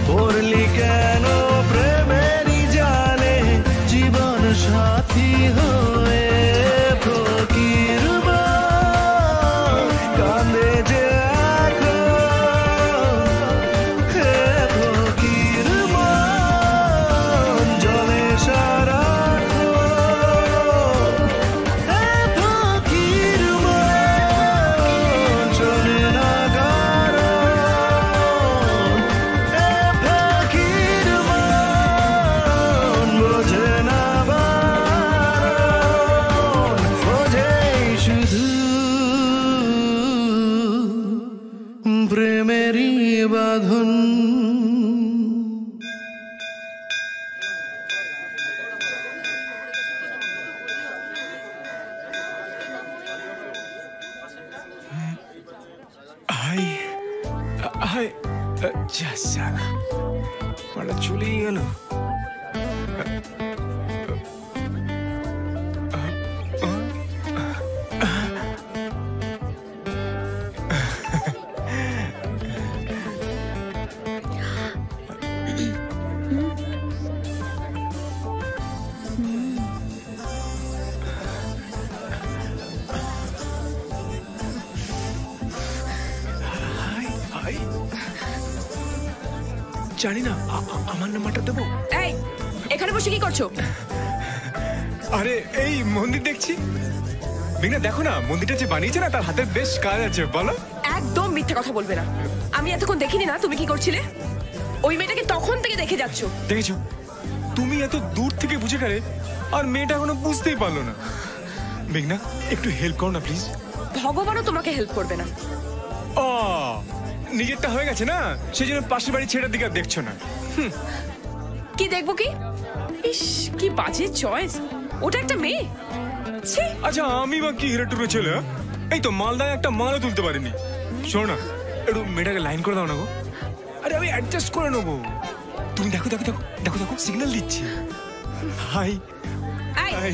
পড়লি কেন প্রেমেরই জালে জীবন সাথী হয়ে ফকির মন কাঁদে যে এখন হে ফকির মন জলে সারাক্ষণ ফকির মন শোনে না কারো ফকির মন বোঝে না বারণ বোঝে শুধু প্রেমেরই বাঁধন হাই হাই যা সালা মারা চলেই গেল জানি না আমার নাম্বারটা দেবো এই এখানে বসে কি করছো আরে এই মন্দির দেখছি মেঘনা দেখো না মন্দিরটা যে বানিয়েছে না তার হাতের বেশ কাজ আছে বলো একদম মিথ্যে কথা বলবে না আমি এতক্ষণ দেখিনি না তুমি কি করছিলে ওই মেয়েটাকে তখন থেকে দেখে যাচ্ছ দেখেছো তুমি এত দূর থেকে বুঝে গেলে আর মেয়েটা এখনো বুঝতেই পারলো না মেঘনা একটু হেল্প করো না প্লিজ ভগবানও তোমাকে হেল্প করবে না ও নিজেরটা হয়ে গেছে না সেই জন্য পাশের বাড়ি ছেলের দিকে আর দেখছো না কি দেখবো কি ইস কি বাজে চয়েস ওটা একটা মেয়ে ছি আচ্ছা আমি বা কি হিরে টুরে ছেলে এই তো মালদায় একটা মালও তুলতে পারিনি শোনো না একটু মেয়েটাকে লাইন করে দাও না গো আরে আমি অ্যাডজাস্ট করে নেবো তুমি দেখো দেখো দেখো দেখো দেখো সিগন্যাল দিচ্ছি হাই হাই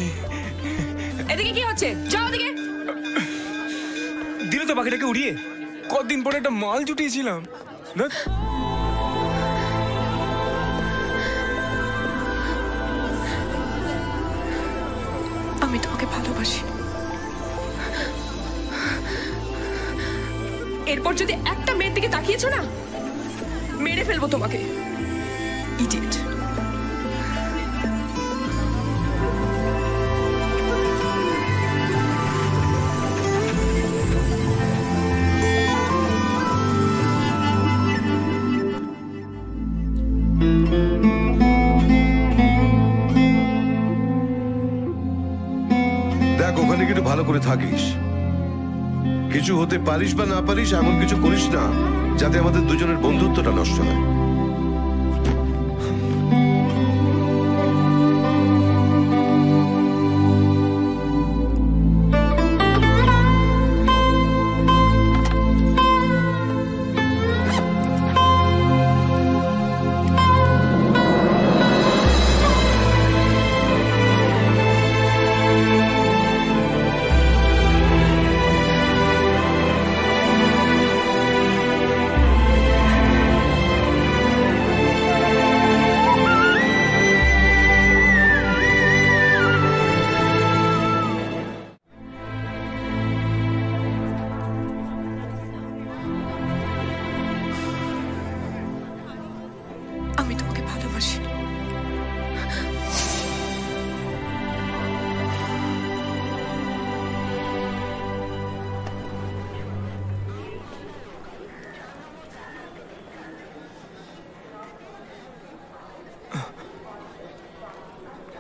এদিকে কি হচ্ছে যাও এদিকে দিলে তো বাকিটাকে উড়িয়ে কতদিন পরে একটা মাল জুটিয়েছিলাম দেখ আমি তোমাকে ভালোবাসি এরপর যদি একটা মেয়ের দিকে তাকিয়েছো না, মেরে ফেলবো তোমাকে। ইডিয়েট। দেখ ওখানে একটু ভালো করে থাকিস, কিছু হতে পারিস বা না পারিস এমন কিছু করিস না যাতে আমাদের দুজনের বন্ধুত্বটা নষ্ট হয়। আমি তোমাকে ভালোবাসি।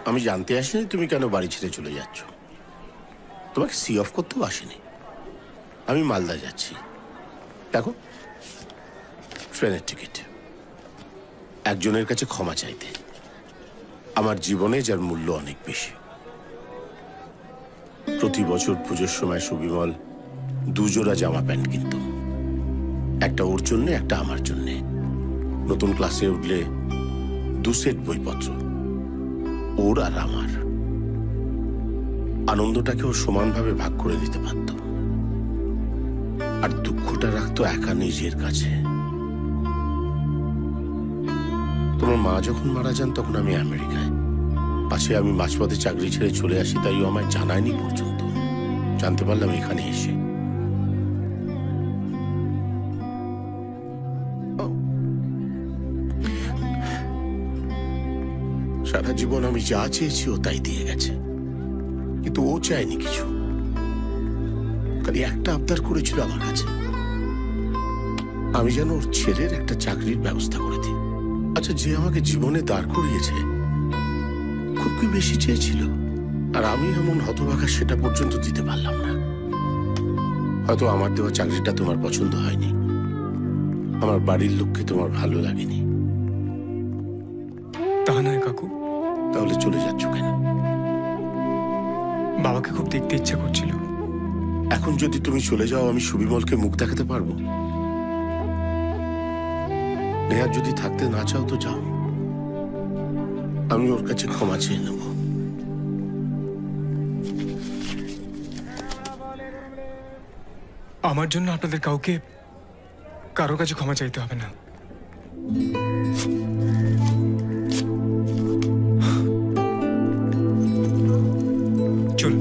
আমি জানতে আসিনি তুমি কেন বাড়ি ছেড়ে চলে যাচ্ছ। তোমাকে সি অফ করতেও আসিনি। আমি মালদা যাচ্ছি, দেখো ট্রেনের টিকিট। একজনের কাছে ক্ষমা চাইতে, আমার জীবনে যার মূল্য অনেক বেশি। প্রতি বছর পুজোর সময় সুবিমল দুজোড়া জামা প্যান্ট কিনতাম, একটা ওর জন্যে একটা আমার জন্যে। নতুন ক্লাসে উঠলে 2 সেট বইপত্র, ওর আর আমার। আনন্দটাকে ও সমানভাবে ভাগ করে দিতে পারত, আর দুঃখটা রাখতো একা নিজের কাছে। তোমার মা যখন মারা যান তখন আমি আমেরিকায়, পাশে আমি মাঝপথে চাকরি ছেড়ে চলে আসি, তাই ও আমায় জানায়নি পর্যন্ত। জানতে পারলাম এখানে এসে। সারা জীবন আমি যা চেয়েছি ও তাই দিয়ে গেছে, কিন্তু ও চায়নি কিছু। খালি একটা আবদার করেছিল আমার কাছে, আমি যেন ওর ছেলের একটা চাকরির ব্যবস্থা করে দিই। আচ্ছা, যে আমাকে জীবনে দাঁড় করিয়েছে খুব কি বেশি চেয়েছিল? আর আমি এমন হতভাগা সেটা পর্যন্ত দিতে পারলাম না। হয়তো আমার দেওয়া চাকরিটা তোমার পছন্দ হয়নি, আমার বাড়ির লোককে তোমার ভালো লাগেনি। তা নয় কাকু। তাহলে চলে যাচ্ছ কেন? বাবাকে খুব দেখতে ইচ্ছা করছিল। এখন যদি তুমি চলে যাও আমি সুবিমলকে মুখ দেখাতে পারবো? নেহার যদি থাকতে না চাও তো যাও, আমি ওর কাছে ক্ষমা চেয়ে নেব। আমার জন্য আপনাদের কাউকে কারো কাছে ক্ষমা চাইতে হবে না। চল।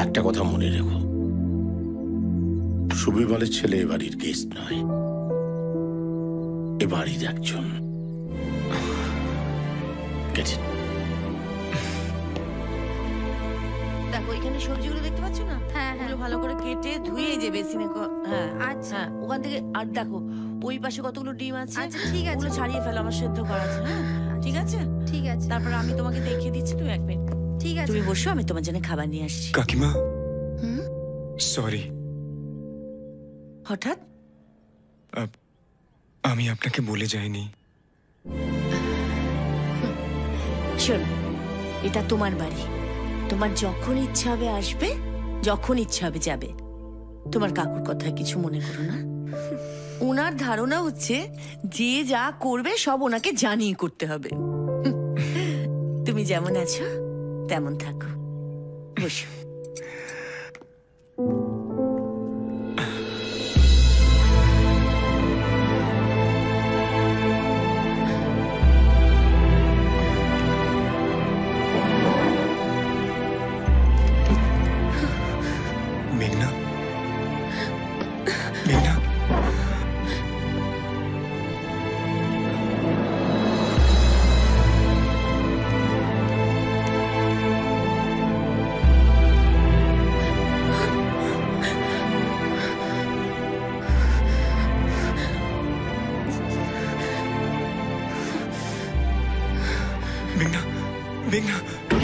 একটা কথা মনে রেখো, সুবিমলের ছেলে এ বাড়ির গেস্ট নয়, এ বাড়ির একজন। দেখো এখানে সবজিগুলো দেখতে পাচ্ছ না? হ্যাঁ, এগুলো ভালো করে কেটে ধুয়ে যে বেসিনে হ্যাঁ আচ্ছা ওখান থেকে। আর দেখো ওই পাশে কতগুলো ডিম আছে। আচ্ছা ঠিক আছে, ওগুলো ছাড়িয়ে ফেলো, আমার সেদ্ধ করা আছে। হ্যাঁ ঠিক আছে ঠিক আছে। তারপর আমি তোমাকে দেখিয়ে দিচ্ছি, তুমি 1 মিনিট ঠিক আছে তুমি বসো, আমি তোমার জন্য খাবার নিয়ে আসছি। কাকিমা সরি। হঠাৎ? আমি আপনাকে বলে যাইনি। শোন, এটা তোমার বাড়ি, তোমার যখন ইচ্ছা হবে আসবে, যখন ইচ্ছা হবে যাবে। তোমার কাকুর কথা কিছু মনে করো না। ওনার ধারণা হচ্ছে যে যা করবে সব ওনাকে জানিয়ে করতে হবে। তুমি যেমন আছো তেমন থাকো। বসো। মেঘনা, মেঘনা, মেঘনা, মেঘনা,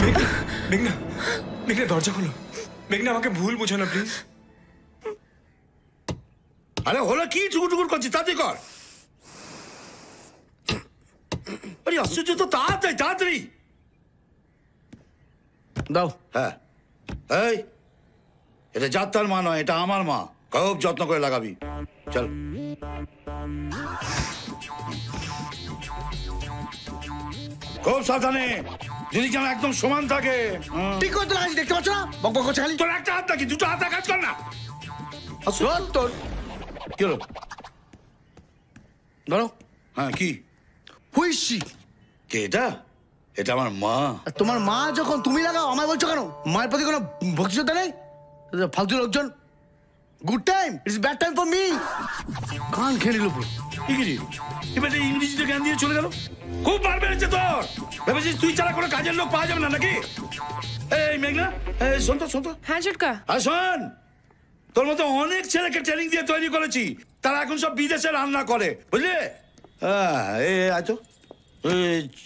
মেঘনা, মেঘনা, মেঘনা দরজা খোলো। মেঘনা আমাকে ভুল বোঝো না প্লিজ। আরে হলো কি টুকুর টুকুর করছিস? তাড়াতাড়ি কর। আরে আশ্চর্য তো, তাড়াতাড়ি তাড়াতাড়ি দাও। হ্যাঁ, এই এটা যাত্রার মা নয়, এটা আমার মা। খুব যত্ন করে লাগাবি। চল। খুব সাবধানে, যদি যেন একদম সমান থাকে। ঠিক করে তো লাগাচ্ছি, দেখতে পাচ্ছ না? বক বক করছে খালি। তোর একটা হাত নাকি দুটো হাতে কাজ কর না। তোর কি হলো? ধরো। হ্যাঁ, কি হুইসি? কে এটা? এটা আমার মা। তোমার মা যখন তুমি লাগাও আমায় বলছো কেন? মায়ের প্রতি কোনো ভক্তি শ্রদ্ধা নেই? ফালতু লোকজন। Good time, it's bad time for me. কান খেয়ে নিল পুরো। এবার ইংরেজিতে জ্ঞান দিয়ে চলে গেল। খুব বার বেড়েছে তোর। ভেবেছিস তুই ছাড়া কোনো কাজের লোক পাওয়া যাবে না নাকি? এই মেঘনা, শোন তো, শোন তো। হ্যাঁ ছোটকা। আর শোন, তোর মতো অনেক ছেলেকে ট্রেনিং দিয়ে তৈরি করেছি, তারা এখন সব বিদেশে রান্না করে, বুঝলি? হ্যাঁ, আয় তো,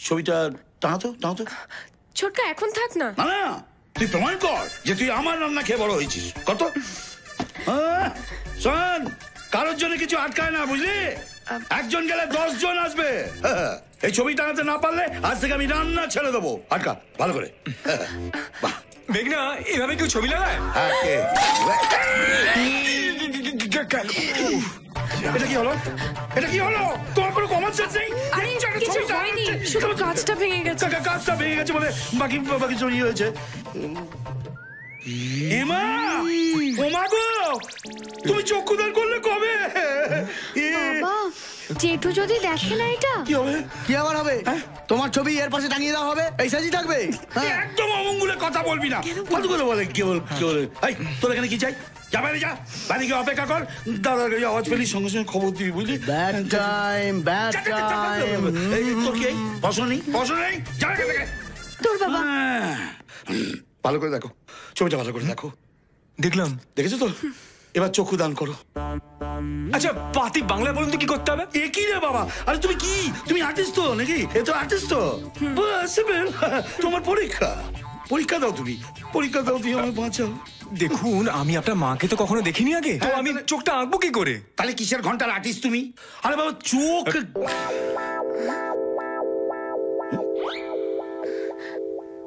ছবিটা টাঙাতো টাঙাতো। ছোটকা এখন থাক না। না না, তুই প্রমাণ কর যে তুই আমার রান্না খেয়ে বড় হয়েছিস। কত? শোন, কারোর জন্য কিছু আটকায় না, বুঝলি? একজন গেলে 10 জন আসবে। এই ছবি টাঙাতে না পারলে আজ থেকে আমি রান্না ছেড়ে দেবো। আটকা ভালো করে। মেঘনা, এভাবে কেউ ছবি লাগায়? এটা কি হলো? এটা কি হলো? তোমার কোনো কমন সেন্স নেই? আরে কিছু হয়নি, শুধু কাঁচটা ভেঙে গেছে। কাঁচটা ভেঙে গেছে বলে বাকি বাকি চুরি হয়েছে। এমা, ওমা গো, তুমি চক্ষুদান করলে কবে? বাবা, জেঠু যদি দেখে না এটা কি হবে? কি আবার হবে? তোমার ছবি এর পাশে টাঙিয়ে দেওয়া হবে, এই সাজি থাকবে। একদম অমঙ্গলে কথা বলবি না। ফালতু করে বলে কি বল কি বলে? এই তোর এখানে কি চাই? যা বাইরে যা, বাইরে গিয়ে অপেক্ষা কর। দাদার গাড়ি আওয়াজ পেলি সঙ্গে সঙ্গে খবর দিবি, বুঝলি? Bad time, bad time. এই তোর কি পছন্দ নেই? পছন্দ নেই? যা এখান থেকে। তোর বাবা। ভালো করে দেখো ছবিটা, ভালো করে দেখো। দেখলাম। দেখেছো তো? এবার চক্ষু দান করো। আচ্ছা, পাতি বাংলা বলুন তো কি করতে হবে? এ কি রে বাবা? আরে তুমি কি, তুমি আর্টিস্ট তো নাকি? এ তো আর্টিস্ট তো। তোমার পরীক্ষা, পরীক্ষা দাও তুমি, পরীক্ষা দাও, দিয়ে আমায় বাঁচাও। দেখুন, আমি আপনার মাকে তো কখনো দেখিনি আগে, তো আমি চোখটা আঁকবো কি করে? তাহলে কিসের ঘন্টার আর্টিস্ট তুমি? আরে বাবা চোখ।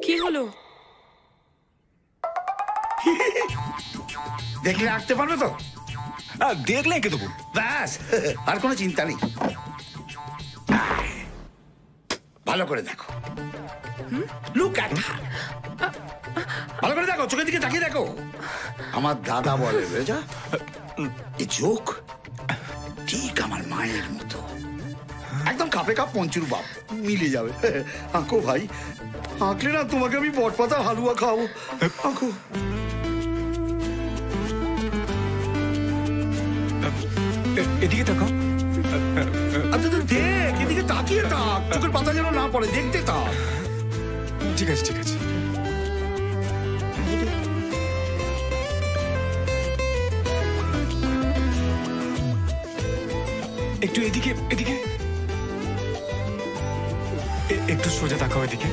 কি হলো? দেখলে আঁকতে পারবে তো? দেখলে এঁকে দেবো, ব্যাস, আর কোনো চিন্তা নেই। ভালো করে দেখো, লুক অ্যাট হার। ভালো করে দেখো, চোখের দিকে তাকিয়ে দেখো। আমার দাদা বলে বুঝা, এই চোখ ঠিক আমার মায়ের মতো, একদম কাপে কাপ পঞ্চুর বাপ, মিলে যাবে। আঁকো ভাই, আঁকলে না তোমাকে আমি বটপাতা হালুয়া খাওয়াবো। আঁকো। এদিকে তাকাও। আচ্ছা দেখ, এদিকে তাকিয়ে থাক, চোখের পাতা যেন না পড়ে, দেখতে থাক। ঠিক আছে, ঠিক আছে। একটু এদিকে, এদিকে একটু সোজা তাকাও এদিকে।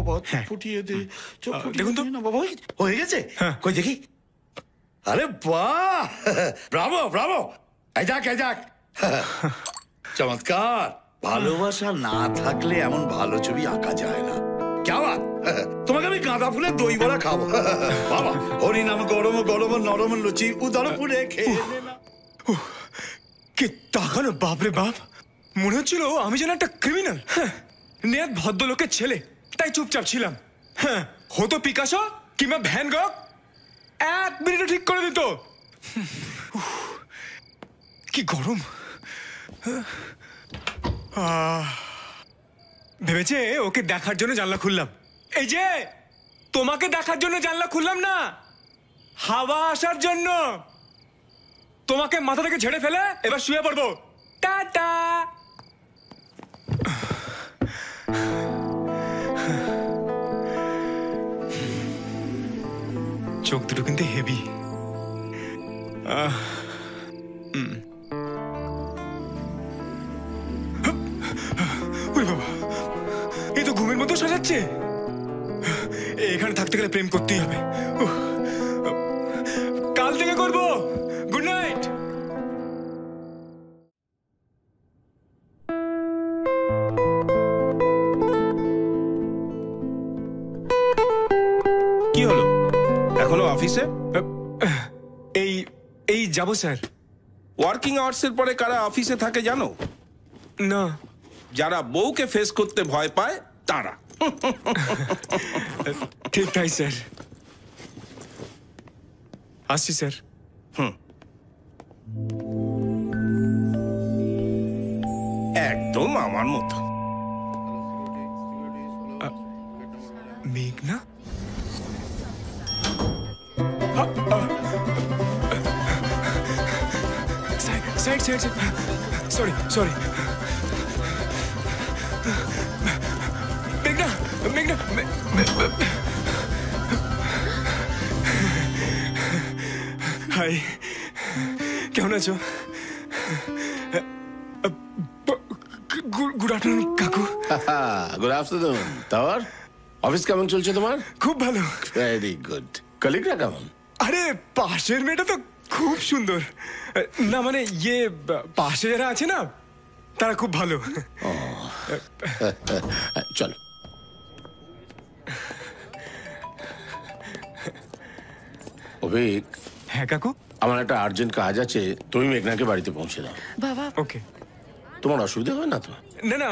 বাবা ফুটিয়ে দে চোখ দেখুন তো না বাবা হয়ে গেছে কই দেখি আরে বাহ ব্রাভো ব্রাভো এই যাক চমৎকার ভালোবাসা না থাকলে এমন ভালো ছবি আঁকা যায় না কেমন তোমাকে আমি গাঁদা ফুলের দই বড়া খাবো বাবা হরি নাম গরম গরম নরম লুচি উদরপুরে খেয়ে কি তাকানো বাপরে বাপ মনে হচ্ছিল আমি যেন একটা ক্রিমিনাল নেহাত ভদ্রলোকের ছেলে তাই চুপচাপ ছিলাম হ্যাঁ হতো পিকাসো কিংবা ভ্যান গগ 1 মিনিটে ঠিক করে দিত কি গরম ভেবেছে ওকে দেখার জন্য জানলা খুললাম এই যে তোমাকে দেখার জন্য জানলা খুললাম না হাওয়া আসার জন্য তোমাকে মাথা থেকে ঝেড়ে ফেলে এবার শুয়ে পড়বো টাটা চোখ দুটো কিন্তু হেভি বাবা এই তো ঘুমের মতো সাজাচ্ছে এখানে থাকতে গেলে প্রেম করতেই হবে কাল থেকে করবো গুড নাইট কি হলো এখনো অফিসে এই যাবো স্যার ওয়ার্কিং আওয়ার্সের পরে কারা অফিসে থাকে জানো না যারা বউকে ফেস করতে ভয় পায় তারা ঠিক তাই স্যার আসছি স্যার একদম আমার মতো মেঘনা সাইড সরি মেঘনা হাই কেমন আছো গুড আফটারনুন কাকু গুড আফটারনুন তাওয়ার অফিস কেমন চলছে তোমার খুব ভালো ভেরি গুড কলিগরা কেমন আরে পাশের মেয়েটা তো খুব সুন্দর না মানে ইয়ে পাশে যারা আছে না তারা খুব ভালো চলো অভিক হ্যাঁ কাকু আমার একটা আর্জেন্ট কাজ আছে তুমি মেঘনাকে বাড়িতে পৌঁছে দাও বাবা ওকে তোমার অসুবিধা হবে না তো না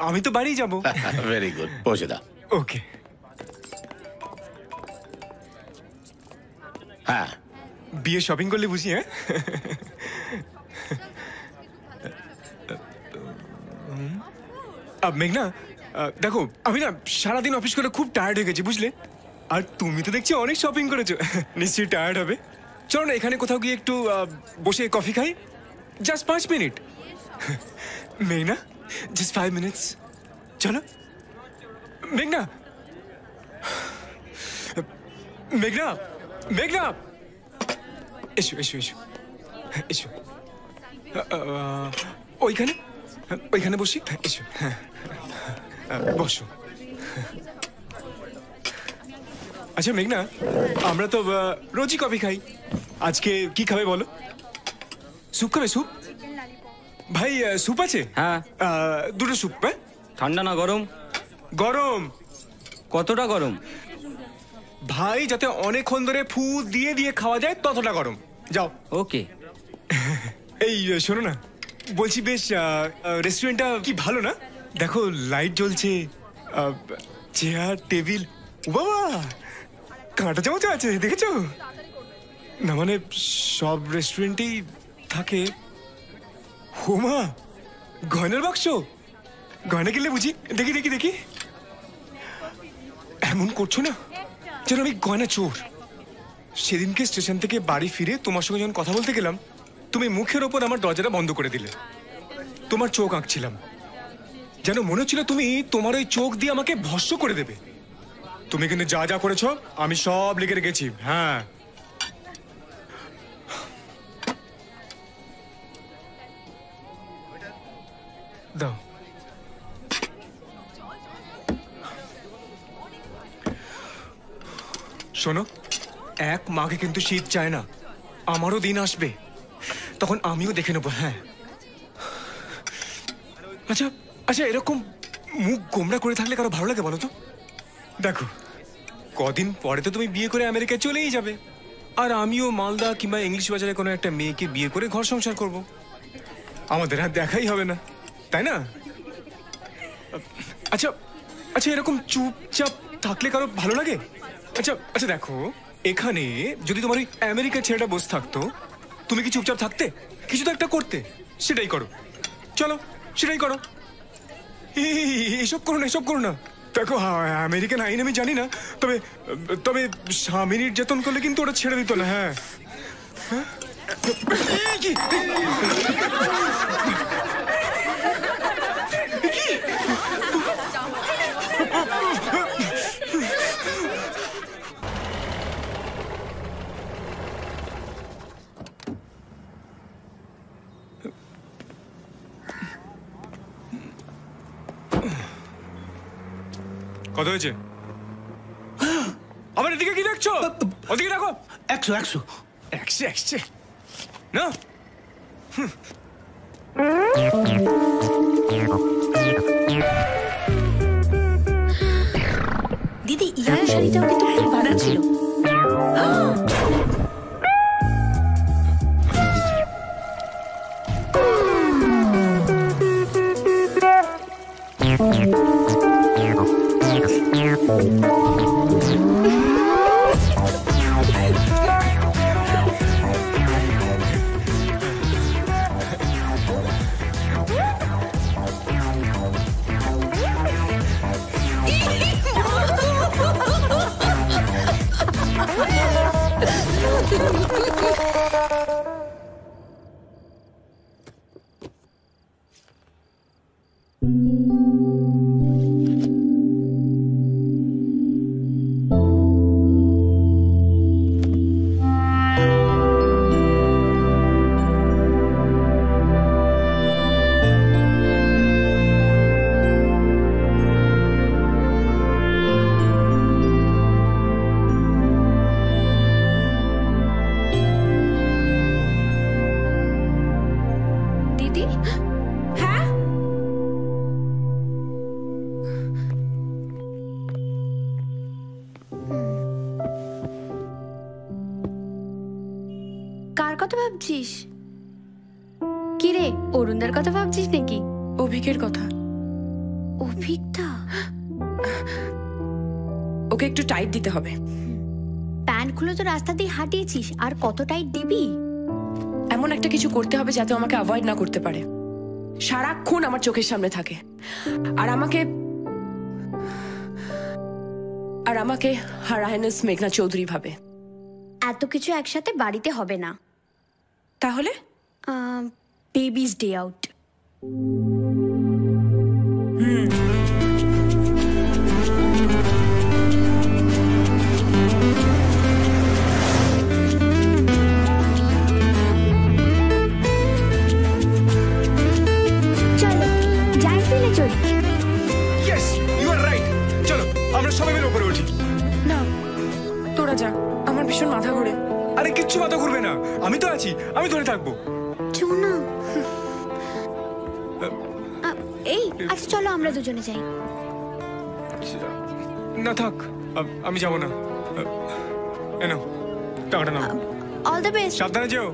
আমি তো বাড়ি যাবো ভেরি গুড পৌঁছে দাও ওকে হ্যাঁ বিয়ে শপিং করলে বুঝি হ্যাঁ মেঘনা দেখো আমি না সারাদিন অফিস করে খুব টায়ার্ড হয়ে গেছি বুঝলে আর তুমি তো দেখছি অনেক শপিং করেছো নিশ্চয়ই টায়ার্ড হবে চলো না এখানে কোথাও গিয়ে একটু বসে কফি খাই জাস্ট 5 মিনিট মেঘনা জাস্ট 5 মিনিটস চলো মেঘনা মেঘনা মেঘনা এসো ওইখানে বসি এসো বসো আচ্ছা মেঘনা আমরা তো রোজই কফি খাই আজকে কি খাবে বলো স্যুপ খাবে স্যুপ ভাই স্যুপ আছে হ্যাঁ দুটো স্যুপ ঠান্ডা না গরম গরম কতটা গরম ভাই যাতে অনেকক্ষণ ধরে ফু দিয়ে দিয়ে খাওয়া যায় ততটা গরম যাও ওকে এই শোনো না বলছি বেশ রেস্টুরেন্টটা কি ভালো না দেখো লাইট জ্বলছে চেয়ার টেবিল বাবা কাঁটা চামচ আছে দেখেছো না মানে সব রেস্টুরেন্টেই থাকে হোমা গয়নার বাক্স গয়না কিনলে বুঝি দেখি দেখি দেখি এমন করছো না যেন আমি গয়না চোর সেদিনকে স্টেশন থেকে বাড়ি ফিরে তোমার সঙ্গে যখন কথা বলতে গেলাম তুমি মুখের ওপর আমার দরজাটা বন্ধ করে দিলে তোমার চোখ আঁকছিলাম যেন মনে হচ্ছিল তুমি তোমার ওই চোখ দিয়ে আমাকে ভস্ম করে দেবে তুমি কিন্তু যা যা করেছো আমি সব লিখে রেখেছি হ্যাঁ দাও শোনো, এক মাকে কিন্তু শীত চায় না। আমারও দিন আসবে, তখন আমিও দেখে নেবো। হ্যাঁ, আচ্ছা আচ্ছা, এরকম মুখ গোমরা করে থাকলে কারো ভালো লাগে বলো তো? দেখো, কদিন পরে তো তুমি বিয়ে করে আমেরিকায় চলেই যাবে, আর আমিও মালদা কিংবা ইংলিশ বাজারে কোনো একটা মেয়েকে বিয়ে করে ঘর সংসার করব। আমাদের আর দেখাই হবে না, তাই না? আচ্ছা আচ্ছা, এরকম চুপচাপ থাকলে কারো ভালো লাগে? আচ্ছা আচ্ছা, দেখো, এখানে যদি তোমার ওই আমেরিকার ছেলেটা বসে থাকতো, তুমি কি চুপচাপ থাকতে? কিছু তো একটা করতে। সেটাই করো, চলো সেটাই করো। এসব করো না, এসব করো না। দেখো, আমেরিকান আইন আমি জানি না, তবে তবে স্বামী নির্যাতন করলে কিন্তু ওরা ছেড়ে দিত না। হ্যাঁ, কত হয়েছে? আমার এদিকে কি দেখছো? ওদিকে দেখো। 100 100 100 100 না। দিদি, ইয়ার শাড়িটাও কিন্তু খুব ভালো ছিল। কার কথা ভাবছিস? কি রে, অরুণদার কথা ভাবছিস নাকি? অভিকের কথা। অভিকটা? ওকে একটু টাইট দিতে হবে। প্যান্ট খুলে তো রাস্তা দিয়ে হাঁটিয়েছিস, আর কত টাইট দিবি? এমন একটা কিছু করতে হবে যাতে আমাকে অ্যাভয়েড না করতে পারে, সারাক্ষণ আমার চোখের সামনে থাকে, আর আমাকে হার হাইনেস মেঘনা চৌধুরী ভাবে। এত কিছু একসাথে বাড়িতে হবে না। তাহলে বেবিস ডে আউট। চলো, জাইন্ট চলি। Yes, you are right. চলো, আমরা সবাই মিলে উপরে উঠি। না, তোরা যা, আমার ভীষণ মাথা ঘোরে। আরে কিচ্ছু মাথা ঘুরবে না, আমি তো আছি, আমি ধরে থাকবো। চুনা, এই আচ্ছা চলো আমরা দুজনে যাই। না থাক, আমি যাবো না। এনো টাকাটা নাও। All the best. সাবধানে যেও।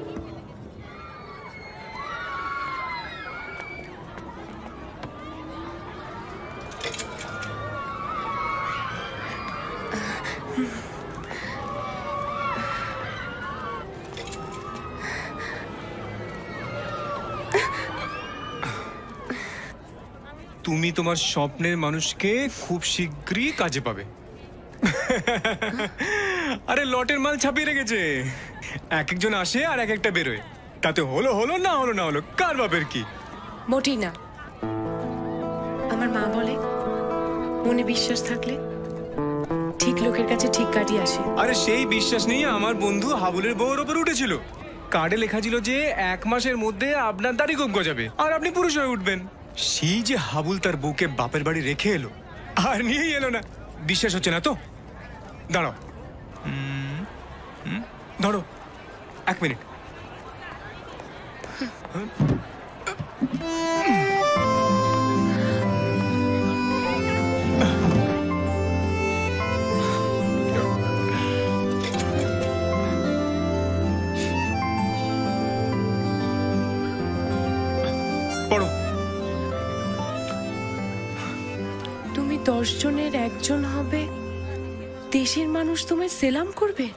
তুমি তোমার স্বপ্নের মানুষকে খুব শীঘ্রই কাজে পাবে। আরে লটের মাল ছাপিয়ে রেখেছে, এক একজন আসে আর এক একটা বেরোয়, তাতে হলো হলো, না হলো না হলো, কার বাপের কি? মোটেই না। আমার মা বলে, মনে বিশ্বাস থাকলে ঠিক লোকের কাছে ঠিক কাটি আসে। আরে সেই বিশ্বাস নিয়ে আমার বন্ধু হাবুলের বউর ওপর উঠেছিল। কার্ডে লেখা ছিল যে 1 মাসের মধ্যে আপনার দাড়ি গোপ গজাবে আর আপনি পুরুষ হয়ে উঠবেন। সেই যে হাবুল তার বউকে বাপের বাড়ি রেখে এলো, আর নিয়েই এলো না। বিশ্বাস হচ্ছে না তো? দাঁড়াও, ধরো 1 মিনিট। পড়ো। তুমি 10 জনের একজন হবে, দেশের মানুষ তোমায় সেলাম করবে?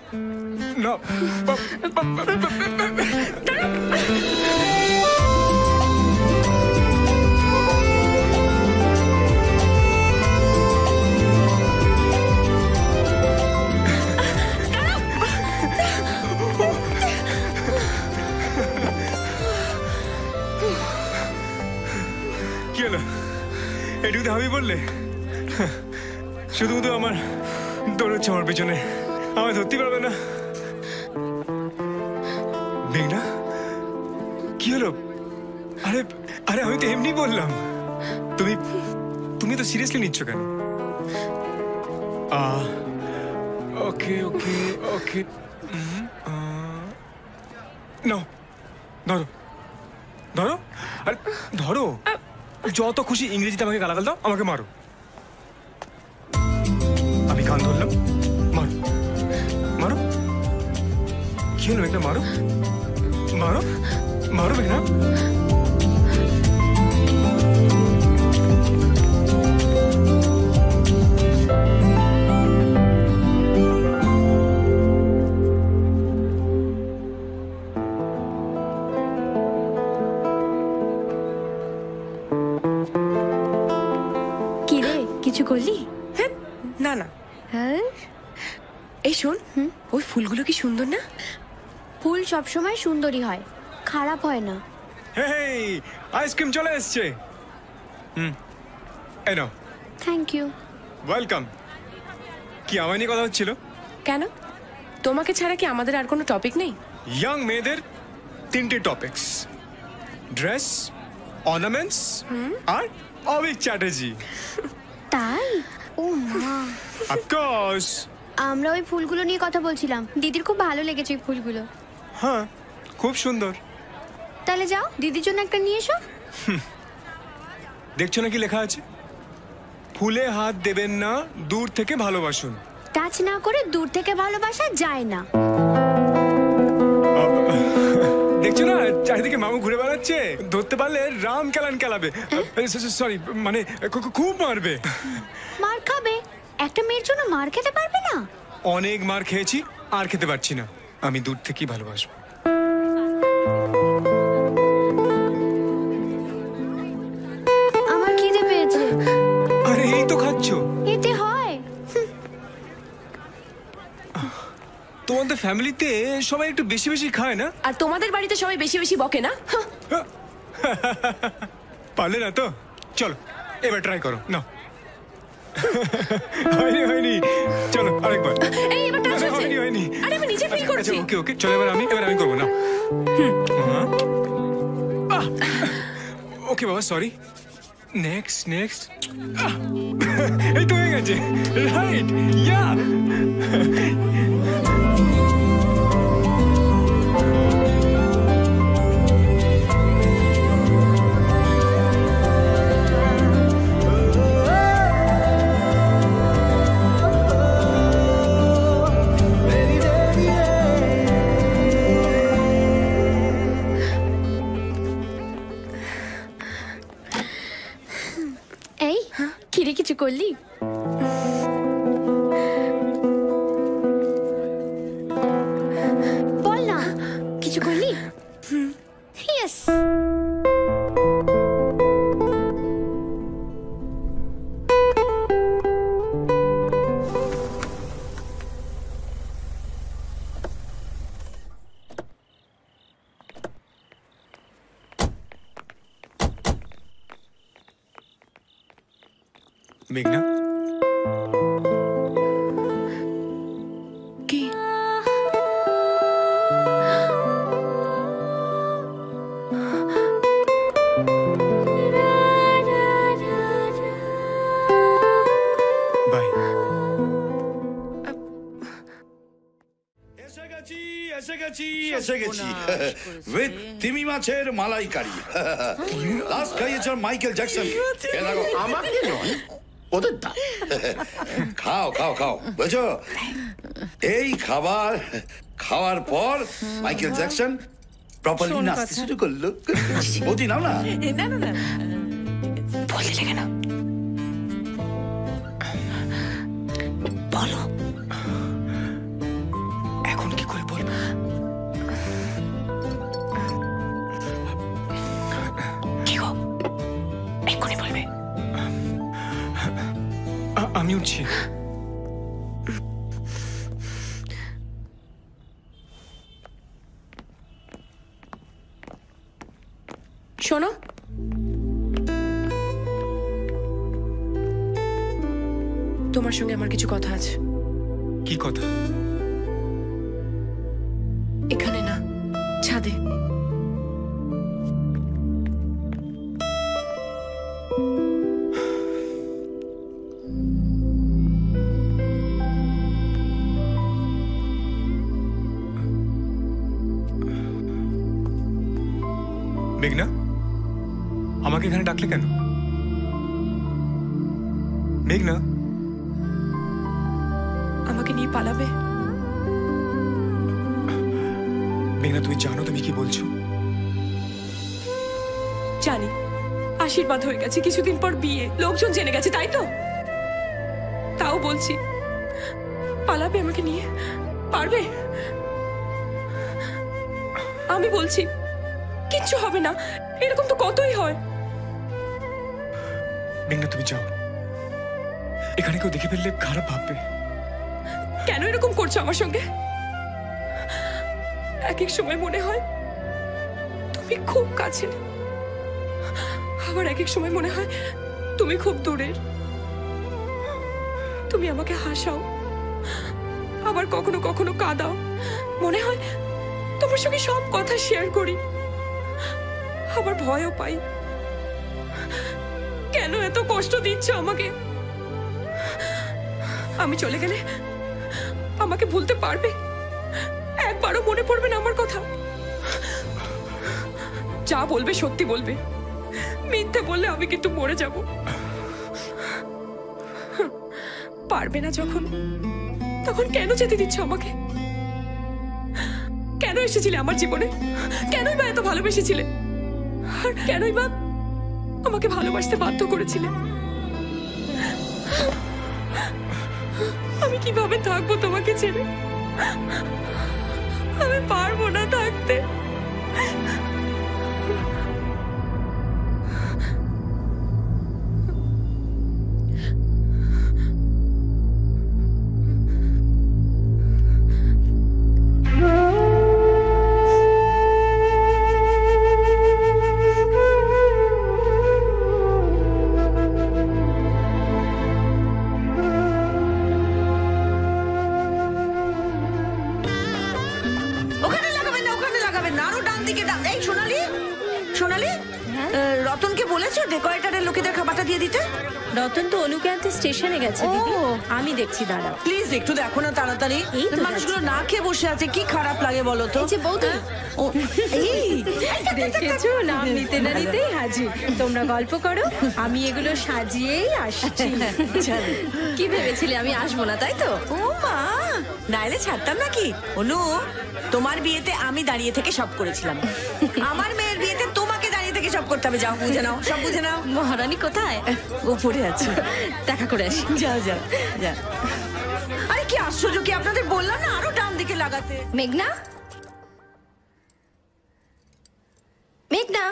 না, কি হলো? এটুকুতে আমি বললে? শুধু শুধু আমার দৌড়চ্ছে আমার পেছনে, আমায় ধরতে পারবে না। মেঘনা, কি হলো? আরে আরে আমি তো এমনি বললাম। তুমি তুমি তো সিরিয়াসলি নিচ্ছ কেন? ওকে ওকে ওকে, নাও ধরো ধরো, আরে ধরো। যত খুশি ইংরেজিতে আমাকে গালাগাল দাও, আমাকে মারো। আমি কান ধরলাম, মারো মারো। কি হলো মেঘনা? মারো মারো মারো মেঘনা। কি রে, কিছু করলি? না না। হ্যাঁ, এই শোন, ওই ফুলগুলো কি সুন্দর না? ফুল সবসময় সুন্দরী হয়, খারাপ হয় না। হেই, আইসক্রিম চলে এসছে। এই নাও। Thank you. ওয়েলকাম। কি আমায় নিয়ে কথা হচ্ছিল? কেন, তোমাকে ছাড়া কি আমাদের আর কোনো টপিক নেই? ইয়াং মেয়েদের 3টে টপিকস: ড্রেস, অর্নামেন্টস আর অভিক চ্যাটার্জি। তাই? ও মা, অফকোর্স। আমরা ওই ফুলগুলো নিয়ে কথা বলছিলাম, দিদির খুব ভালো লেগেছে ওই ফুলগুলো। হ্যাঁ, খুব সুন্দর। তাহলে যাও, দিদির জন্য একটা নিয়ে এসো। দেখছো না কি লেখা আছে? ফুলে হাত দেবেন না, দূর থেকে ভালোবাসুন। টাচ না করে দূর থেকে ভালোবাসা যায় না। দেখছো না চারিদিকে মামু ঘুরে বেড়াচ্ছে, ধরতে পারলে রাম কেলান কেলাবে। সরি, মানে খুব মারবে। মার খাবে? একটা মেয়ের জন্য মার খেতে পারবে না? অনেক মার খেয়েছি, আর খেতে পারছি না। আমি দূর থেকেই ভালোবাসবো। আমার খিদে পেয়েছে। আরে এই তো খাচ্ছ। এতে হয়? তোমাদের ফ্যামিলিতে সবাই একটু বেশি বেশি খায় না? আর তোমাদের বাড়িতে সবাই বেশি বেশি বকে না? পারলে না তো? চলো এবার ট্রাই করো। না হয়নি হয়নি, চলো আরেকবার। এই এবার টাচ হচ্ছে। হয়নি হয়নি। আরে আমি নিজে ফিল করছি। ওকে ওকে, চলো এবার আমি করবো না। ওকে বাবা, সরি। Next next. এই তো হয়ে গেছে। রাইট, ইয়া। এই কিরে, কিছু করলি? বল না, কিছু করলি? ইয়েস। মেঘনা, কি? বাই। এসে গেছি উইথ তিমি মাছের মালাইকারি। লাস্ট খাইয়েছে মাইকেল জ্যাকসন। আমাকে নয়, ওদের দাও। খাও খাও খাও, বুঝছো? এই খাবার খাওয়ার পর মাইকেল জ্যাকসন প্রপারলি নাচতে শুরু করলো। বৌদি নাও না। না না না, বললে কেন? বলো। এখন কি করে বলবো? কি গো, এক্ষুনি বলবে? আমি উঠছি। শোনো, তোমার সঙ্গে আমার কিছু কথা আছে। কি কথা? এখানে না, ছাদে। মেঘনা, আমাকে এখানে ডাকলে কেন? মেঘনা, আমাকে নিয়ে পালাবে? মেঘনা, তুমি জানো তুমি কি বলছো? জানি, আশীর্বাদ হয়ে গেছে, কিছুদিন পর বিয়ে, লোকজন জেনে গেছে, তাই তো? তাও বলছি, পালাবে আমাকে নিয়ে? পারবে? আমি বলছি কিচ্ছু হবে না, এরকম তো কতই হয়। মেঘনা, তুমি যাও, এখানে কেউ দেখে ফেললে খারাপ ভাববে। কেন এরকম করছো আমার সঙ্গে? এক এক সময় মনে হয় তুমি খুব কাছের, আবার এক এক সময় মনে হয় তুমি খুব দূরের। তুমি আমাকে হাসাও, আবার কখনো কখনো কাঁদাও। মনে হয় তোমার সঙ্গে সব কথা শেয়ার করি, আবার ভয়ও পাই। কেন এত কষ্ট দিচ্ছ আমাকে? আমি চলে গেলে আমাকে ভুলতে পারবে? একবারও মনে পড়বে না আমার কথা? যা বলবে সত্যি বলবে, মিথ্যে বললে আমি কিন্তু মরে যাব। পারবে না যখন, তখন কেন যেতে দিচ্ছ আমাকে? কেন এসেছিলে আমার জীবনে? কেনই বা এত ভালোবেসেছিলে? আর কেনই বা আমাকে ভালোবাসতে বাধ্য করেছিলে? আমি কিভাবে থাকবো তোমাকে ছেড়ে? আমি পারবো না থাকতে। রতনকে বলেছো ডেকোরেটরের লোকেদের খাবারটা দিয়ে দিতে? রতন তো অনুকে আনতে স্টেশনে গেছে দিদি, আমি দেখছি। দাঁড়াও প্লিজ, একটু দেখো না তাড়াতাড়ি। মানুষগুলো না খেয়ে বসে আছে, কি খারাপ লাগে বলো তো। দেখেছো, নাম নিতে না নিতেই হাজির। তোমরা গল্প করো, আমি এগুলো সাজিয়েই আসছি। কি ভেবেছিলে আমি আসবো না, তাই তো? ও মা, নাইলে ছাড়তাম নাকি? অনু, তোমার বিয়েতে আমি দাঁড়িয়ে থেকে সব করেছিলাম, আমার মেয়ের বিয়েতে তোমাকে দাঁড়িয়ে থেকে সব করতে হবে। যাও, বুঝে নাও, সব বুঝে নাও। মহারানী কোথায়? উপরে আছে, দেখা করে আসি। যাও যাও যা। আরে কি আশ্চর্য, কি আপনাদের বললাম না আরো ডান দিকে লাগাতে। মেঘনা, মেঘনা,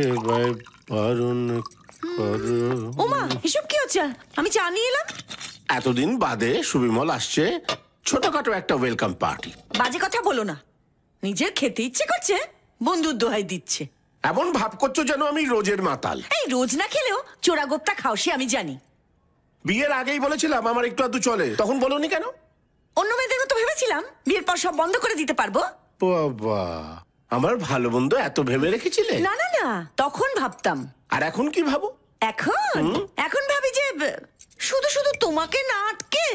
সেবায় বারণ করো। ওমা, এসব কি হচ্ছে? আমি চা নিয়ে এলাম। এতদিন বাদে সুবিমল আসছে, ছোটখাটো একটা ওয়েলকাম পার্টি। বাজে কথা বলো না। নিজের খেতে ইচ্ছে করছে, বন্ধুর দোহাই দিচ্ছে। এমন ভাব করছো যেন আমি রোজের মাতাল। এই রোজ না খেলেও চোরাগোপ্তা খাও, সে আমি জানি। বিয়ের আগেই বলেছিলাম আমার একটু আধটু চলে, তখন বলোনি কেন? অন্য মেয়েদের মতো ভেবেছিলাম বিয়ের পর সব বন্ধ করে দিতে পারবো। বাবা, আমার ভালো বন্ধু এত ভেবে রেখেছিলে? না না না, তখন ভাবতাম। আর এখন কি ভাবো? এখন ভাবি যে শুধু শুধু তোমাকে না আটকে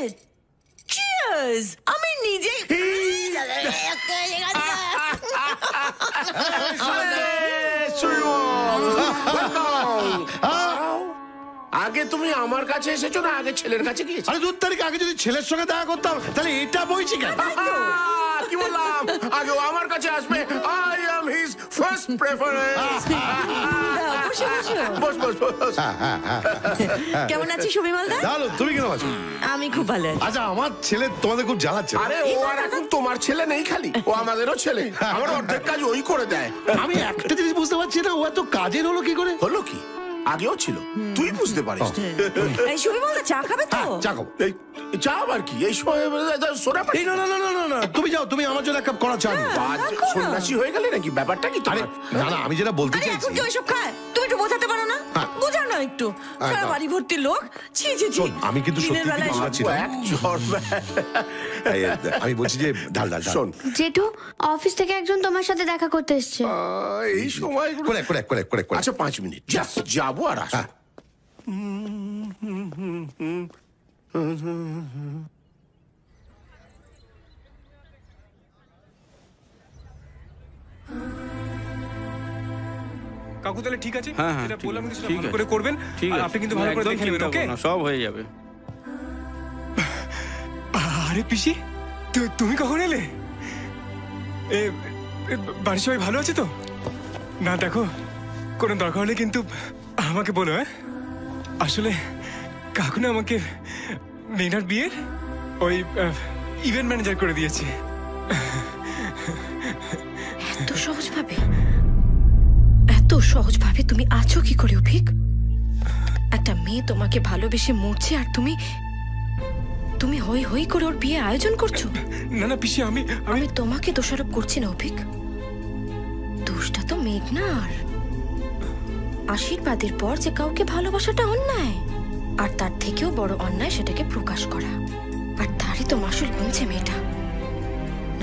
চিয়ার্স আমি নিজে। আগে তুমি আমার কাছে এসেছো না আগে ছেলের কাছে গিয়েছো? আরে 2 তারিখ আগে যদি ছেলের সঙ্গে দেখা করতাম তাহলে এটা বইছি কেন? কি বললাম? আগে ও আমার কাছে আসবে। I am his first preference. Boss boss boss. কেমন আছিস সুবিমল দা? ভালো, তুমি কেমন আছো? আমি খুব ভালো আছি। আচ্ছা, আমার ছেলে তোমাদের খুব জ্বালাচ্ছে। আরে ও আর এখন তোমার ছেলে নেই, খালি ও আমাদেরও ছেলে। আমার অর্ধেক কাজ ওই করে দেয়। আমি একটা জিনিস বুঝতে পারছি না, ও এত কাজের হলো কি করে? হলো কি, আগেও ছিল, তুই বুঝতে পারিস। এই সুবিমল দা চা খাবে তো? চা খাবো। চা আবার কি, এই সোনা পাটি? না না না না না, তুমি যাও, তুমি আমার জন্য এক কাপ করা চা নিও। সন্ন্যাসী হয়ে গেলে নাকি? ব্যাপারটা কি? আরে না না, আমি যেটা বলতে চাইছি। এখন কি ওইসব খায়? তুমি একটু বোঝাতে পারো না? বোঝাও না একটু। সারা বাড়ি ভর্তি লোক। ছি ছি ছি। আমি কিন্তু সত্যি আমি বলছি যে ঢাল ঢাল শোন জেঠু, অফিস থেকে একজন তোমার সাথে দেখা করতে এসেছে। এই সময় করে করে করে করে করে। আচ্ছা 5 মিনিট জাস্ট যাবো আর আসবো। কাকু তাহলে ঠিক আছে? হ্যাঁ, যেটা বললাম কিন্তু সেটা ঠিক ভালো আছে। করে করবেন। ঠিক আর আছে, আপনি কিন্তু ভালো করে একদম দেখে নেবেন, চিন্তা ওকে? করো না, সব হয়ে যাবে। আরে পিসি, তুমি কখন এলে? বাড়ির সবাই ভালো আছে তো? না দেখো, কোনো দরকার হলে কিন্তু আমাকে বলো। হ্যাঁ, আসলে কাকু না আমাকে মেয়েনার বিয়ের ওই ইভেন্ট ম্যানেজার করে দিয়েছে। এত সহজভাবে তুমি আছো কি করে অভিক? একটা মেয়ে তোমাকে ভালোবেসে মরছে আর তুমি হই হই করে ওর বিয়ে আয়োজন করছো। না না পিসি, আমি তোমাকে দোষারোপ করছি না অভিক, দোষটা তো মেঘনার। আশীর্বাদের পর যে কাউকে ভালোবাসাটা অন্যায়, আর তার থেকেও বড় অন্যায় সেটাকে প্রকাশ করা। আর তারই তো মাসুল গুনছে মেয়েটা।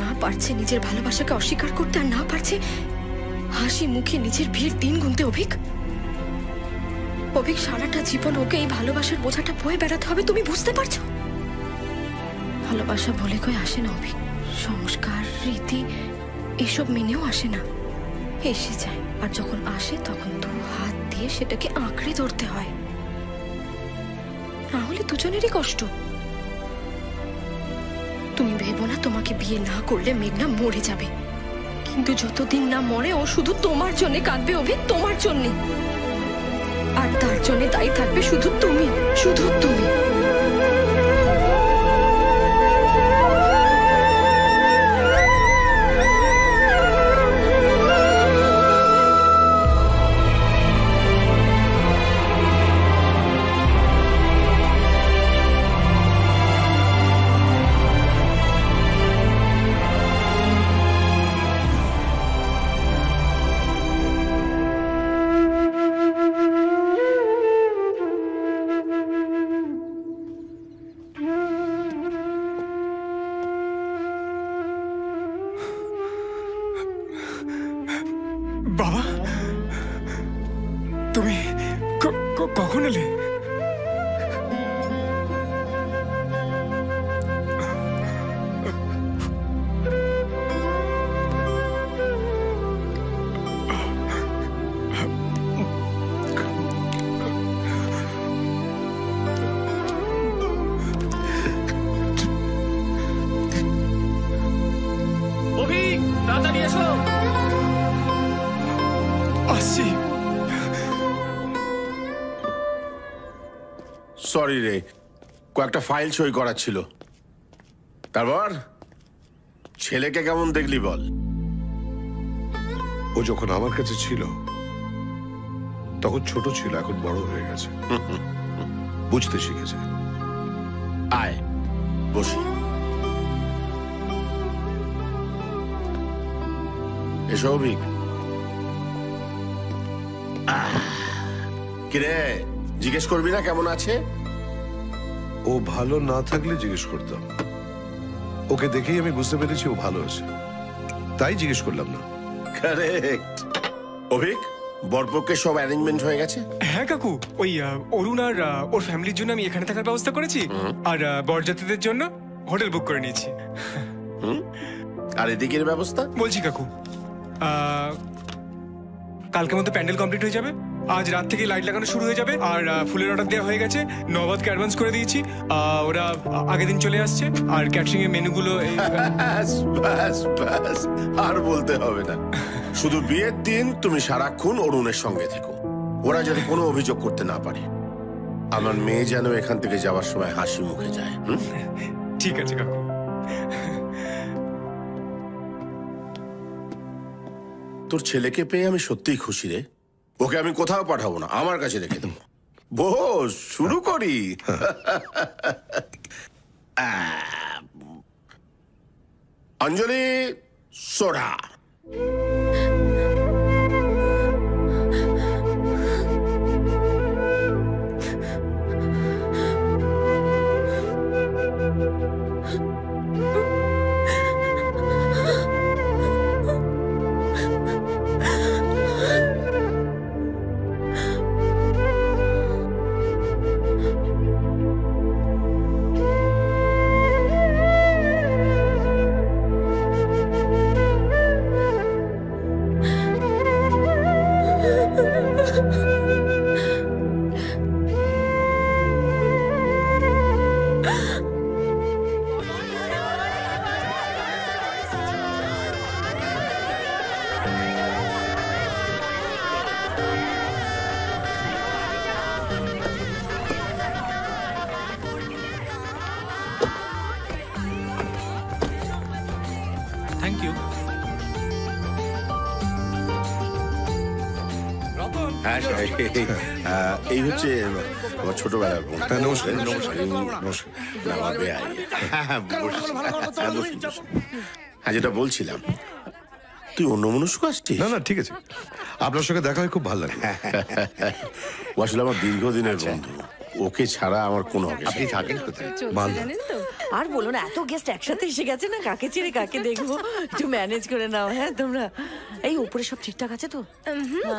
না পারছে নিজের ভালোবাসাকে অস্বীকার করতে, আর না পারছে হাসি মুখে নিজের বিয়ের দিন গুনতে। অভিক সারাটা জীবন ওকে এই ভালোবাসার বোঝাটা বয়ে বেড়াতে হবে, তুমি বুঝতে পারছো? ভালোবাসা বলে কই আসে না অভিক, সংস্কার রীতি এসব মেনেও আসে না, এসে যায়। আর যখন আসে তখন 2 হাত দিয়ে সেটাকে আঁকড়ে ধরতে হয়, না হলে দুজনেরই কষ্ট। তুমি ভেবো না তোমাকে বিয়ে না করলে মেঘনা মরে যাবে, কিন্তু যতদিন না মরে ও শুধু তোমার জন্য কাঁদবে অভিক, তোমার জন্য। আর তার জন্য দায়ী থাকবে শুধু তুমি, শুধু তুমি। বাবা, তুমি কখন এলে? অভিক, তাড়াতাড়ি এসো। আসছি। সরি রে, কয়েকটা ফাইল সই করার ছিল। তারপর ছেলেকে কেমন দেখলি বল? ও যখন আমার কাছে ছিল তখন ছোট ছিল, এখন বড় হয়ে গেছে, বুঝতে শিখেছে। আয় বসি। এসো অভিক। কিরে, জিজ্ঞেস করবি না কেমন আছে? ও ভালো না থাকলে জিজ্ঞেস করতাম, ওকে দেখেই আমি বুঝতে পেরেছি ও ভালো আছে, তাই জিজ্ঞেস করলাম না। কারেক্ট। অভিক, বরপক্ষে সব অ্যারেঞ্জমেন্ট হয়ে গেছে? হ্যাঁ কাকু, ওই অরুণ আর ওর ফ্যামিলির জন্য আমি এখানে থাকার ব্যবস্থা করেছি, আর বরযাত্রীদের জন্য হোটেল বুক করে নিয়েছি। আর এদিকের ব্যবস্থা? বলছি কাকু, কালকের মধ্যে প্যান্ডেল কমপ্লিট হয়ে যাবে, আজ রাত থেকে লাইট লাগানো শুরু হয়ে যাবে, আর ফুলের অর্ডার দেওয়া হয়ে গেছে, নবাদকে অ্যাডভান্স করে দিয়েছি, ওরা আগের দিন চলে আসছে, আর ক্যাটারিং এর মেনুগুলো আর বলতে হবে না। শুধু বিয়ের দিন তুমি সারাক্ষণ অরুণের সঙ্গে থেকো, ওরা যাতে কোনো অভিযোগ করতে না পারে। আমার মেয়ে যেন এখান থেকে যাওয়ার সময় হাসি মুখে যায়। ঠিক আছে কাকু। তোর ছেলেকে পেয়ে আমি সত্যিই খুশি রে। ওকে আমি কোথাও পাঠাবো না, আমার কাছে রেখে দেবো। বস, শুরু করি। অঞ্জলি, সোডা। Thank you. এই হচ্ছে আমার ছোটবেলার বোন। নমস্কার। হ্যাঁ, যেটা বলছিলাম, তুই অন্যমনস্ক আসছিস? না না, ঠিক আছে, আপনার সঙ্গে দেখা হয় খুব ভালো লাগে। ও আসলে আমার দীর্ঘদিনের বন্ধু, ওকে ছাড়া আমার কোনো হবে। আপনি থাকেন কোথায়? আর বলো না, এত গেস্ট একসাথে এসে গেছে না, কাকে ছেড়ে কাকে দেখবো, একটু ম্যানেজ করে নাও। হ্যাঁ তোমরা, এই উপরে সব ঠিকঠাক আছে তো?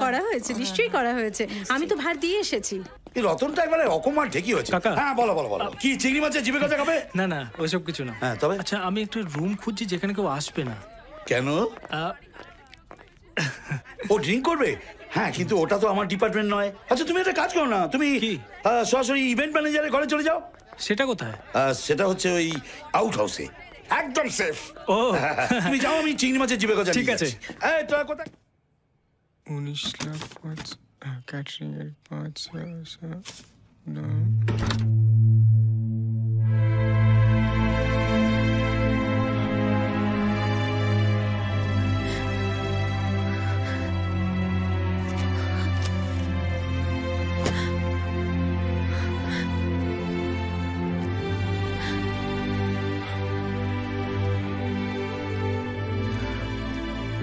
করা হয়েছে, নিশ্চয়ই করা হয়েছে, আমি তো ভার দিয়ে এসেছি। রতনটা একবারে অকমান ঠিকই হয়েছে। হ্যাঁ বলো বলো বলো, কি চিংড়ি মাছের জিভে কাছে খাবে? না না, ওইসব কিছু না। হ্যাঁ তবে আচ্ছা, আমি একটা রুম খুঁজছি যেখানে কেউ আসবে না। কেন? ও ড্রিঙ্ক করবে? হ্যাঁ, কিন্তু ওটা তো আমার ডিপার্টমেন্ট নয়। আচ্ছা তুমি একটা কাজ করো না, তুমি সরাসরি ইভেন্ট ম্যানেজারের ঘরে চলে যাও। সেটা কোথায়? সেটা হচ্ছে ওই আউট হাউসে, একদম সেফ। ও তুমি যাও, আমি চিংড়ি মাছের জিভে গজা। ঠিক আছে। এই তোরা কোথায়? 19 লাখ 5 ক্যাটারিং এর 5।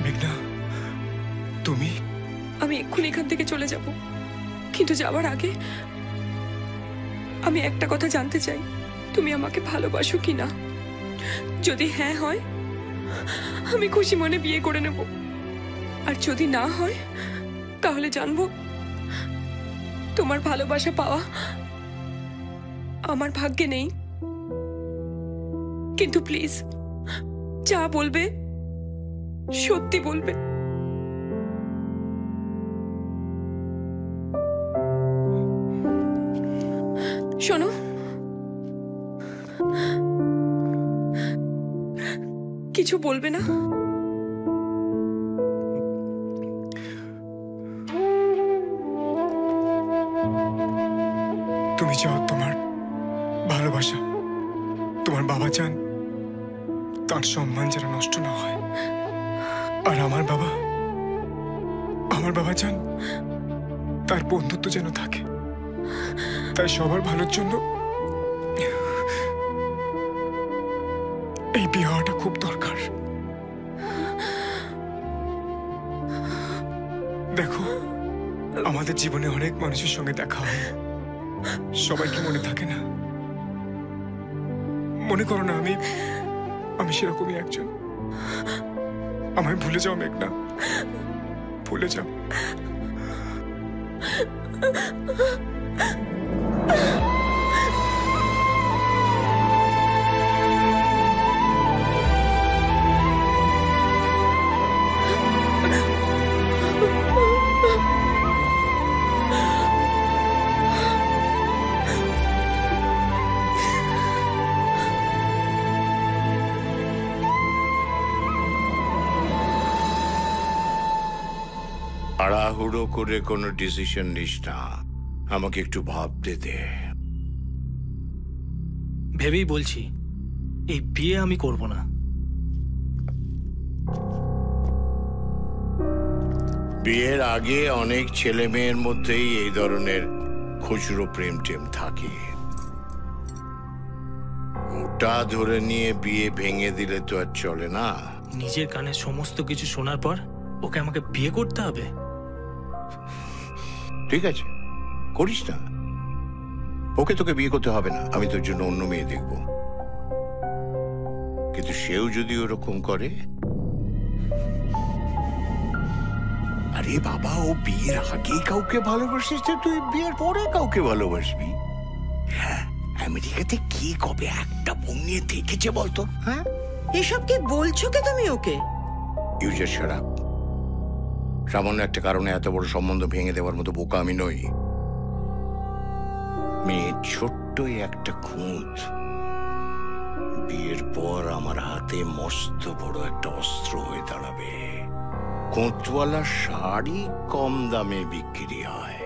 মেঘনা, তুমি? আমি এক্ষুনি এখান থেকে চলে যাব, কিন্তু যাওয়ার আগে আমি একটা কথা জানতে চাই, তুমি আমাকে ভালোবাসো কি না? যদি হ্যাঁ হয়, আমি খুশি মনে বিয়ে করে নেব, আর যদি না হয় তাহলে জানবো তোমার ভালোবাসা পাওয়া আমার ভাগ্যে নেই। কিন্তু প্লিজ, যা বলবে সত্যি বলবে। শোনো, কিছু বলবে না? তুমি চাও তোমার ভালোবাসা, তোমার বাবা চান তার সম্মান যেন নষ্ট না হয়, আর আমার বাবা চান তার বন্ধুত্ব যেন থাকে। তাই সবার ভালোর জন্য এই বিয়ে হওয়াটা খুব দরকার। দেখো, আমাদের জীবনে অনেক মানুষের সঙ্গে দেখা হয়, সবাইকে মনে থাকে না। মনে করো না আমি সেরকমই একজন। আমায় ভুলে যাও মেঘনা, ভুলে যাও। তাড়াহুড়ো করে কোনো ডিসিশন নিস না, আমাকে একটু ভাবতে দে। ভেবেই বলছি এই বিয়ে আমি করব না। বিয়ের আগে অনেক ছেলে মেয়ের মধ্যেই এই ধরনের খুচরো প্রেম টেম থাকে। ওটা ধরে নিয়ে বিয়ে ভেঙে দিলে তো আর চলে না। নিজের কানে সমস্ত কিছু শোনার পর ওকে আমাকে বিয়ে করতে হবে? ঠিক আছে, করিস না। ওকে তোকে বিয়ে করতে হবে না, আমি তোর জন্য অন্য মেয়ে দেখব। কিন্তু সেও যদি ওরকম করে, আরে বাবা, ও বিয়ের আগে কাউকে ভালোবাসিস তো তুই বিয়ের পরে কাউকে ভালোবাসবি? হ্যাঁ, আমেরিকাতে কে কবে একটা বোন নিয়ে দেখেছে বলতো? হ্যাঁ, এসব কি বলছো কে তুমি ওকে? ইউজার ছাড়া সামান্য একটা কারণে এত বড় সম্বন্ধ ভেঙে দেওয়ার মতো বোকা আমি নই। মেয়ে ছোট্টই একটা খুঁত বিয়ের পর আমার হাতে মস্ত বড় একটা অস্ত্র হয়ে দাঁড়াবে। খুঁতওয়ালা শাড়ি কম দামে বিক্রি হয়,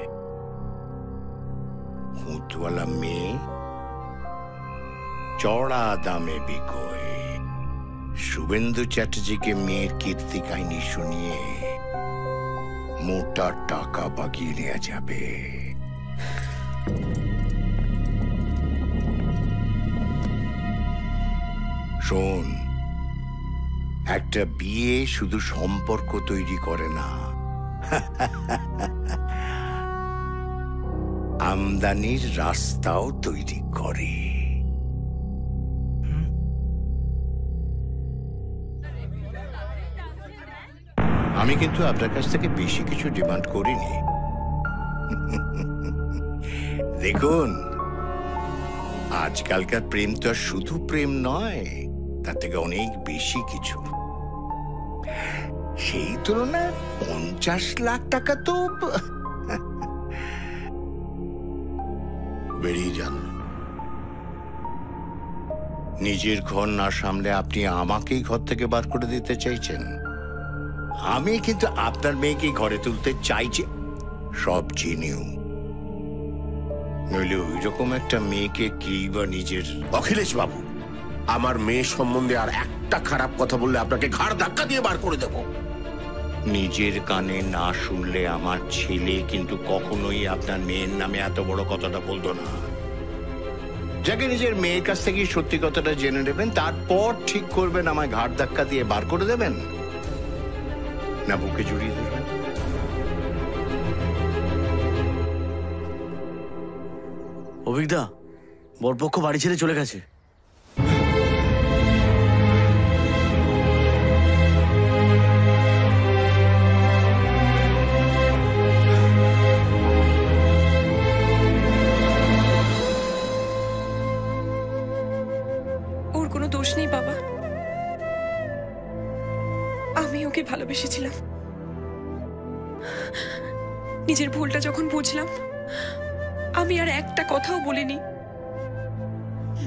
খুঁতওয়ালা মেয়ে চড়া দামে বিকোয়। শুভেন্দু চ্যাটার্জিকে মেয়ের কীর্তি কাহিনী শুনিয়ে মোটা টাকা বাগিয়ে নেওয়া যাবে। শোন, একটা বিয়ে শুধু সম্পর্ক তৈরি করে না, আমদানির রাস্তাও তৈরি করে। আমি কিন্তু আপনার কাছ থেকে বেশি কিছু ডিমান্ড করিনি। দেখুন, আজকালকার প্রেম তো আর শুধু প্রেম নয়, তার থেকে অনেক বেশি কিছু। সেই তুলনায় 50 লাখ টাকা তো বেরিয়ে যান। নিজের ঘর না সামলে আপনি আমাকেই ঘর থেকে বার করে দিতে চাইছেন। আমি কিন্তু আপনার মেয়েকে ঘরে তুলতে চাইছি, সব জেনেও। নইলে ওই রকম একটা মেয়েকে কি বা নিজের। অখিলেশ বাবু, আমার মেয়ে সম্বন্ধে আর একটা খারাপ কথা বললে আপনাকে ঘাড় ধাক্কা দিয়ে বার করে দেব। নিজের কানে না শুনলে আমার ছেলে কিন্তু কখনোই আপনার মেয়ের নামে এত বড় কথাটা বলতো না। যাকে নিজের মেয়ের কাছ থেকে সত্যি কথাটা জেনে নেবেন, তারপর ঠিক করবেন আমায় ঘাড় ধাক্কা দিয়ে বার করে দেবেন না বুকে জড়িয়ে দেবেন। অভিজ্ঞতা, বরপক্ষ বাড়ি ছেড়ে চলে গেছে। ওর কোনো দোষ নেই বাবা, আমি ওকে ভালোবেসেছিলাম। নিজের ভুলটা যখন বুঝলাম, আমি আর একটা কথাও বলিনি,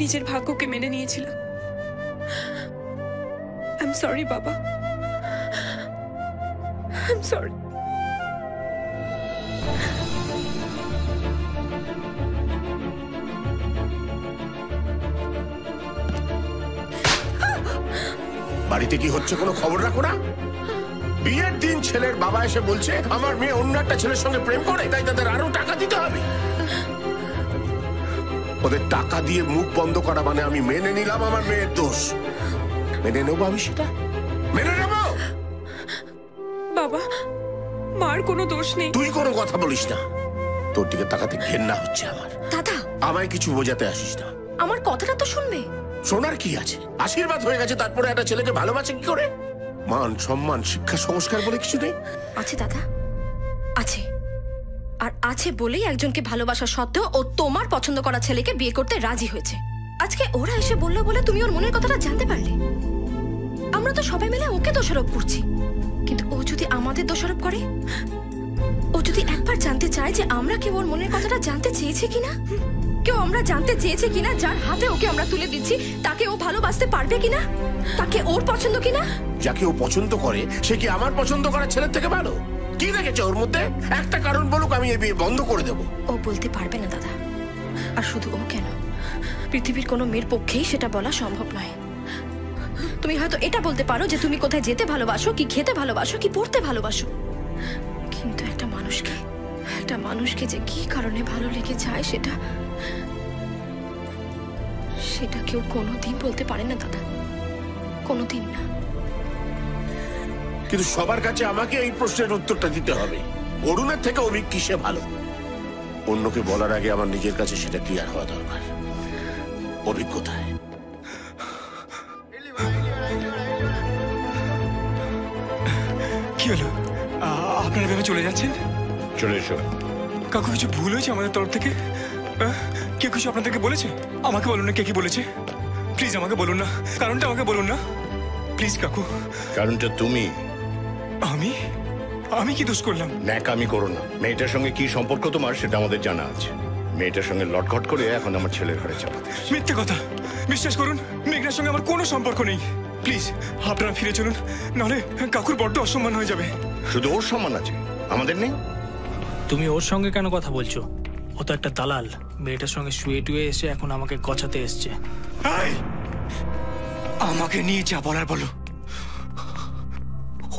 নিজের ভাগ্যকে মেনে নিয়েছিলাম। আই এম সরি বাবা, আই এম সরি। বাড়িতে কি হচ্ছে কোনো খবর রাখো না? বিয়ের দিন ছেলের বাবা এসে বলছে আমার মেয়ে অন্য একটা ছেলের সঙ্গে প্রেম করে, তাই তাদের আরো টাকা দিতে হবে। ওদের টাকা দিয়ে মুখ বন্ধ করা মানে আমি মেনে নিলাম আমার মেয়ের দোষ। মেনে নেবো আমি সেটা, মেনে নেবো। বাবা, মার কোনো দোষ নেই। তুই কোনো কথা বলিস না, তোর দিকে তাকাতে ঘেন্না হচ্ছে আমার। দাদা, আমায় কিছু বোঝাতে আসিস না। আমার কথাটা তো শুনবে। শোনার কি আছে? আশীর্বাদ হয়ে গেছে, তারপরে একটা ছেলেকে ভালোবাসে কি করে? মান সম্মান শিক্ষা সংস্কার বলে কিছু নেই? আছে দাদা, আছে। আর আছে বলেই একজনকে ভালোবাসা সত্ত্বেও ও তোমার পছন্দ করা ছেলেকে বিয়ে করতে রাজি হয়েছে। আজকে ওরা এসে বললো বলে তুমি ওর মনের কথাটা জানতে পারলে। আমরা তো সবাই মিলে ওকে দোষারোপ করছি, কিন্তু ও যদি আমাদের দোষারোপ করে, ও যদি একবার জানতে চায় যে আমরা কেউ ওর মনের কথাটা জানতে চেয়েছি কিনা, কেউ আমরা জানতে চেয়েছে কিনা, যার হাতে ওকে আমরা তুলে দিচ্ছি তাকে ও ভালোবাসতে পারবে কিনা, তাকে ওর পছন্দ কিনা। যাকে ও পছন্দ করে সে কি আমার পছন্দ করা ছেলের থেকে ভালো? কি দেখেছে ওর মধ্যে? একটা কারণ বলুক, আমি এই বিয়ে বন্ধ করে দেবো। ও বলতে পারবে না দাদা। আর শুধু ও কেন, পৃথিবীর কোনো মেয়ের পক্ষেই সেটা বলা সম্ভব নয়। তুমি হয়তো এটা বলতে পারো যে তুমি কোথায় যেতে ভালোবাসো, কি খেতে ভালোবাসো, কি পড়তে ভালোবাসো, কিন্তু একটা মানুষকে যে কি কারণে ভালো লেগে যায় সেটা কেউ কোনোদিন বলতে পারে না দাদা, কোনোদিন না। কিন্তু সবার কাছে আমাকে এই প্রশ্নের উত্তরটা দিতে হবে, অরুণের থেকে অভিক কিসে ভালো? অন্যকে বলার আগে আমার নিজের কাছে সেটা ক্লিয়ার হওয়া দরকার। অভিজ্ঞতায় কি হলো? আপনারা ভেবে চলে যাচ্ছেন? চলে এসো। কাকু, কিছু ভুল হয়েছে আমাদের তরফ থেকে? কেউ কিছু আপনাদেরকে বলেছে? আমাকে বলুন না কে কি বলেছে। প্লিজ আমাকে বলুন না, কারণটা আমাকে বলুন না প্লিজ কাকু। কারণটা তুমি। আমি কি দোষ করলাম? ন্যাকামি করো না। মেয়েটার সঙ্গে কি সম্পর্ক তোমার সেটা আমাদের জানা আছে। মেয়েটার সঙ্গে লটঘট করে এখন আমার ছেলের ঘরে চাপাতে। মিথ্যে কথা, বিশ্বাস করুন মেঘনার সঙ্গে আমার কোনো সম্পর্ক নেই। প্লিজ আপনারা ফিরে চলুন, নাহলে কাকুর বড্ড অসম্মান হয়ে যাবে। শুধু ওর সম্মান আছে, আমাদের নেই? তুমি ওর সঙ্গে কেন কথা বলছো? ও তো একটা দালাল। মেয়েটার সঙ্গে শুয়ে টুয়ে এসে এখন আমাকে গছাতে এসছে। আমাকে নিয়ে যা বলার বলো,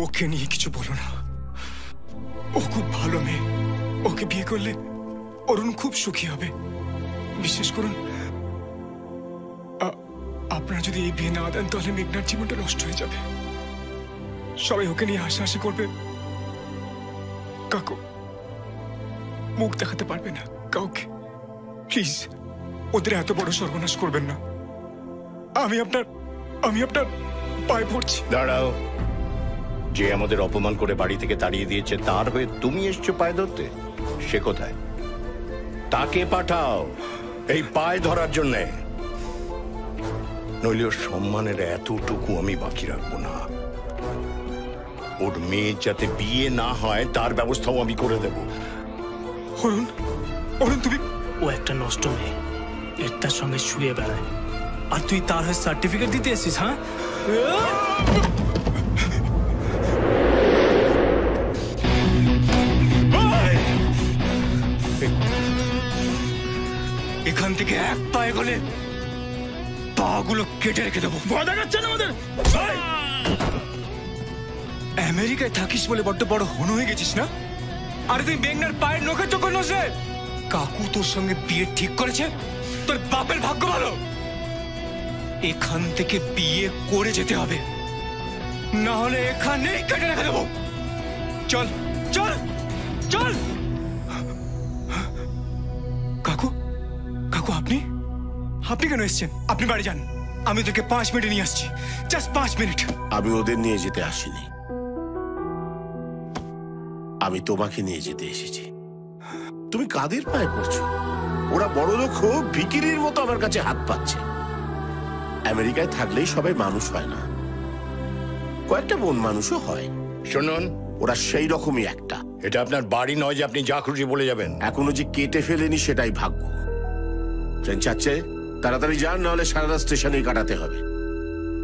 ওকে নিয়ে কিছু বলো না। ও খুব ভালো মেয়ে, ওকে বিয়ে করলে অরুণ খুব সুখী হবে, বিশ্বাস করুন। আপনারা যদি এই বিয়ে না দেন তাহলে মেঘনার জীবনটা নষ্ট হয়ে যাবে। সবাই ওকে নিয়ে হাসাহাসি করবে, কাকু মুখ দেখাতে পারবে না কাউকে। প্লিজ ওদের এত বড় সর্বনাশ করবেন না। আমি আপনার পায়ে পড়ছি। দাঁড়াও, যে আমাদের অপমান করে বাড়ি থেকে তাড়িয়ে দিয়েছে তার হয়ে তুমি এসছো পায়ে ধরতে? সে কোথায়? তাকে পাঠাও এই পায়ে ধরার জন্যে, নইলে ওর সম্মানের এতটুকু আমি বাকি রাখবো না। ওর মেয়ে যাতে বিয়ে না হয় তার ব্যবস্থাও আমি করে দেব। অরুণ তুমি? ও একটা নষ্ট মেয়ে, এর তার সঙ্গে শুয়ে বেড়ায়, আর তুই তার হয়ে সার্টিফিকেট দিতে এসেছিস? হ্যাঁ, এখান থেকে এক পায়ে গেলে পাগুলো কেটে রেখে দেবো। ভয় দেখাচ্ছেন আমাদের? আমেরিকায় থাকিস বলে বড্ড বড় হনু হয়ে গেছিস না? আরে তুই মেঘনার পায়ের নখের চোখ নসে। কাকু তোর সঙ্গে বিয়ে ঠিক করেছে, তোর বাপের ভাগ্য ভালো। এখান থেকে বিয়ে করে যেতে হবে, না হলে এখানেই কেটে রেখে দেবো। চল চল চল। কাকু, কাকু আপনি কেন এসছেন? আপনি বাড়ি যান, আমি তোকে 5 মিনিটে নিয়ে আসছি। Just 5 minute. আমি ওদের নিয়ে যেতে আসিনি, আমি তোমাকে নিয়ে যেতে এসেছি। তুমি কাদের পায়ে পড়ছো? ওরা বড় লোক হোক ভিকিরির মতো আমার কাছে হাত পাচ্ছে। আমেরিকায় থাকলেই সবাই মানুষ হয় না, কয়েকটা বন মানুষও হয়। শুনুন, ওরা সেই রকমই একটা। এটা আপনার বাড়ি নয় যে আপনি যা খুশি বলে যাবেন। এখনো যে কেটে ফেলেনি সেটাই ভাগ্য। ট্রেন চাচ্ছে, তাড়াতাড়ি যান, নাহলে সারা রাত স্টেশনেই কাটাতে হবে।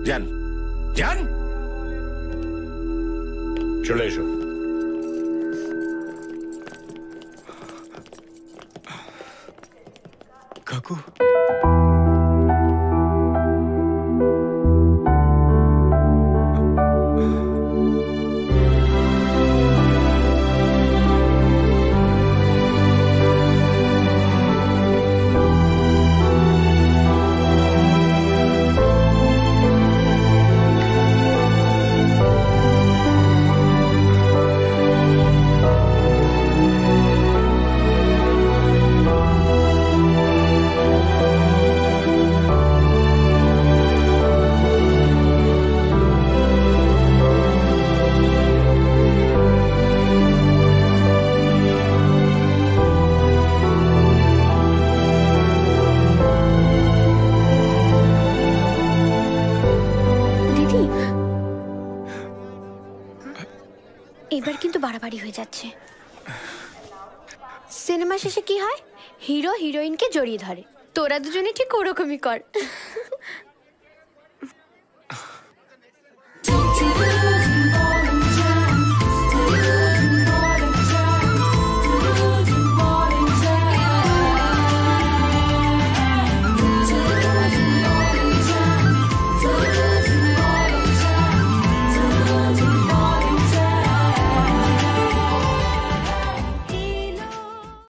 যান যান, চলে এসো। কাকু, এবার কিন্তু বাড়াবাড়ি হয়ে যাচ্ছে। সিনেমা শেষে কি হয়? হিরো হিরোইনকে জড়িয়ে ধরে, তোরা দুজনে ঠিক ওরকমই কর।